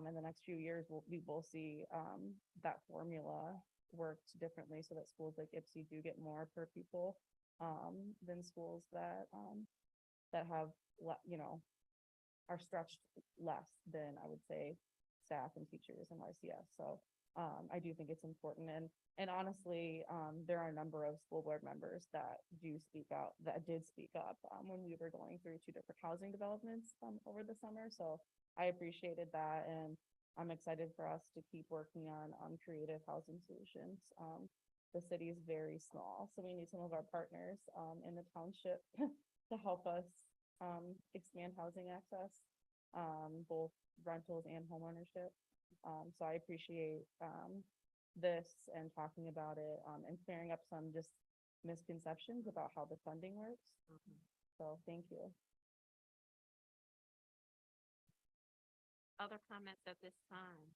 in the next few years we will see that formula worked differently so that schools like IPSI do get more per pupil than schools that have are stretched less than, I would say, staff and teachers in YCS. So I do think it's important. And honestly, there are a number of school board members that did speak up when we were going through two different housing developments over the summer. So I appreciated that. And I'm excited for us to keep working on creative housing solutions. The city is very small, so we need some of our partners in the township to help us expand housing access, both rentals and homeownership. So I appreciate this and talking about it and clearing up some just misconceptions about how the funding works. So thank you. Other comments at this time?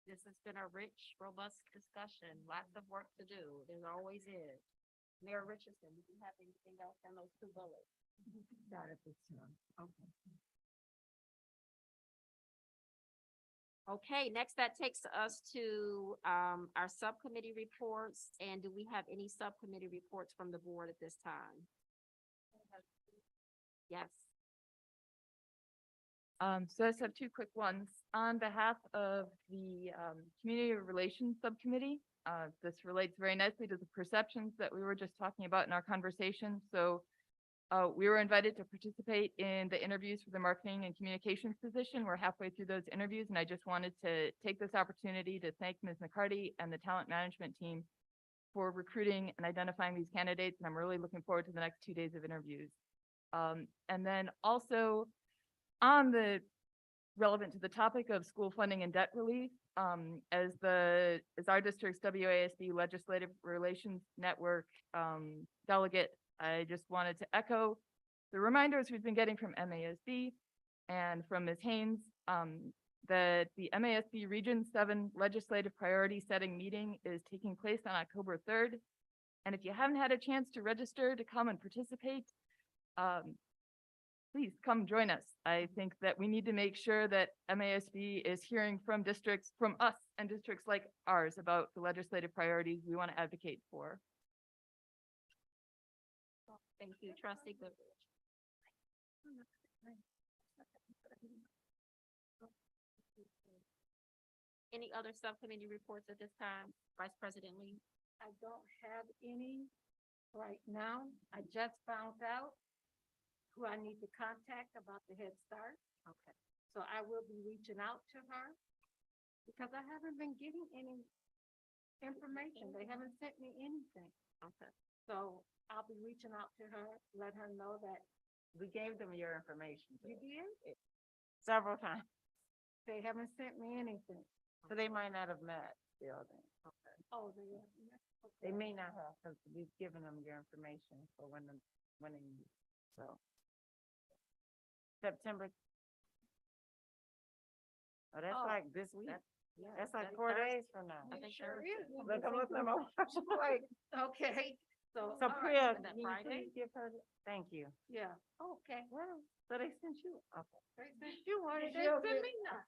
This has been a rich, robust discussion, lots of work to do. There always is. Mayor Richardson, do you have anything else on those two bullets? Not at this time. Okay. Okay, next that takes us to our subcommittee reports. And do we have any subcommittee reports from the board at this time? Yes. So I just have two quick ones. On behalf of the Community Relations Subcommittee, this relates very nicely to the perceptions that we were just talking about in our conversation. So we were invited to participate in the interviews for the marketing and communications position. We're halfway through those interviews, and I just wanted to take this opportunity to thank Ms. McCarty and the talent management team for recruiting and identifying these candidates. And I'm really looking forward to the next 2 days of interviews. And then also relevant to the topic of school funding and debt relief, as our district's WASB Legislative Relations Network delegate, I just wanted to echo the reminders we've been getting from MASB and from Ms. Haynes, that the MASB Region 7 Legislative Priority Setting meeting is taking place on October 3rd. And if you haven't had a chance to register to come and participate, please come join us. I think that we need to make sure that MASB is hearing from districts, from us and districts like ours, about the legislative priorities we want to advocate for. Thank you, Trustee Goodrich. Any other subcommittee reports at this time? Vice President Lee? I don't have any right now. I just found out who I need to contact about the Head Start. Okay. So I will be reaching out to her because I haven't been getting any information. They haven't sent me anything. Okay. So I'll be reaching out to her, let her know that We gave them your information. you did. Several times, They haven't sent me anything. so they might not have met still then. Oh, They may not have, because we've given them your information for when they meet, so. September. Oh, that's Oh, like this week. Yeah, That's like that's 4 Thursday. days from now. I think Sure Thursday. is. Look, I'm looking at my watch, I'm like, Okay, so. so all right, Priya, Is that can you Friday? please give her, thank you. Yeah, Okay. Well, so they sent you, okay. they sent you one, they She'll sent get- me none.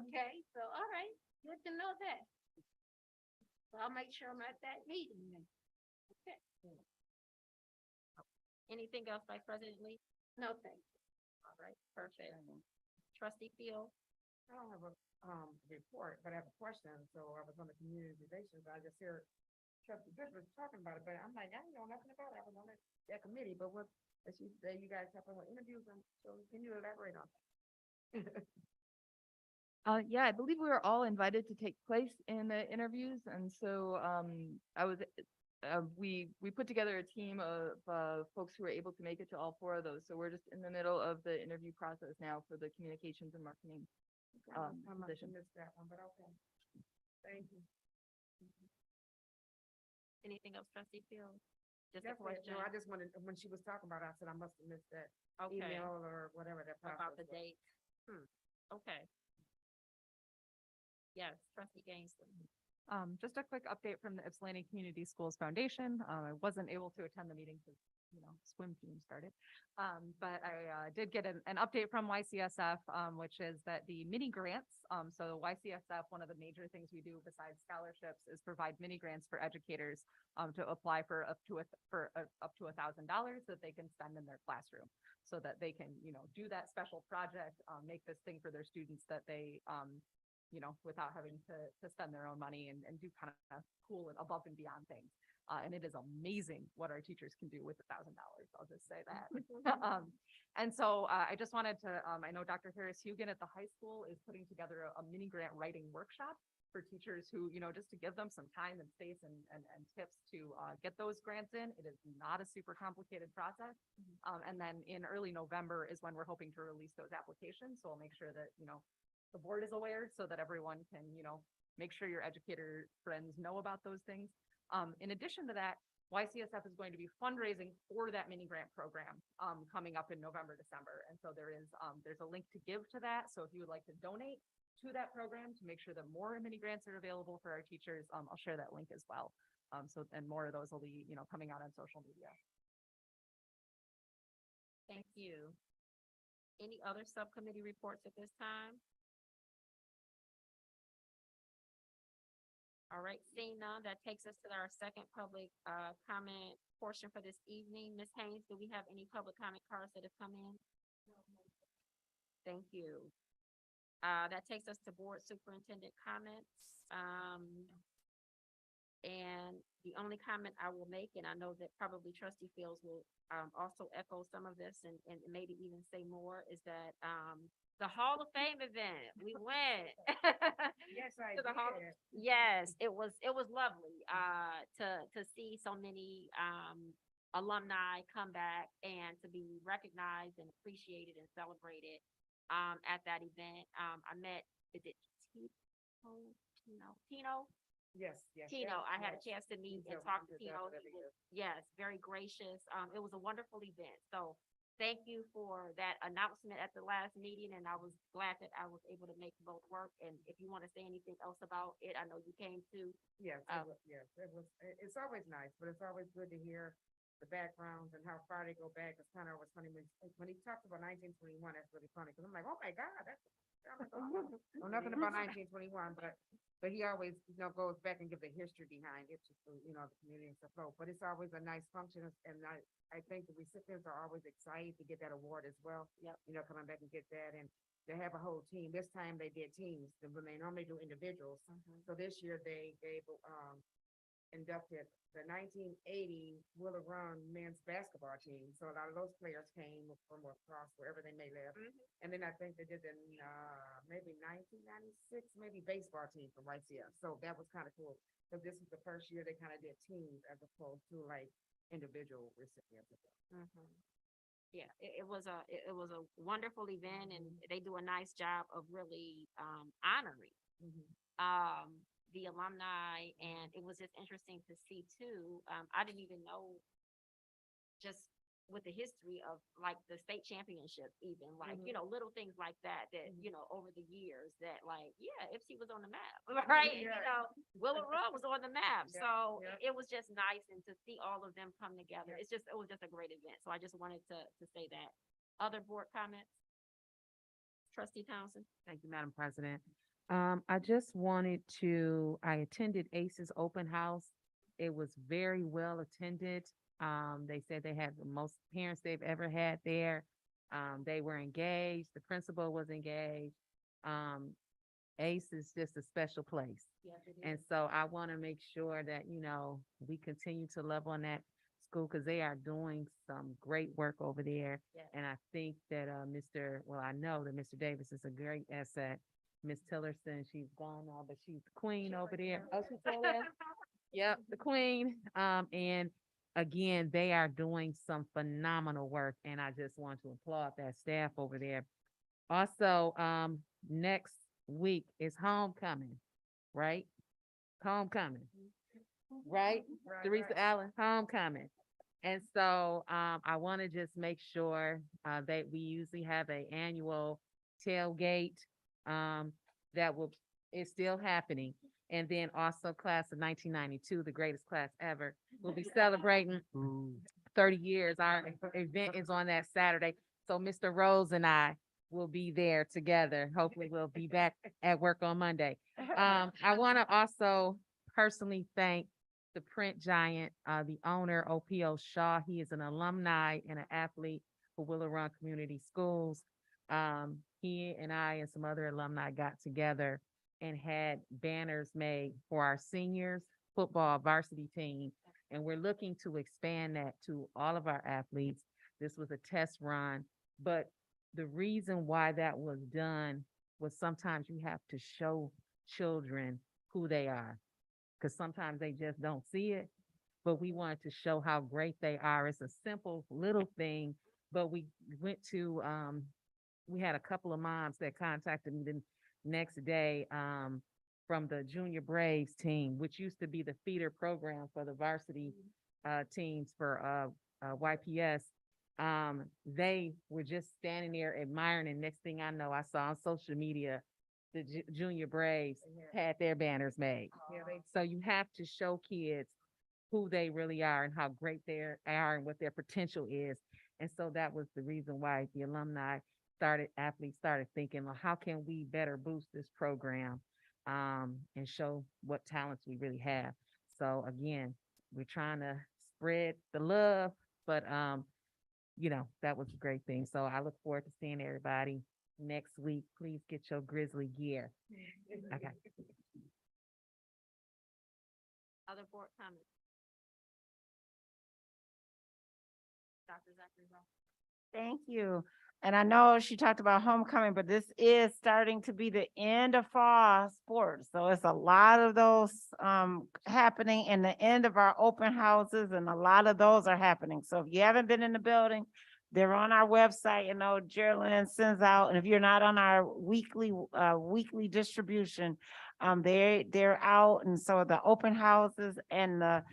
Okay, so, all right, good to know that. So I'll make sure I'm at that meeting then. Okay, Anything else, Vice President Lee? no, thank you. All right, perfect. Trustee Field? I don't have a, report, but I have a question. So I was on the community relations. I just hear Trustee Bishop was talking about it, but I'm like, I don't know nothing about it. I was on that committee, but what, as you say, you guys have interviews, and so can you elaborate on that? Yeah, I believe we were all invited to take place in the interviews, and so we put together a team of folks who were able to make it to all 4 of those. So we're just in the middle of the interview process now for the communications and marketing I must have position. missed that one, but okay. Thank you. Anything else, Trustee Field? Just a That's it. question No, I just wanted, when she was talking about it, I said I must have missed that Okay. email or whatever that process about the was. date. Okay. Yes, Trustee Gainston. Just a quick update from the Ypsilanti Community Schools Foundation. I wasn't able to attend the meeting because, swim team started. But I did get an update from YCSF, which is that the mini grants, so YCSF, one of the major things we do besides scholarships is provide mini grants for educators to apply for up to $1,000 that they can spend in their classroom so that they can, do that special project, make this thing for their students that they, without having to spend their own money and do kind of cool and above and beyond things. And it is amazing what our teachers can do with $1,000. I'll just say that. And so I just wanted to, I know Dr. Harris Hugan at the high school is putting together a mini grant writing workshop for teachers who, just to give them some time and space and tips to get those grants in. It is not a super complicated process. And then in early November is when we're hoping to release those applications. So I'll make sure that, the board is aware so that everyone can, make sure your educator friends know about those things. In addition to that, YCSF is going to be fundraising for that mini grant program coming up in November, December. And so there's a link to give to that. So if you would like to donate to that program to make sure that more mini grants are available for our teachers, I'll share that link as well. And more of those will be, coming out on social media. Thank you. Any other subcommittee reports at this time? All right, seeing none, that takes us to our second public comment portion for this evening. Ms. Haynes, do we have any public comment cards that have come in? Thank you. That takes us to board superintendent comments. And the only comment I will make, and I know that probably Trustee Fields will also echo some of this and maybe even say more, is that the Hall of Fame event, we went. Yes, I To the Hall. did. Yes, it was lovely to see so many alumni come back and to be recognized and appreciated and celebrated at that event. I met, is it Tino? Yes, yes. Tino, I had a yes. chance to meet He's and a talk to wonderful Tino. He leader. was, yes, very gracious. It was a wonderful event. So thank you for that announcement at the last meeting, and I was glad that I was able to make both work. And if you want to say anything else about it, I know you came to. Yes, it's always nice, but it's always good to hear the backgrounds and how far they go back. It's kind of always funny when he talks about 1921, that's really funny, because I'm like, oh my God, that's, know nothing about 1921, but he always, goes back and give the history behind it, just, the community and stuff. But it's always a nice function, and I think the recipients are always excited to get that award as well. Yep. Coming back and get that, and to have a whole team. This time they did teams, when they normally do individuals. So this year they inducted the 1980 Willa Run men's basketball team. So a lot of those players came from across wherever they may live. And then I think they did the maybe 1996, maybe baseball team from YCS. So that was kind of cool. So this is the first year they kind of did teams as opposed to like individual recipients. Yeah, it was a wonderful event, and they do a nice job of really honoring the alumni, and it was just interesting to see too. I didn't even know just with the history of like the state championship, even like, you know, little things like that, you know, over the years that like, yeah, Ipsy was on the map, right? You know, Willow Run was on the map. So it was just nice and to see all of them come together. It was just a great event. So I just wanted to say that. Other board comments? Trustee Townsend? Thank you, Madam President. I just I attended ACE's open house. It was very well attended. They said they had the most parents they've ever had there. They were engaged. The principal was engaged. ACE is just a special place. Yes, it And so I want to make sure that, you know, we continue to love on that school because they are doing some great work over there. Yes. And I think that I know that Mr. Davis is a great asset. Miss Tillerson, she's gone now, but she's the queen over there. Oh, she's still there? Yep, the queen. And again, they are doing some phenomenal work, and I just want to applaud that staff over there. Also, next week is homecoming, right? Homecoming, right? Teresa Allen, homecoming. And so, I want to just make sure, that we usually have an annual tailgate, it's still happening. And then also class of 1992, the greatest class ever, will be celebrating 30 years. Our event is on that Saturday. So Mr. Rose and I will be there together. Hopefully we'll be back at work on Monday. I want to also personally thank the print giant, the owner, OPO Shaw. He is an alumni and an athlete for Willow Run Community Schools. He and I and some other alumni got together and had banners made for our seniors football varsity team. And we're looking to expand that to all of our athletes. This was a test run, but the reason why that was done was sometimes you have to show children who they are, because sometimes they just don't see it. But we wanted to show how great they are. It's a simple little thing, but we went to, we had a couple of moms that contacted me the next day, from the Junior Braves team, which used to be the feeder program for the varsity teams for YPS. They were just standing there admiring, and next thing I know, I saw on social media the Junior Braves had their banners made. So you have to show kids who they really are and how great they are and what their potential is. And so that was the reason why the athletes started thinking, well, how can we better boost this program, and show what talents we really have. So again, we're trying to spread the love, but you know, that was a great thing. So I look forward to seeing everybody next week. Please get your Grizzly gear. Okay. Other board comments? Dr. Zachary Ross? Thank you. And I know she talked about homecoming, but this is starting to be the end of fall sports. So it's a lot of those happening in the end of our open houses, and a lot of those are happening. So if you haven't been in the building, they're on our website. You know, Geraldine sends out, and if you're not on our weekly distribution, they're out. And so the open houses and the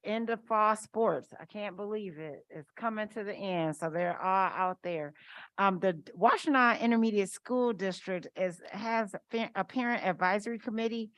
end of fall sports, I can't believe it. It's coming to the end. So they're all out there. The Washington Intermediate School District has a parent advisory committee.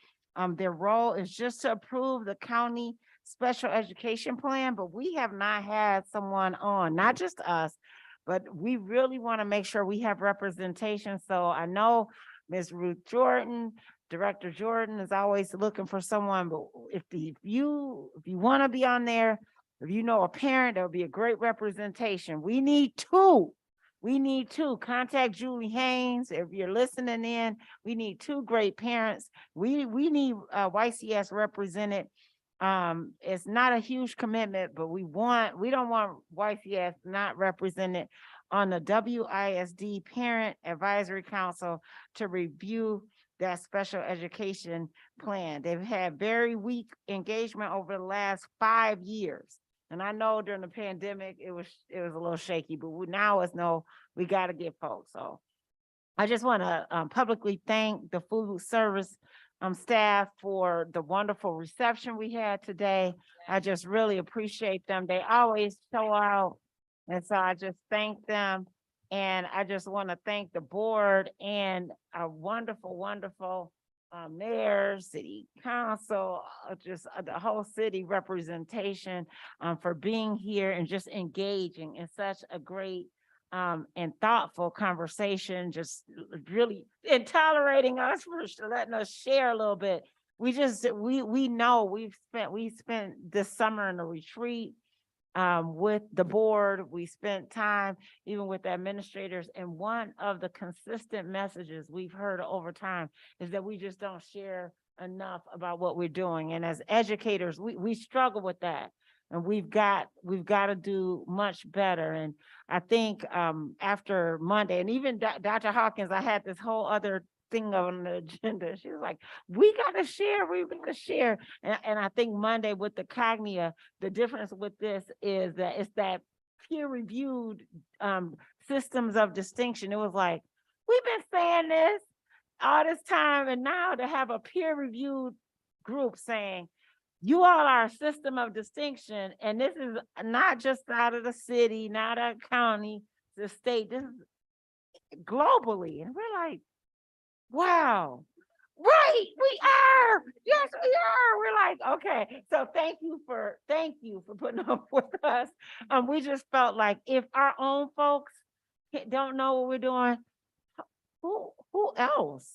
Their role is just to approve the county special education plan, but we have not had someone on, not just us, but we really want to make sure we have representation. So I know Ms. Ruth Jordan, Director Jordan is always looking for someone, but if you want to be on there, if you know a parent, that would be a great representation. We need two. Contact Julie Haynes. If you're listening in, we need two great parents. We need YCS represented. It's not a huge commitment, but we don't want YCS not represented on the WISD Parent Advisory Council to review that special education plan. They've had very weak engagement over the last 5 years. And I know during the pandemic, it was a little shaky, but now we got to get folks. So I just want to publicly thank the food service staff for the wonderful reception we had today. I just really appreciate them. They always show out And so I just thank them. And I just want to thank the board and our wonderful, wonderful mayor, city council, the whole city representation for being here and just engaging in such a great and thoughtful conversation, just really and tolerating us for letting us share a little bit. We know we spent this summer in a retreat with the board. We spent time even with the administrators, and one of the consistent messages we've heard over time is that we just don't share enough about what we're doing. And as educators, we struggle with that. And we've got to do much better. And I think after Monday, and even Dr. Hawkins, I had this whole other thing on the agenda. She was like, we got to share. And I think Monday with the Cognia, the difference with this is that it's that peer-reviewed systems of distinction. It was like, we've been saying this all this time, and now to have a peer-reviewed group saying, you all are a system of distinction, and this is not just out of the city, not out of county, the state, this is globally. And we're like, wow, right, we are. Yes, we are. We're like, okay. So thank you for putting up with us. We just felt like if our own folks don't know what we're doing, who else?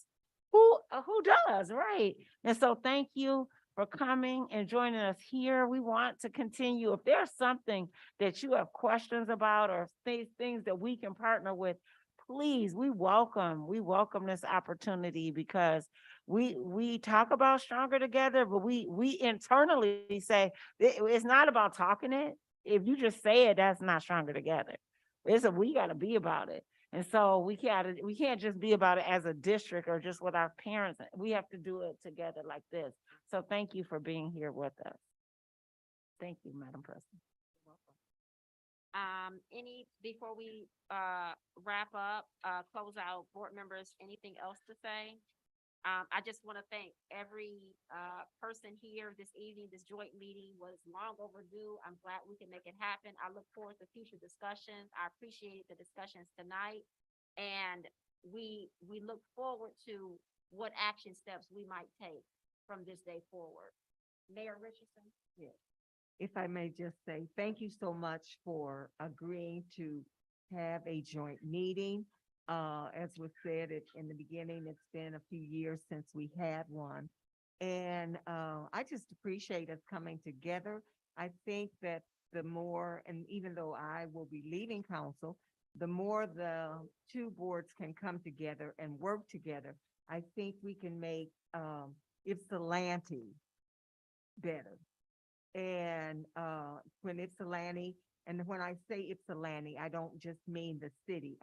Who does, right? And so thank you for coming and joining us here. We want to continue. If there's something that you have questions about or things that we can partner with, please, we welcome this opportunity, because we talk about stronger together, but we internally say it's not about talking it. If you just say it, that's not stronger together. We got to be about it. And so we can't just be about it as a district or just with our parents. We have to do it together like this. So thank you for being here with us. Thank you, Madam President. Before we wrap up, close out, board members, anything else to say? I just want to thank every person here this evening. This joint meeting was long overdue. I'm glad we can make it happen. I look forward to future discussions. I appreciate the discussions tonight, and we look forward to what action steps we might take from this day forward. Mayor Richardson? Yes. If I may just say, thank you so much for agreeing to have a joint meeting. As was said in the beginning, it's been a few years since we had one. And I just appreciate us coming together. I think that the more, and even though I will be leaving council, the more the two boards can come together and work together, I think we can make Ypsilanti better. And when Ypsilanti, and when I say Ypsilanti, I don't just mean the city.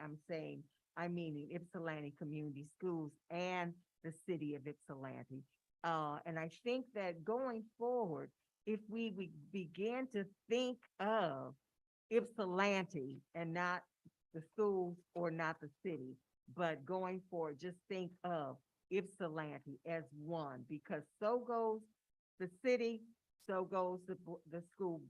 I'm meaning Ypsilanti Community Schools and the city of Ypsilanti. And I think that going forward, if we begin to think of Ypsilanti and not the schools or not the city, but going forward, just think of Ypsilanti as one, because so goes the city, so goes the school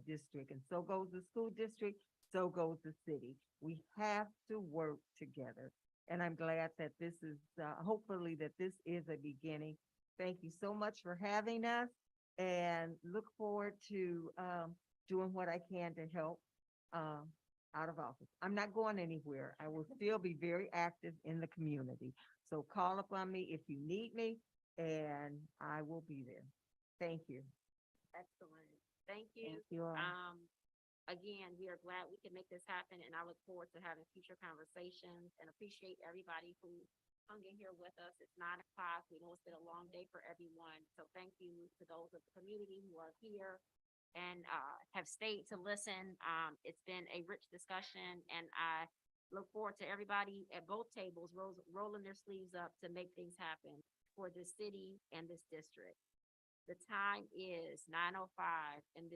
district, and so goes the school district, so goes the city. We have to work together. And I'm glad that this is, hopefully that this is a beginning. Thank you so much for having us, and look forward to doing what I can to help out of office. I'm not going anywhere. I will still be very active in the community. So call upon me if you need me, and I will be there. Thank you. Excellent. Thank you. Thank you all. Again, we are glad we can make this happen, and I look forward to having future conversations, and appreciate everybody who hung in here with us. It's 9 o'clock. We know it's been a long day for everyone. So thank you to those of the community who are here and have stayed to listen. It's been a rich discussion, and I look forward to everybody at both tables rolling their sleeves up to make things happen for this city and this district. The time is 9:05, and this